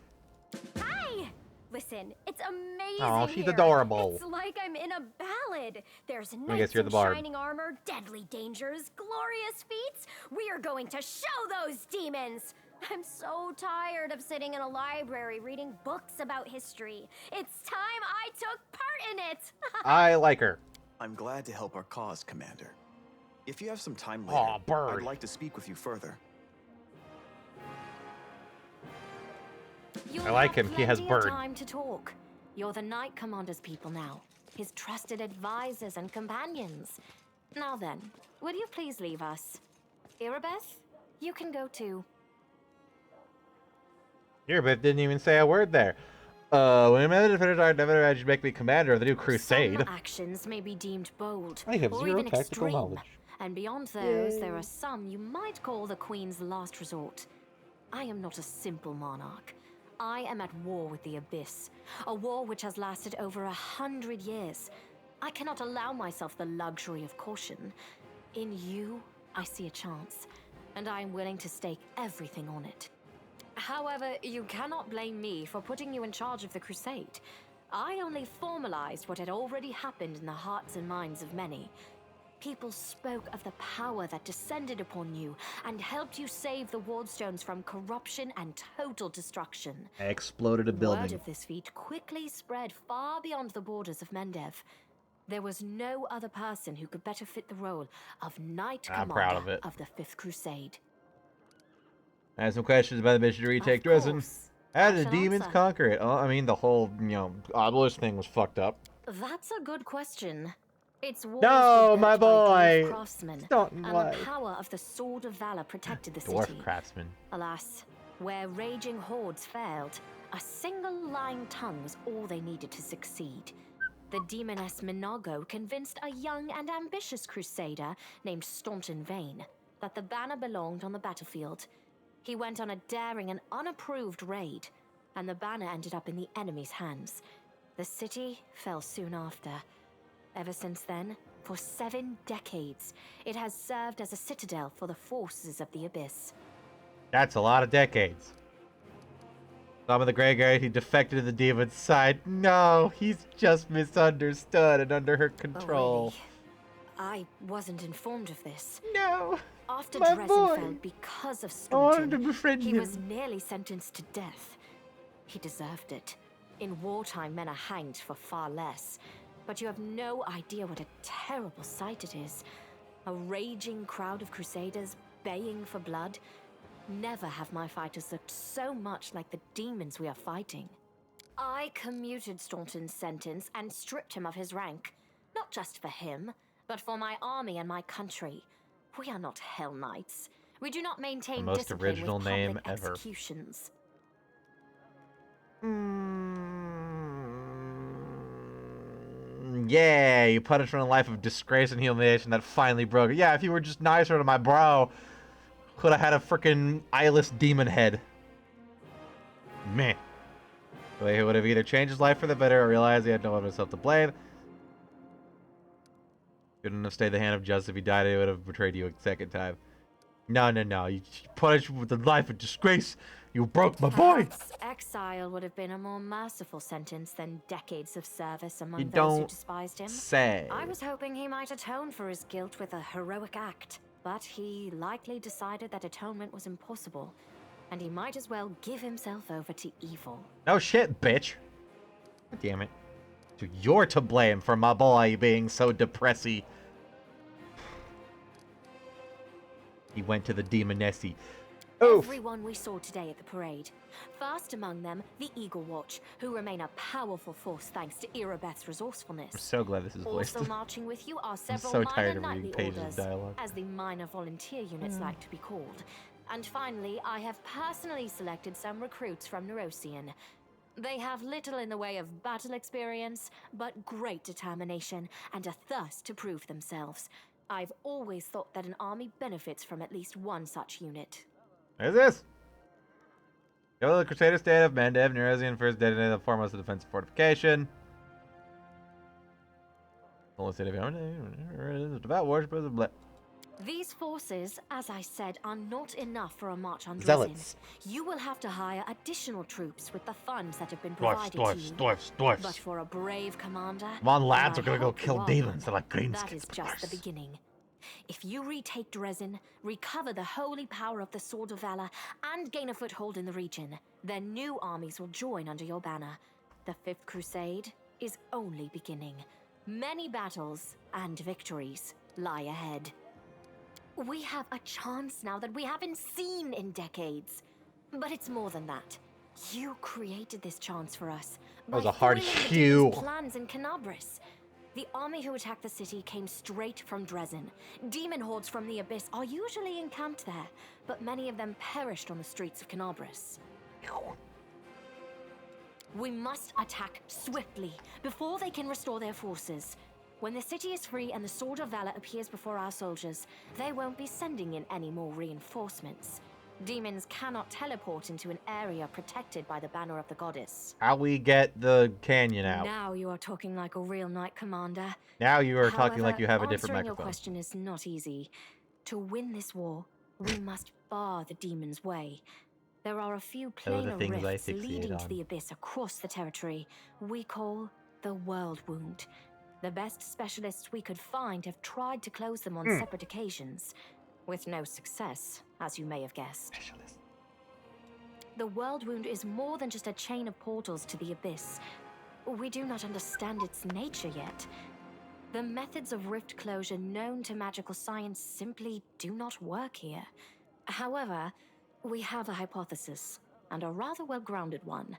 Hi! Listen, it's amazing. Aw, she's here. adorable. It's like I'm in a ballad. There's guess knights you're in the bard. shining armor, deadly dangers, glorious feats. We are going to show those demons. I'm so tired of sitting in a library reading books about history. It's time I took part in it. I like her. I'm glad to help our cause, Commander. If you have some time later, Aw, bird. I'd like to speak with you further. You'll I like have him. He has plenty of bird. time to talk. You're the Knight Commander's people now, his trusted advisors and companions. Now then, will you please leave us? Irabeth, you can go too. Irabeth didn't even say a word there. When a man defenders are never imagined to make me commander of the new crusade. Some actions may be deemed bold, I have or zero even tactical extreme. knowledge. And beyond those, there are some you might call the Queen's last resort. I am not a simple monarch. I am at war with the Abyss, a war which has lasted over 100 years. I cannot allow myself the luxury of caution. In you, I see a chance, and I am willing to stake everything on it. However, you cannot blame me for putting you in charge of the crusade. I only formalized what had already happened in the hearts and minds of many. People spoke of the power that descended upon you and helped you save the Wardstones from corruption and total destruction. I exploded a building. Word of this feat quickly spread far beyond the borders of Mendev. There was no other person who could better fit the role of Knight I'm Commander proud of it. of the Fifth Crusade. I have some questions about the mission to retake Dresden. How did the demons answer. conquer it? Oh, I mean, the whole, obelisk thing was fucked up. That's a good question. Its walls No, were my built by dwarf boy. craftsmen, Don't and lie. the power of the Sword of Valor protected the Dwarf city. craftsman. Alas, where raging hordes failed, a single lying tongue was all they needed to succeed. The demoness Minago convinced a young and ambitious crusader named Staunton Vane that the banner belonged on the battlefield. He went on a daring and unapproved raid, and the banner ended up in the enemy's hands. The city fell soon after. Ever since then, for 7 decades, it has served as a citadel for the forces of the Abyss. That's a lot of decades. Some of the gray guy, he defected to the demon's side. No, he's just misunderstood and under her control. I wasn't informed of this. No. After My Dresden boy. fell because of I wanted to Staunton, befriend he him. was nearly sentenced to death. He deserved it. In wartime, men are hanged for far less. But you have no idea what a terrible sight it is. A raging crowd of crusaders baying for blood. Never have my fighters looked so much like the demons we are fighting. I commuted Staunton's sentence and stripped him of his rank. Not just for him, but for my army and my country. We are not Hell Knights. We do not maintain The most discipline original with name public ever. executions. Yeah, you punished from a life of disgrace and humiliation that finally broke. Yeah, if you were just nicer to my bro, could have had a freaking eyeless demon head. Meh. Well, he would have either changed his life for the better or realized he had no one himself to blame. Couldn't have stayed the hand of justice if he died. He would have betrayed you a second time. No. You punished with a life of disgrace. You broke my boy. Perhaps exile would have been a more merciful sentence than decades of service among You those who don't despised him. say. I was hoping he might atone for his guilt with a heroic act, but he likely decided that atonement was impossible, and he might as well give himself over to evil. No shit, bitch. God damn it. So you're to blame for my boy being so depressy. He went to the demonessi. Oof. Everyone we saw today at the parade. First among them, the Eagle Watch, who remain a powerful force thanks to Irabeth's resourcefulness. I'm so glad this is voiced. Also marching with you are several so minor tired of nightly reading pages of orders, dialogue. as the minor volunteer units like to be called. And finally, I have personally selected some recruits from Neurosian. They have little in the way of battle experience, but great determination and a thirst to prove themselves. I've always thought that an army benefits from at least one such unit. What is this? Go to the Crusader state of Mendev, Neurosian first detonated the foremost of defensive fortification. Only state of devout worshippers of Blet. These forces, as I said, are not enough for a march on Dresden. Zealots. You will have to hire additional troops with the funds that have been Dwarfs, provided to you. dwarfs. But for a brave commander, Come on, lads, and we're I gonna go hope kill you are demons. They're one, like greenskins. that is just the beginning. If you retake Dresden, recover the holy power of the Sword of Valor, and gain a foothold in the region, then new armies will join under your banner. The Fifth Crusade is only beginning. Many battles and victories lie ahead. We have a chance now that we haven't seen in decades. But it's more than that. You created this chance for us. That was by a hard foiling the cue. demon's plans in Canabris. The army who attacked the city came straight from Dresden. Demon hordes from the Abyss are usually encamped there, but many of them perished on the streets of Canabris. We must attack swiftly, before they can restore their forces. When the city is free and the Sword of Valor appears before our soldiers, they won't be sending in any more reinforcements. Demons cannot teleport into an area protected by the banner of the goddess. How we get the canyon out? Now you are talking like a real knight commander. Now you are talking like However, you have a different answering your microphone. question is not easy. To win this war, we must bar the demons' way. There are a few Those are planar things I rifts fixate leading to on. the abyss across the territory. We call the World Wound. The best specialists we could find have tried to close them on separate occasions, with no success, as you may have guessed. The World Wound is more than just a chain of portals to the abyss. We do not understand its nature yet. The methods of rift closure known to magical science simply do not work here. However, we have a hypothesis, and a rather well-grounded one,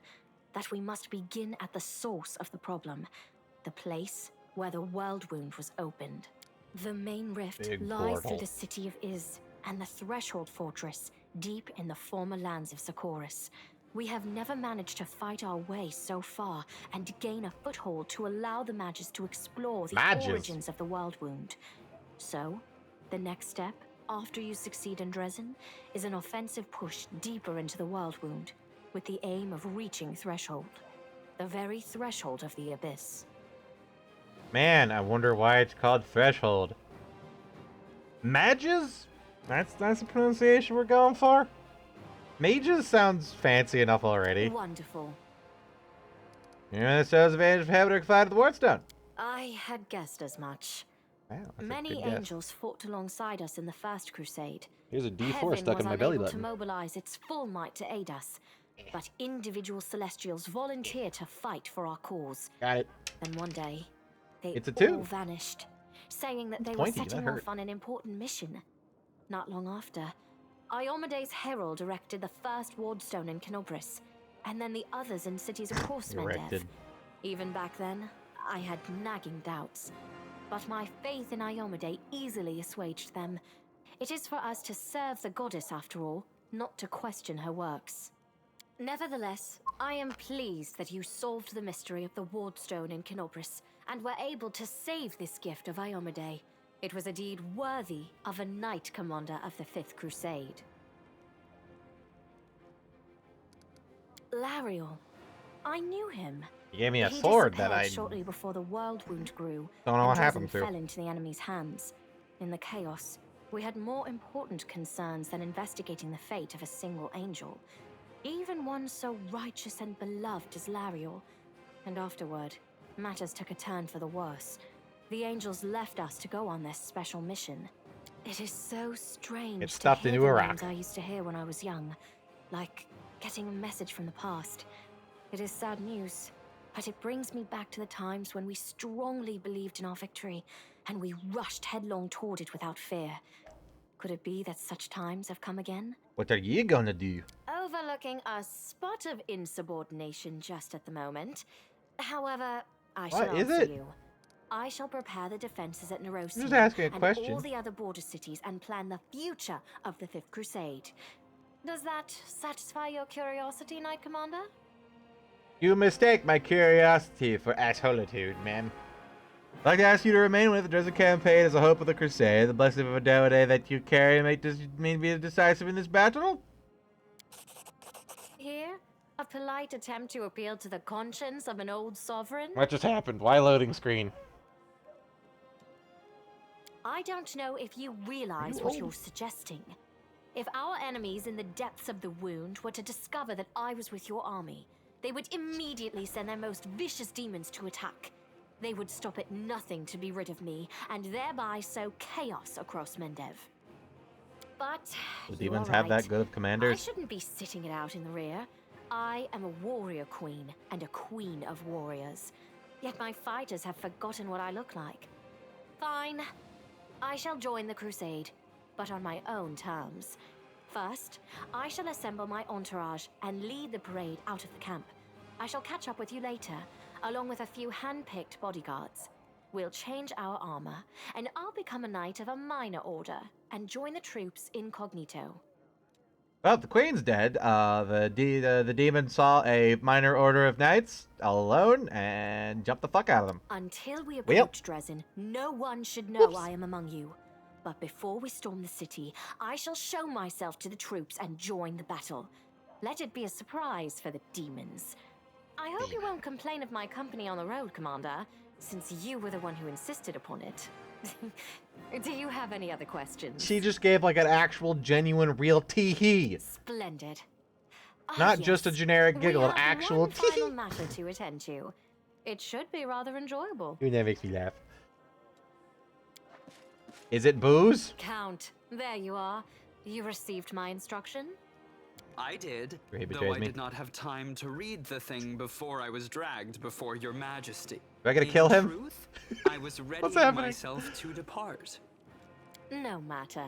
that we must begin at the source of the problem, the place where the World Wound was opened. The main rift Big lies portal. through the city of Iz and the Threshold Fortress, deep in the former lands of Socorus. We have never managed to fight our way so far and gain a foothold to allow the mages to explore the Mages? origins of the World Wound. So, the next step, after you succeed in Dresden, is an offensive push deeper into the World Wound, with the aim of reaching Threshold, the very threshold of the Abyss. Man, I wonder why it's called Threshold. Mages? That's the pronunciation we're going for? Mages sounds fancy enough already. Wonderful. You know the show's advantage of having to fight at the Wardstone. I had guessed as much. Wow, that's a Many good guess. angels fought alongside us in the First Crusade. Here's a D4 Heaven stuck was in my belly unable button. to mobilize its full might to aid us, but individual Celestials volunteered to fight for our cause. Got it. Then one day, they It's a all 2. vanished, saying that they Pointy, were that setting hurt. off on an important mission. Not long after, Iomede's herald erected the first wardstone in Kenobris, and then the others in cities across Mendev. Erected. Even back then, I had nagging doubts, but my faith in Iomede easily assuaged them. It is for us to serve the goddess after all, not to question her works. Nevertheless, I am pleased that you solved the mystery of the wardstone in Kenobris, and were able to save this gift of Iomede. It was a deed worthy of a knight commander of the Fifth Crusade. Lariel. I knew him. He gave me a He sword that disappeared I shortly before the world wound grew. don't know what and happened Dresden to. fell into the enemy's hands. In the chaos, we had more important concerns than investigating the fate of a single angel. Even one so righteous and beloved as Lariel. And afterward, matters took a turn for the worse. The angels left us to go on this special mission. It is so strange It's to stuffed hear into the a rock. names I used to hear when I was young, like getting a message from the past. It is sad news, but it brings me back to the times when we strongly believed in our victory, and we rushed headlong toward it without fear. Could it be that such times have come again? What are you gonna do? Overlooking a spot of insubordination just at the moment. However, I What shall is answer it? you. I shall prepare the defenses at Nerosium I'm just asking a and question. all the other border cities and plan the future of the Fifth Crusade. Does that satisfy your curiosity, Knight Commander? You mistake my curiosity for assholitude, man. I'd like to ask you to remain with the Dresden campaign as a hope of the crusade. The blessing of Adode that you carry may be decisive in this battle. Here, a polite attempt to appeal to the conscience of an old sovereign? What just happened? Why loading screen? I don't know if you realize what you're suggesting. If our enemies in the depths of the wound were to discover that I was with your army, they would immediately send their most vicious demons to attack. They would stop at nothing to be rid of me, and thereby sow chaos across Mendev. But The you demons are have right. that good of commanders? I shouldn't be sitting it out in the rear. I am a warrior queen, and a queen of warriors. Yet my fighters have forgotten what I look like. Fine. I shall join the crusade, but on my own terms. First, I shall assemble my entourage and lead the parade out of the camp. I shall catch up with you later, along with a few hand-picked bodyguards. We'll change our armor, and I'll become a knight of a minor order and join the troops incognito. Well, the queen's dead. The demon saw a minor order of knights all alone and jumped the fuck out of them. Until we Well. approach Dresden, no one should know I am among you. But before we storm the city, I shall show myself to the troops and join the battle. Let it be a surprise for the demons. I hope you won't complain of my company on the road, Commander, since you were the one who insisted upon it. Do you have any other questions? She just gave like an actual, genuine, real tee-hee. Splendid. Not just a generic giggle, an we have actual one final tee-hee. matter to attend to. It should be rather enjoyable. That makes me laugh. Is it booze? Count, there you are. You received my instruction? I did, He though betrays I me. did not have time to read the thing before I was dragged before your majesty. Do I gotta In kill him? truth, I was What's readying happening? myself to depart. No matter.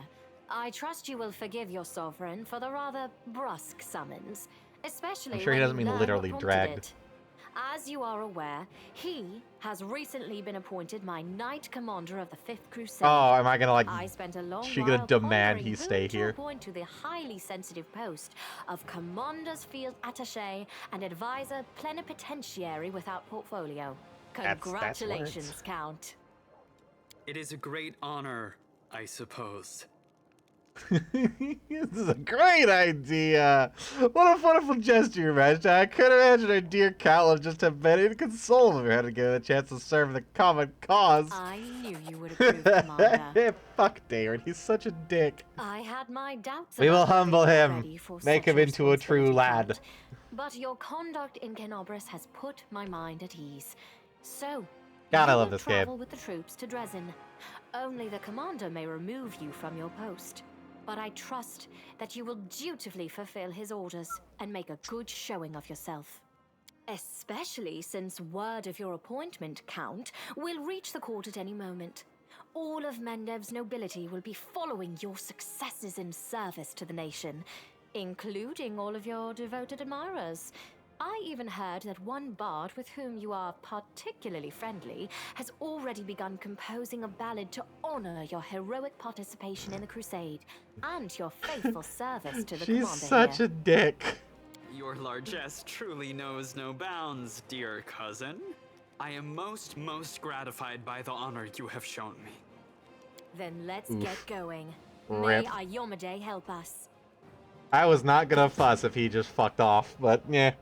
I trust you will forgive your sovereign for the rather brusque summons, especially I'm sure he when doesn't you mean learn literally what prompted dragged. it. As you are aware, he has recently been appointed my Knight Commander of the Fifth Crusade. Oh, am I gonna like? I spent a long She while gonna demand pondering he who stay to here? appoint to the highly sensitive post of Commander's Field Attaché and Advisor Plenipotentiary without portfolio. That's Congratulations, words. Count. It is a great honor, I suppose. This is a great idea. What a wonderful gesture, Your Majesty. I could imagine our dear Count would just have been inconsolable if we had to get a chance to serve the common cause. I knew you would approve, Commander. Fuck David, he's such a dick. I had my doubts We will about whether humble you were him, ready for make such him into a true responsibility, lad. Count. But your conduct in Kenobris has put my mind at ease. So, God, I You love will this game. travel with the troops to Dresden. Only the commander may remove you from your post. But I trust that you will dutifully fulfill his orders and make a good showing of yourself. Especially since word of your appointment, Count, will reach the court at any moment. All of Mendev's nobility will be following your successes in service to the nation, including all of your devoted admirers. I even heard that one bard with whom you are particularly friendly has already begun composing a ballad to honor your heroic participation in the crusade and your faithful service to the She's commander such here. a dick. Your largesse truly knows no bounds, dear cousin. I am most gratified by the honor you have shown me. Then let's Oof. get going. Rip. May Ayomide help us. I was not gonna fuss if he just fucked off, but yeah.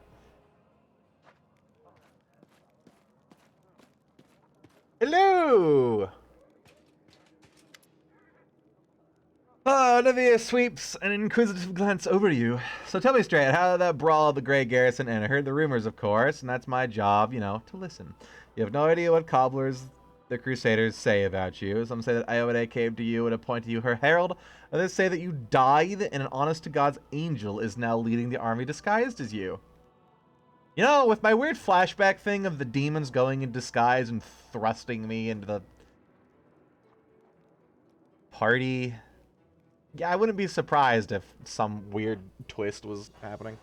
Hello! Olivia sweeps an inquisitive glance over you. So tell me straight, how did that brawl at the Grey Garrison end? I heard the rumors, of course, and that's my job, you know, to listen. You have no idea what cobblers the Crusaders say about you. Some say that Iomade came to you and appointed you her herald. Others say that you died and an honest-to-God's angel is now leading the army disguised as you. You know, with my weird flashback thing of the demons going in disguise and thrusting me into the party, yeah, I wouldn't be surprised if some weird twist was happening.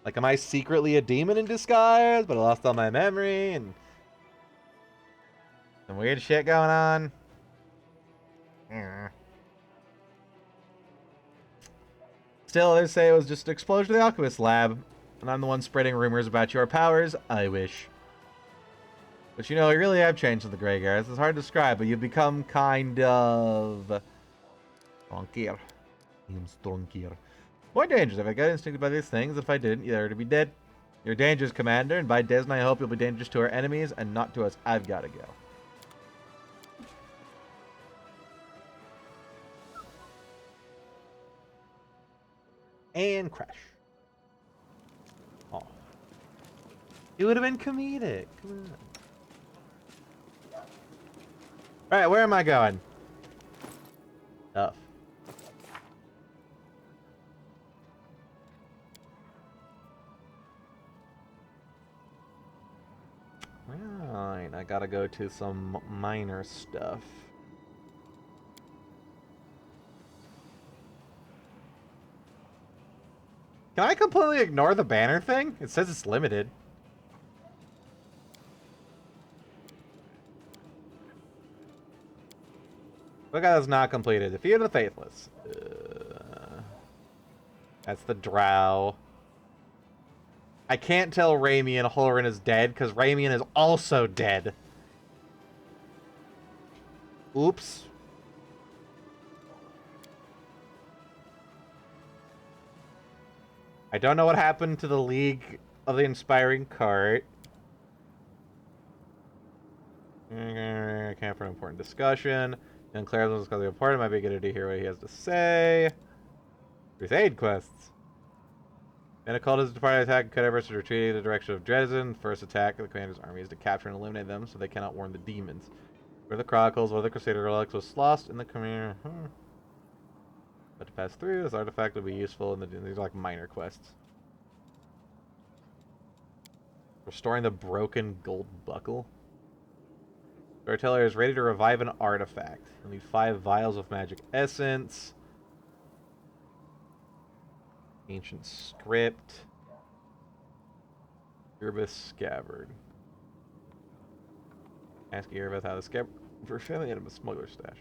Like, am I secretly a demon in disguise, but I lost all my memory, and some weird shit going on? Still, others say it was just an explosion in the Alchemist lab, and I'm the one spreading rumors about your powers. I wish. But you know, you really have changed in the Grey Garrison. It's hard to describe, but you've become kind of stronkier. I'm stronkier. More dangerous. If I got instincted by these things, if I didn't, you'd already be dead. You're dangerous, Commander, and by Desna, I hope you'll be dangerous to our enemies and not to us. I've got to go. And crash. Oh. It would have been comedic. Come on. Alright, where am I going? Tough. Right, I gotta go to some minor stuff. Can I completely ignore the banner thing? It says it's limited. Look how that's not completed. Defeat of the Faithless. That's the Drow. I can't tell Ramian Holrin is dead, because Ramian is also dead. Oops. I don't know what happened to the League of the Inspiring Cart. I can't for an important discussion. And Claire's was because of the important. Might be good to hear what he has to say. Crusade quests. And a call to departed attack cut efforts to retreat in the direction of Dresden. First attack of the commander's army is to capture and eliminate them so they cannot warn the demons. Where the Chronicles, one of the Crusader relics was lost in the commander. But to pass through, this artifact will be useful in these are like minor quests. Restoring the broken gold buckle. Storyteller is ready to revive an artifact. You'll need 5 vials of magic essence. Ancient script. Erebus scabbard. Ask Erebus how the scabbard for family item a smuggler stash.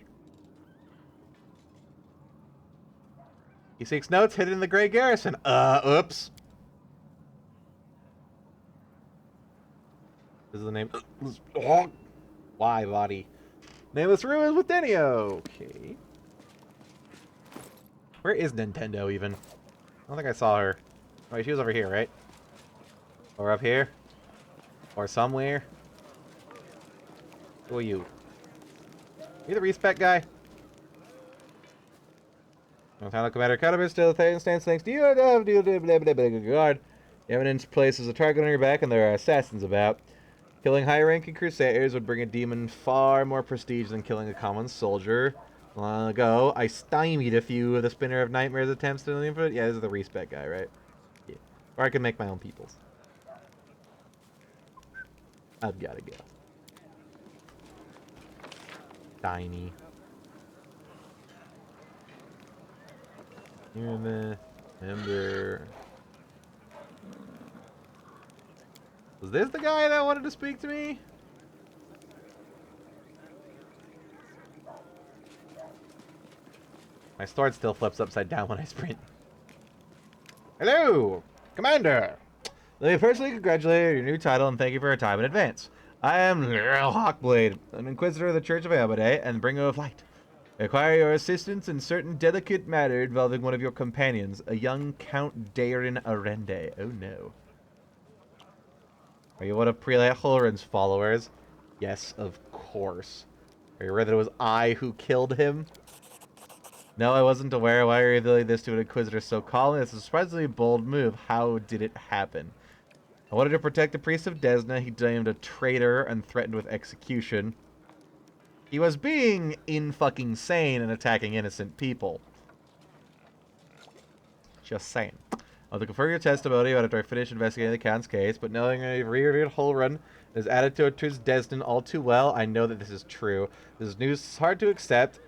He seeks notes hidden in the Grey Garrison. Oops. This is the name. Why, body? Nameless Ruins with Denio. Okay. Where is Nintendo even? I don't think I saw her. Oh, wait, she was over here, right? Or up here? Or somewhere? Who are you? You the respec guy? Untitled Commander Cannabis still stands thanks to you. Guard. Evidence places a target on your back and there are assassins about. Killing high-ranking crusaders would bring a demon far more prestige than killing a common soldier. Long ago, I stymied a few of the Spinner of Nightmares attempts to input. Yeah, this is the respec guy, right? Yeah. Or I can make my own peoples. I've gotta go. Tiny. Remember. Was this the guy that wanted to speak to me? My sword still flips upside down when I sprint. Hello, Commander! Let me personally congratulate you on your new title and thank you for your time in advance. I am Lil Hawkblade, an Inquisitor of the Church of Amadei and Bringer of Light. I require your assistance in certain delicate matter involving one of your companions, a young Count Darin Arende. Oh no. Are you one of Prelate Holren's followers? Yes, of course. Are you aware that it was I who killed him? No, I wasn't aware. Why are you revealing this to an Inquisitor so calmly? It's a surprisingly bold move. How did it happen? I wanted to protect the priest of Desna. He deemed a traitor and threatened with execution. He was being in-fucking sane and attacking innocent people. Just saying. I'll confirm your testimony after I finish investigating the Count's case, but knowing I've reread Holrun has added to his destiny all too well, I know that this is true. This news is hard to accept.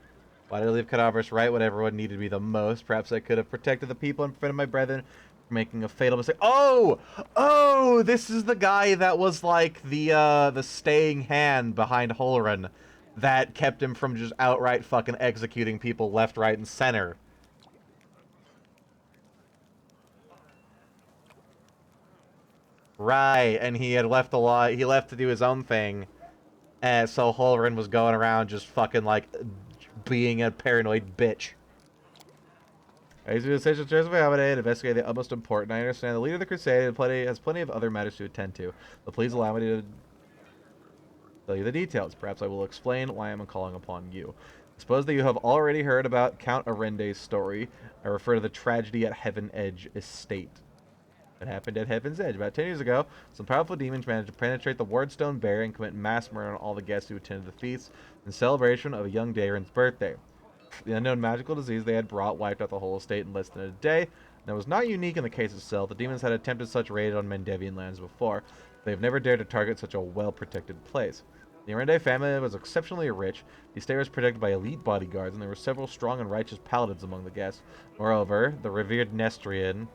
Why did I leave Cadavers right when everyone needed me the most? Perhaps I could have protected the people and prevented my brethren from making a fatal mistake. Oh! Oh! This is the guy that was like the staying hand behind Holrun that kept him from just outright fucking executing people left, right, and center. Right, and he had left a lot. He left to do his own thing, and so Holrun was going around just fucking like being a paranoid bitch. I use the essential church of Amadei and investigate the utmost important. I understand the leader of the crusade has plenty of other matters to attend to, but please allow me to tell you the details. Perhaps I will explain why I am calling upon you. Suppose that you have already heard about Count Arende's story. I refer to the tragedy at Heaven Edge Estate. It happened at Heaven's Edge. About 10 years ago, some powerful demons managed to penetrate the Wardstone Barrier and commit mass murder on all the guests who attended the feast in celebration of a young Darin's birthday. The unknown magical disease they had brought wiped out the whole estate in less than a day. That was not unique in the case itself. The demons had attempted such raids on Mendevian lands before. They have never dared to target such a well-protected place. The Arende family was exceptionally rich. The estate was protected by elite bodyguards, and there were several strong and righteous paladins among the guests. Moreover, the revered Nestrian,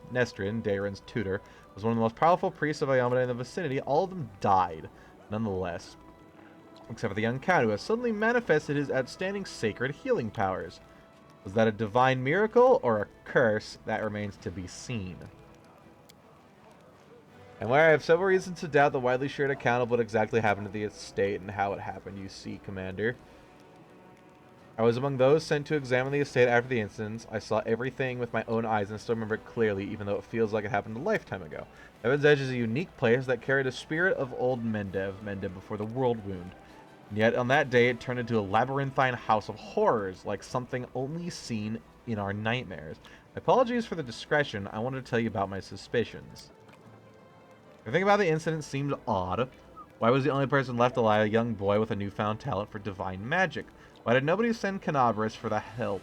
Darin's tutor, was one of the most powerful priests of Ayamada in the vicinity. All of them died, nonetheless, except for the young count, who has suddenly manifested his outstanding sacred healing powers. Was that a divine miracle or a curse? That remains to be seen. And where I have several reasons to doubt the widely shared account of what exactly happened to the estate and how it happened, you see, Commander. I was among those sent to examine the estate after the incidents. I saw everything with my own eyes and still remember it clearly, even though it feels like it happened a lifetime ago. Heaven's Edge is a unique place that carried a spirit of old Mendev before the world wound. And yet, on that day, it turned into a labyrinthine house of horrors, like something only seen in our nightmares. Apologies for the discretion. I wanted to tell you about my suspicions. Everything about the incident seemed odd. Why was the only person left alive a young boy with a newfound talent for divine magic? Why did nobody send Canabras for the help?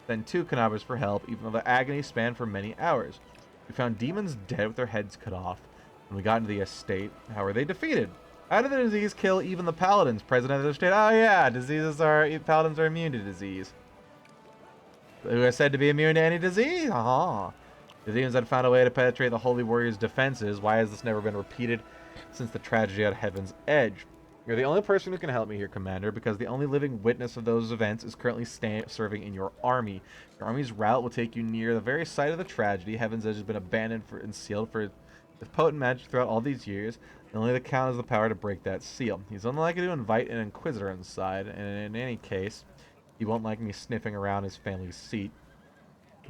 Send 2 Canabras for help, even though the agony spanned for many hours. We found demons dead with their heads cut off. When we got into the estate, how were they defeated? How did the disease kill even the paladins present at the estate? Oh yeah, paladins are immune to disease. Who are said to be immune to any disease? Aha. The demons had found a way to penetrate the Holy Warrior's defenses. Why has this never been repeated since the tragedy at Heaven's Edge? You're the only person who can help me here, Commander, because the only living witness of those events is currently serving in your army. Your army's route will take you near the very site of the tragedy. Heaven's Edge has been abandoned and sealed for with potent magic throughout all these years, and only the Count has the power to break that seal. He's unlikely to invite an Inquisitor inside, and in any case, he won't like me sniffing around his family's seat.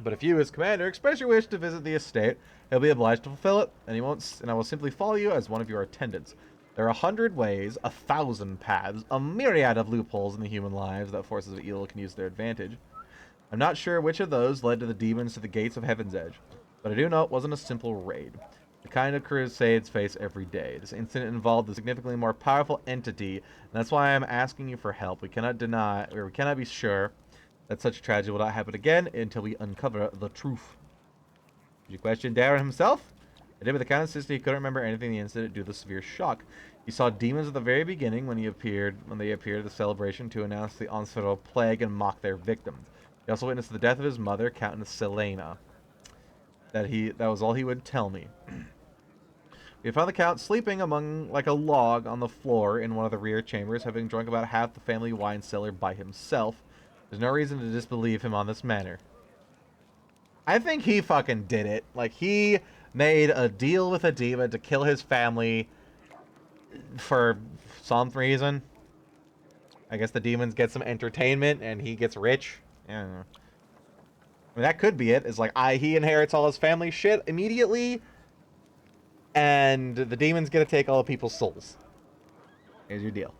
But if you, as Commander, express your wish to visit the estate, he'll be obliged to fulfill it, and I will simply follow you as one of your attendants. There are 100 ways, 1,000 paths, a myriad of loopholes in the human lives that forces of evil can use to their advantage. I'm not sure which of those led to the demons to the gates of Heaven's Edge, but I do know it wasn't a simple raid. The kind of crusades face every day. This incident involved a significantly more powerful entity, and that's why I'm asking you for help. We cannot deny, or we cannot be sure that such a tragedy will not happen again until we uncover the truth. Did you question Darren himself? I did, but the count insisted he couldn't remember anything in the incident due to the severe shock. He saw demons at the very beginning when they appeared at the celebration to announce the onset of a plague and mock their victims. He also witnessed the death of his mother, Countess Selena. That was all he would tell me. We found the Count sleeping among like a log on the floor in one of the rear chambers, having drunk about half the family wine cellar by himself. There's no reason to disbelieve him on this matter. I think he fucking did it. Like, he made a deal with a demon to kill his family for some reason. I guess the demons get some entertainment and he gets rich. I don't know. I mean, that could be it. It's like, he inherits all his family shit immediately, and the demons get to take all the people's souls. Here's your deal.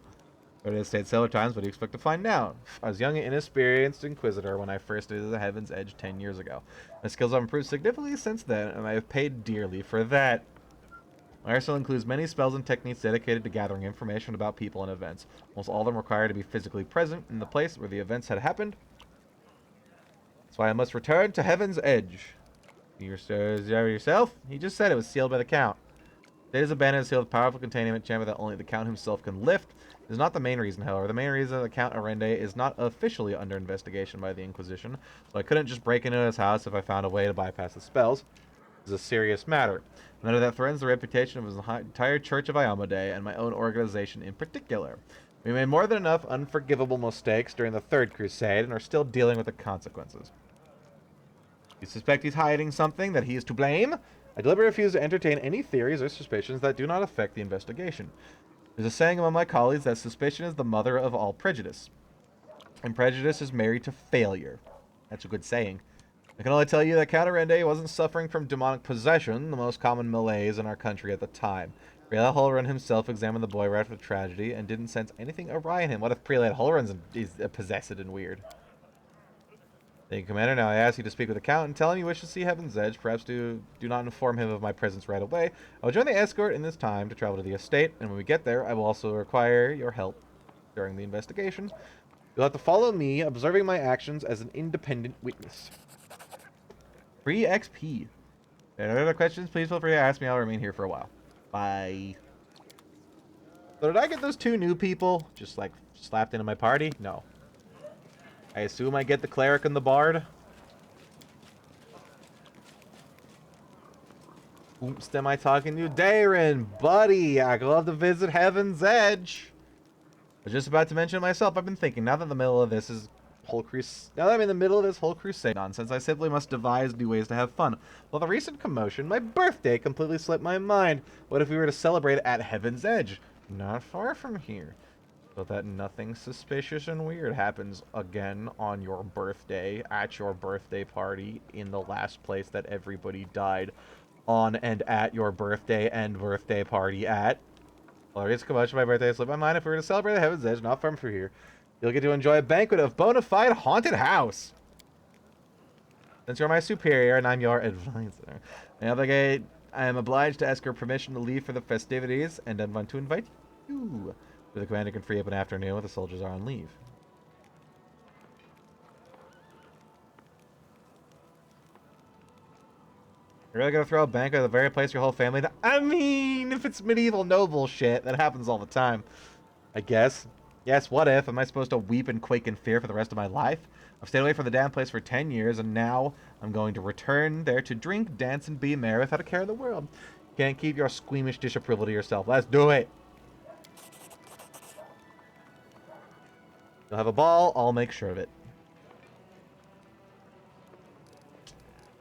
But it has stayed several times. What do you expect to find now? I was young and inexperienced Inquisitor when I first did the Heaven's Edge 10 years ago. My skills have improved significantly since then, and I have paid dearly for that. My arsenal includes many spells and techniques dedicated to gathering information about people and events. Almost all of them require to be physically present in the place where the events had happened. That's why I must return to Heaven's Edge. You yourself? He just said it was sealed by the Count. It is abandoned, sealed with powerful containment chamber that only the Count himself can lift. It is not the main reason, however. The main reason the Count Arende is not officially under investigation by the Inquisition, so I couldn't just break into his house if I found a way to bypass the spells. It is a serious matter. A matter that threatens the reputation of his entire Church of Iomade and my own organization in particular. We made more than enough unforgivable mistakes during the Third Crusade and are still dealing with the consequences. You suspect he's hiding something, that he is to blame? I deliberately refuse to entertain any theories or suspicions that do not affect the investigation. There's a saying among my colleagues that suspicion is the mother of all prejudice. And prejudice is married to failure. That's a good saying. I can only tell you that Count Arende wasn't suffering from demonic possession, the most common malaise in our country at the time. Prelate Holrun himself examined the boy right after the tragedy and didn't sense anything awry in him. What if Prelate Holrun is possessed and weird? Thank you, Commander. Now I ask you to speak with the Count and tell him you wish to see Heaven's Edge. Perhaps do not inform him of my presence right away. I will join the escort in this time to travel to the estate, and when we get there, I will also require your help during the investigation. You'll have to follow me, observing my actions as an independent witness. Free XP. If there are other questions, please feel free to ask me. I'll remain here for a while. Bye. So did I get those two new people just like slapped into my party? No. I assume I get the cleric and the bard. Oops, am I talking to you? Darren, buddy, I'd love to visit Heaven's Edge. I was just about to mention it myself. I've been thinking, now that I'm in the middle of this whole crusade nonsense, I simply must devise new ways to have fun. Well, the recent commotion, my birthday completely slipped my mind. What if we were to celebrate at Heaven's Edge? Not far from here. So that nothing suspicious and weird happens again on your birthday, at your birthday party, in the last place that everybody died on and at your birthday and birthday party at. Well, it's commotion, my birthday slipped my mind. If we were to celebrate at Heaven's Edge, not far from here, you'll get to enjoy a banquet of bona fide haunted house. Since you're my superior and I'm your advisor, I am obliged to ask your permission to leave for the festivities, and I want to invite you. The commander can free up an afternoon when the soldiers are on leave. You're really gonna throw a banquet at the very place your whole family died? I mean, if it's medieval noble shit, that happens all the time. I guess. Yes, what if? Am I supposed to weep and quake in fear for the rest of my life? I've stayed away from the damn place for 10 years, and now I'm going to return there to drink, dance, and be merry without a care in the world. You can't keep your squeamish disapproval to yourself. Let's do it! You'll have a ball, I'll make sure of it.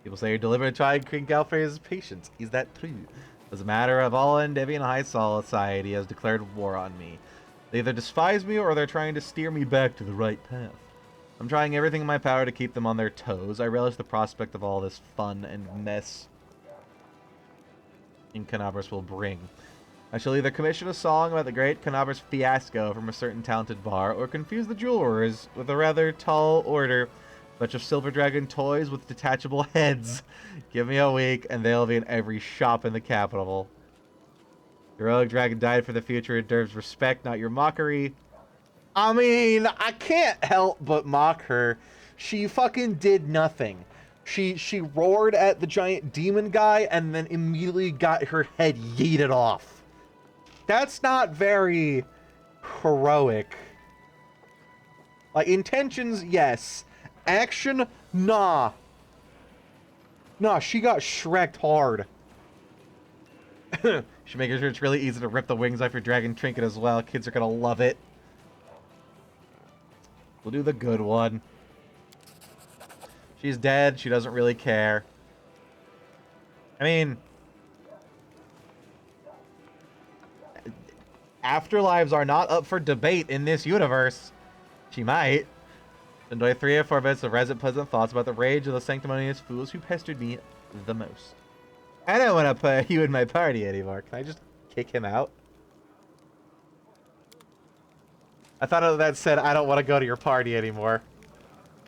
People say you're deliberate trying to crank out for his patience. Is that true? As a matter of all Endevian high society has declared war on me. They either despise me or they're trying to steer me back to the right path. I'm trying everything in my power to keep them on their toes. I relish the prospect of all this fun and mess in Canabras will bring. I shall either commission a song about the great Canabras fiasco from a certain talented bar, or confuse the jewelers with a rather tall order Bunch of silver dragon toys with detachable heads. Give me a week, and they'll be in every shop in the capital. Heroic dragon died for the future. It deserves respect, not your mockery. I mean, I can't help but mock her. She fucking did nothing. She roared at the giant demon guy and then immediately got her head yeeted off. That's not very heroic. Like, intentions, yes. Action, nah. Nah, she got shreked hard. She's making sure it's really easy to rip the wings off your dragon trinket as well. Kids are gonna love it. We'll do the good one. She's dead. She doesn't really care. I mean, afterlives are not up for debate in this universe. She might. Enjoy 3 or 4 minutes of resident pleasant thoughts about the rage of the sanctimonious fools who pestered me the most. I don't want to put you in my party anymore. Can I just kick him out? I thought that said, I don't want to go to your party anymore.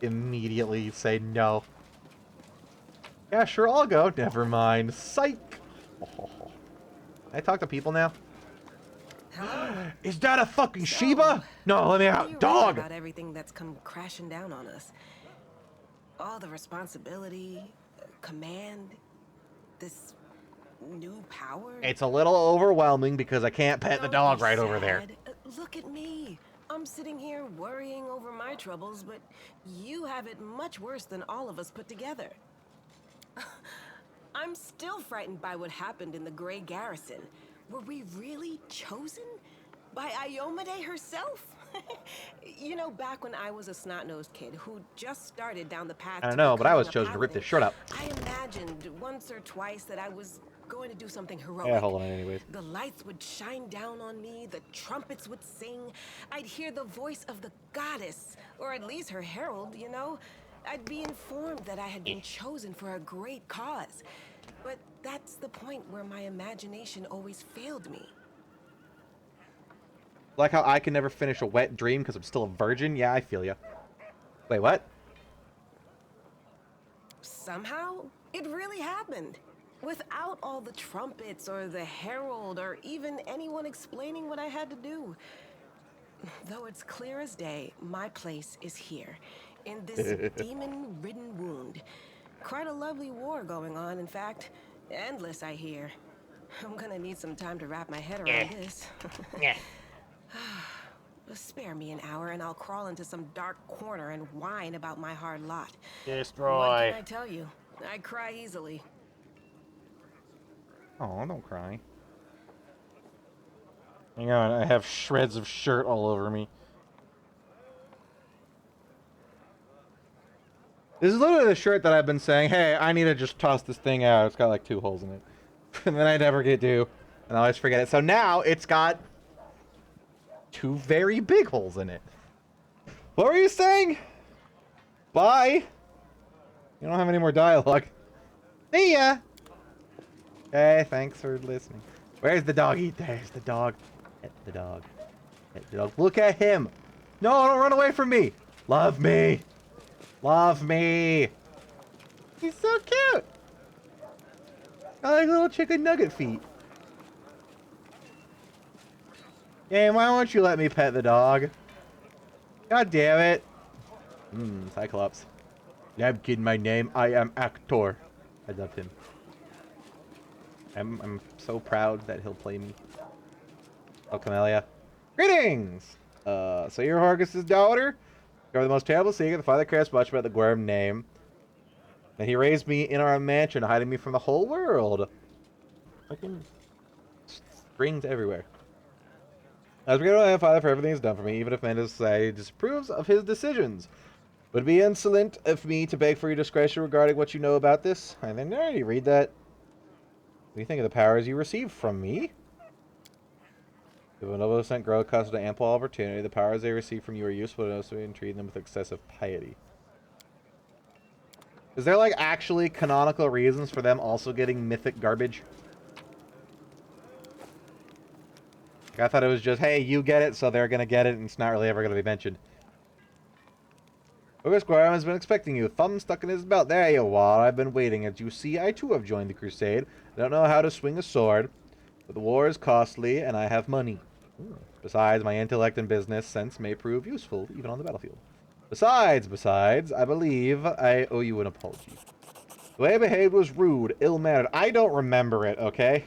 Immediately say no. Yeah, sure, I'll go. Never mind. Psych. Oh. Can I talk to people now? Hello? Is that a fucking Sheba? No, let me out. Dog! About everything that's come crashing down on us. All the responsibility, command, this new power. It's a little overwhelming because I can't pet the dog right over there. Look at me. I'm sitting here worrying over my troubles, but you have it much worse than all of us put together. I'm still frightened by what happened in the Grey Garrison. Were we really chosen? By Iomade herself? You know, back when I was a snot-nosed kid who just started down the path. I don't know, but I was chosen to rip this shirt up. I imagined once or twice that I was going to do something heroic. Yeah, hold on anyways. The lights would shine down on me, the trumpets would sing, I'd hear the voice of the goddess, or at least her herald, you know? I'd be informed that I had been chosen for a great cause. But that's the point where my imagination always failed me. Like how I can never finish a wet dream because I'm still a virgin? Yeah, I feel ya. Wait, what? Somehow, it really happened. Without all the trumpets or the herald or even anyone explaining what I had to do. Though it's clear as day, my place is here, in this demon-ridden wound. Quite a lovely war going on, in fact. Endless, I hear. I'm gonna need some time to wrap my head around this. Spare me an hour and I'll crawl into some dark corner and whine about my hard lot. Destroy. What can I tell you? I cry easily. Oh, don't cry. Hang on, I have shreds of shirt all over me. This is literally the shirt that I've been saying, hey, I need to just toss this thing out. It's got like 2 holes in it. And then I never get to. And I always forget it. So now it's got 2 very big holes in it. What were you saying? Bye. You don't have any more dialogue. See ya. Okay, thanks for listening. Where's the doggy? There's the dog. Pet the dog. Pet the dog. Look at him. No, don't run away from me. Love me. Love me. He's so cute. I like little chicken nugget feet. Game, why won't you let me pet the dog? God damn it. Cyclops. I'm kidding my name. I am Actor. I dubbed him. I'm so proud that he'll play me. Oh, Camellia. Greetings! So you're Horgus' daughter? You're the most terrible secret. The father cares much about the Gwerm name. And he raised me in our mansion, hiding me from the whole world. Fucking strings everywhere. I was grateful to my father for everything he's done for me, even if Manda's society disapproves of his decisions. Would it be insolent of me to beg for your discretion regarding what you know about this? I didn't already read that. What do you think of the powers you received from me? If a noble descent grow accustomed to ample opportunity, the powers they receive from you are useful enough to entreat them with excessive piety. Is there, like, actually canonical reasons for them also getting mythic garbage? Like, I thought it was just, hey, you get it, so they're gonna get it, and it's not really ever gonna be mentioned. Okay, Squire has been expecting you. Thumb stuck in his belt. There you are. I've been waiting. As you see, I too have joined the crusade. I don't know how to swing a sword, but the war is costly, and I have money. Besides, my intellect and business sense may prove useful, even on the battlefield. Besides, I believe I owe you an apology. The way I behaved was rude, ill-mannered. I don't remember it, okay?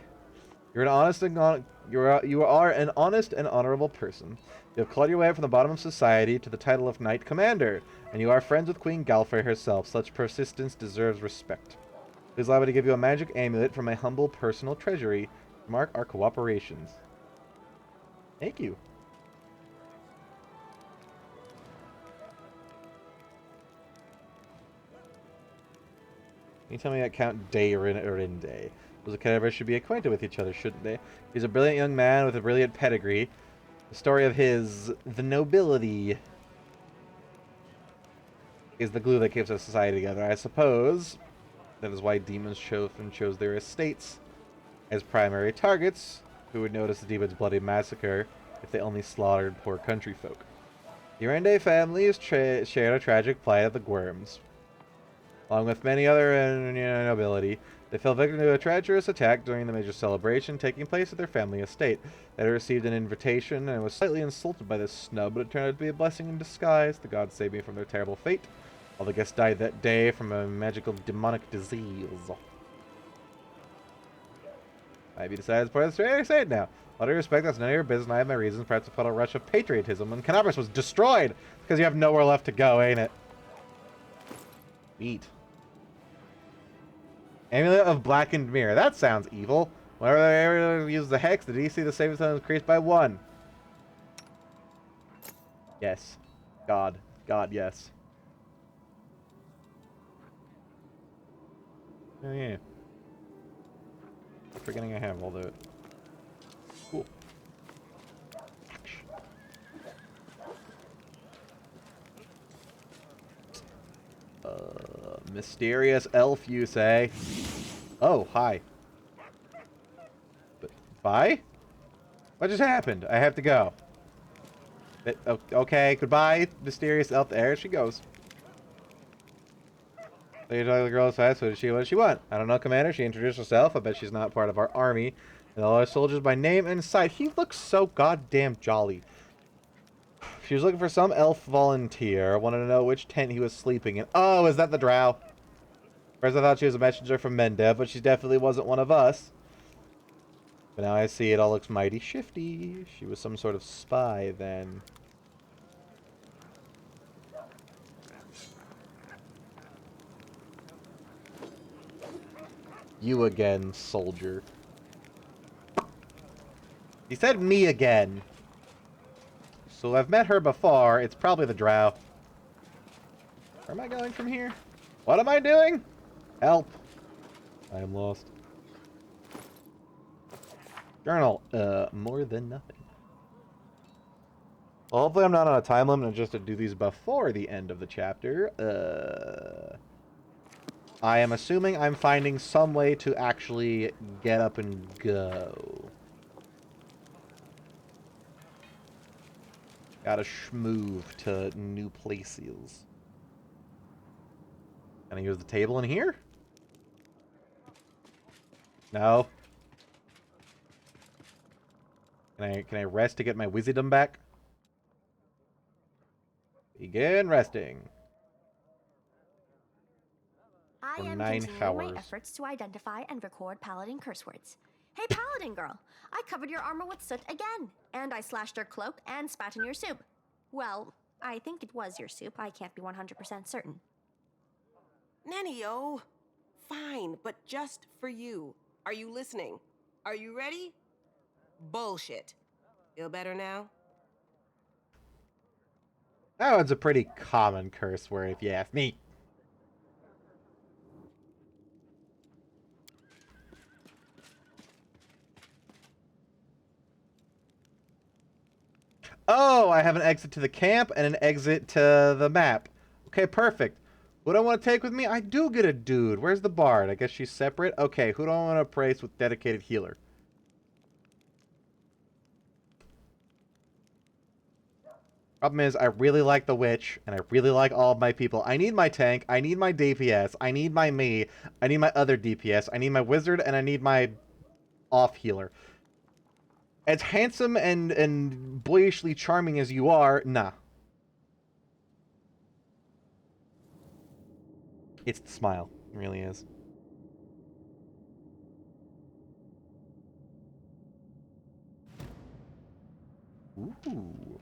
You are an honest and honorable person. You have clawed your way from the bottom of society to the title of Knight Commander, and you are friends with Queen Galfrey herself. Such persistence deserves respect. Please allow me to give you a magic amulet from my humble personal treasury to mark our cooperations. Thank you. Can you tell me that Count Dayrinde? Those Canterbury should be acquainted with each other, shouldn't they? He's a brilliant young man with a brilliant pedigree. The story of the nobility, is the glue that keeps our society together. I suppose that is why demons chose their estates as primary targets. Who would notice the demons' bloody massacre if they only slaughtered poor country folk? The Dayrinde families shared a tragic plight of the Gwyrms. Along with many other nobility, they fell victim to a treacherous attack during the major celebration taking place at their family estate. They had received an invitation and was slightly insulted by this snub, but it turned out to be a blessing in disguise. The gods saved me from their terrible fate. All the guests died that day from a magical demonic disease. Might be decided as part of the state now. All due respect, that's none of your business. I have my reasons. Perhaps I felt a rush of patriotism when Canabras was destroyed. Because you have nowhere left to go, ain't it? Eat. Amulet of Blackened Mirror. That sounds evil. Whenever they ever use the hex, the DC the saving throw is increased by 1. Yes. God, yes. Oh, yeah. Forgetting I have all the... Cool. Mysterious elf, you say? Oh, hi. But, bye? What just happened? I have to go. Okay, goodbye, mysterious elf. There she goes. So you're talking to the girl outside, so what does she want? I don't know, Commander. She introduced herself. I bet she's not part of our army. And all our soldiers by name and sight. He looks so goddamn jolly. She was looking for some elf volunteer. Wanted to know which tent he was sleeping in. Oh, is that the drow? First I thought she was a messenger from Mendev, but she definitely wasn't one of us. But now I see it all looks mighty shifty. She was some sort of spy then. You again, soldier. He said me again. So I've met her before. It's probably the drow. Where am I going from here? What am I doing? Help. I am lost. Journal. More than nothing. Well, hopefully I'm not on a time limit and just to do these before the end of the chapter. I am assuming I'm finding some way to actually get up and go. Gotta schmoove to new places. Can I use the table in here? No. Can I rest to get my wisdom back? Begin resting. I For am 9 continuing hours. my efforts to identify and record paladin curse words. Hey, paladin girl, I covered your armor with soot again, and I slashed your cloak and spat in your soup. Well, I think it was your soup. I can't be 100% certain. Nenio, fine, but just for you. Are you listening? Are you ready? Bullshit. Feel better now? That one's a pretty common curse word if you ask me. Oh, I have an exit to the camp and an exit to the map. Okay, perfect. Who do I want to take with me? I do get a dude. Where's the bard? I guess she's separate. Okay, who do I want to place with dedicated healer? Problem is, I really like the witch, and I really like all of my people. I need my tank, I need my DPS, I need my me, I need my other DPS, I need my wizard, and I need my off healer. As handsome and boyishly charming as you are, nah. It's the smile. It really is. Ooh.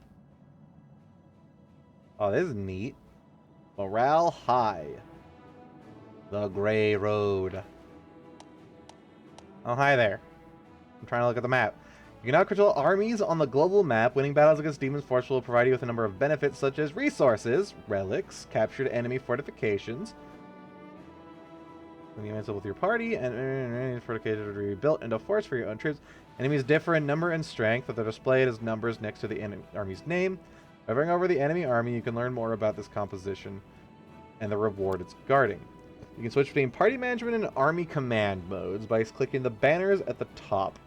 Oh, this is neat. Morale high. The Grey Road. Oh, hi there. I'm trying to look at the map. You can now control armies on the global map. Winning battles against demons force will provide you with a number of benefits such as resources, relics, captured enemy fortifications. When you wrestle with your party, and fortifications will be rebuilt into a force for your own troops. Enemies differ in number and strength, but they're displayed as numbers next to the army's name. By bringing over the enemy army, you can learn more about this composition and the reward it's guarding. You can switch between party management and army command modes by clicking the banners at the top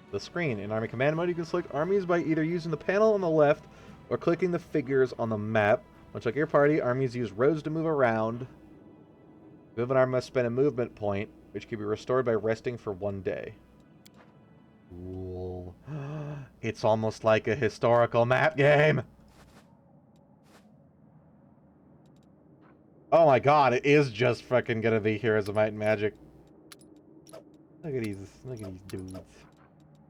of the screen. In army command mode, you can select armies by either using the panel on the left or clicking the figures on the map. Much like your party, armies use roads to move around. Move an army must spend a movement point, which can be restored by resting for 1 day. Cool. It's almost like a historical map game. Oh my god, it is just fucking gonna be Heroes of Might and Magic. Look at these dudes.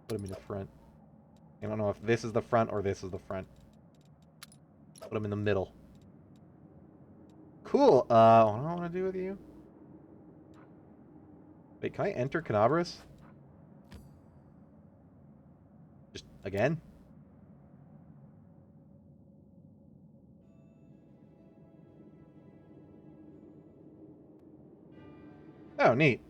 Put them in the front. I don't know if this is the front or this is the front. Put them in the middle. Cool. What do I want to do with you? Wait, can I enter Canabras? Just again? Oh, neat.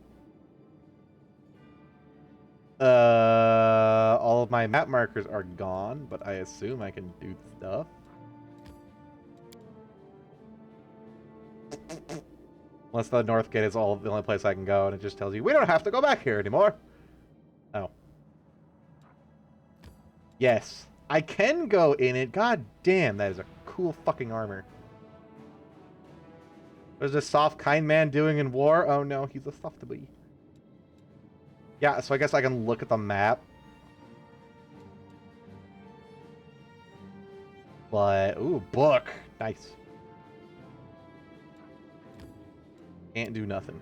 All of my map markers are gone, but I assume I can do stuff. Unless the North Gate is the only place I can go, and it just tells you, we don't have to go back here anymore. Oh. Yes. I can go in it. God damn, that is a cool fucking armor. What is this soft, kind man doing in war? Oh no, he's a soft boy. Yeah, so I guess I can look at the map. But, ooh, book. Nice. Can't do nothing.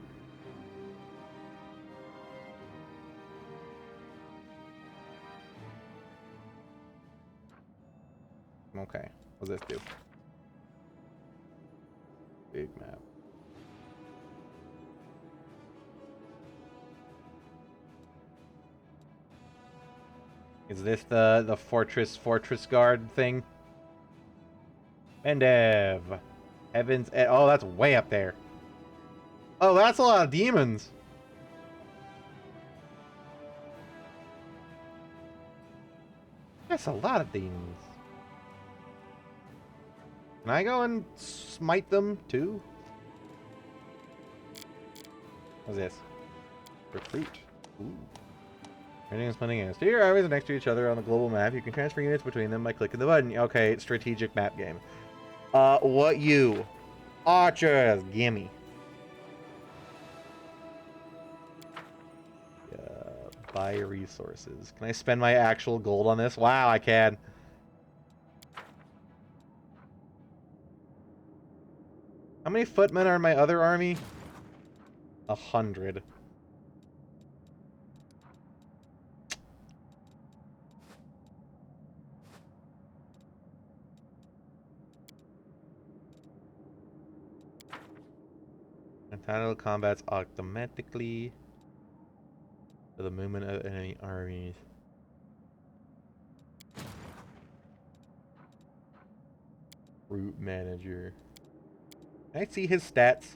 Okay, what does this do? Big map. Is this the fortress guard thing? Mendev. Heavens. Oh, that's way up there. Oh, that's a lot of demons. That's a lot of demons. Can I go and smite them too? What's this? Recruit. Ooh. Training and splitting units. Your armies are next to each other on the global map. You can transfer units between them by clicking the button. Okay, strategic map game. What you? Archers, gimme. Buy resources. Can I spend my actual gold on this? Wow, I can. How many footmen are in my other army? 100. Untitled combats automatically for the movement of enemy armies. Route manager. Can I see his stats?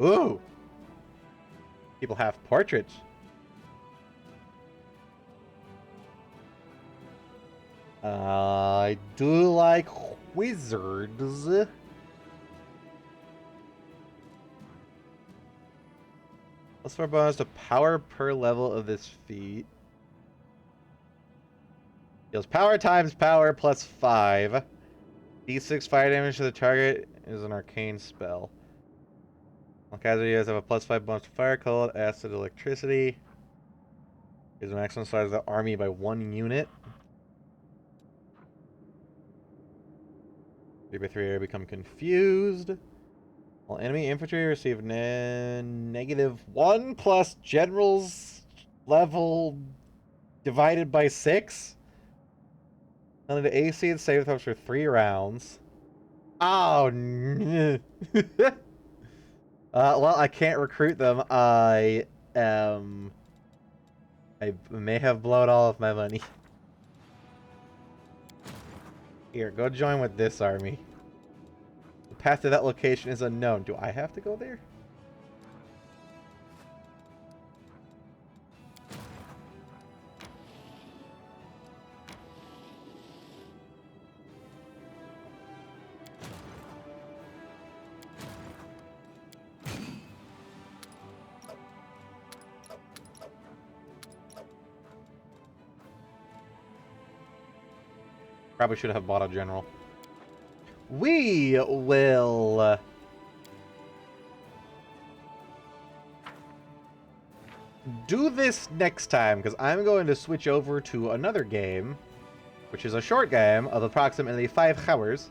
Ooh! People have portraits. I do like wizards. Plus 4 bonus to power per level of this feat. Deals power times power plus 5. D6 fire damage to the target is an arcane spell. All casualties have a plus 5 bonus to fire, cold, acid, electricity. Gives the maximum size of the army by 1 unit. 3/3 area become confused. While enemy infantry receive -1 plus general's level divided by 6. Only the AC and save throws for 3 rounds. Oh, well, I can't recruit them. I may have blown all of my money. Here, go join with this army. The path to that location is unknown. Do I have to go there? Probably should have bought a general. We will do this next time, because I'm going to switch over to another game, which is a short game of approximately 5 hours.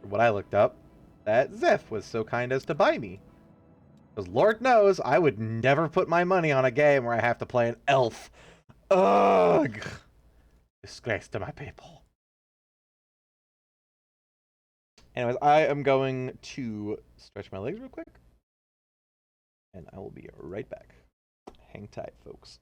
From what I looked up, that Zeph was so kind as to buy me. Because Lord knows I would never put my money on a game where I have to play an elf. Ugh! Disgrace to my people. Anyways, I am going to stretch my legs real quick. And I will be right back. Hang tight, folks.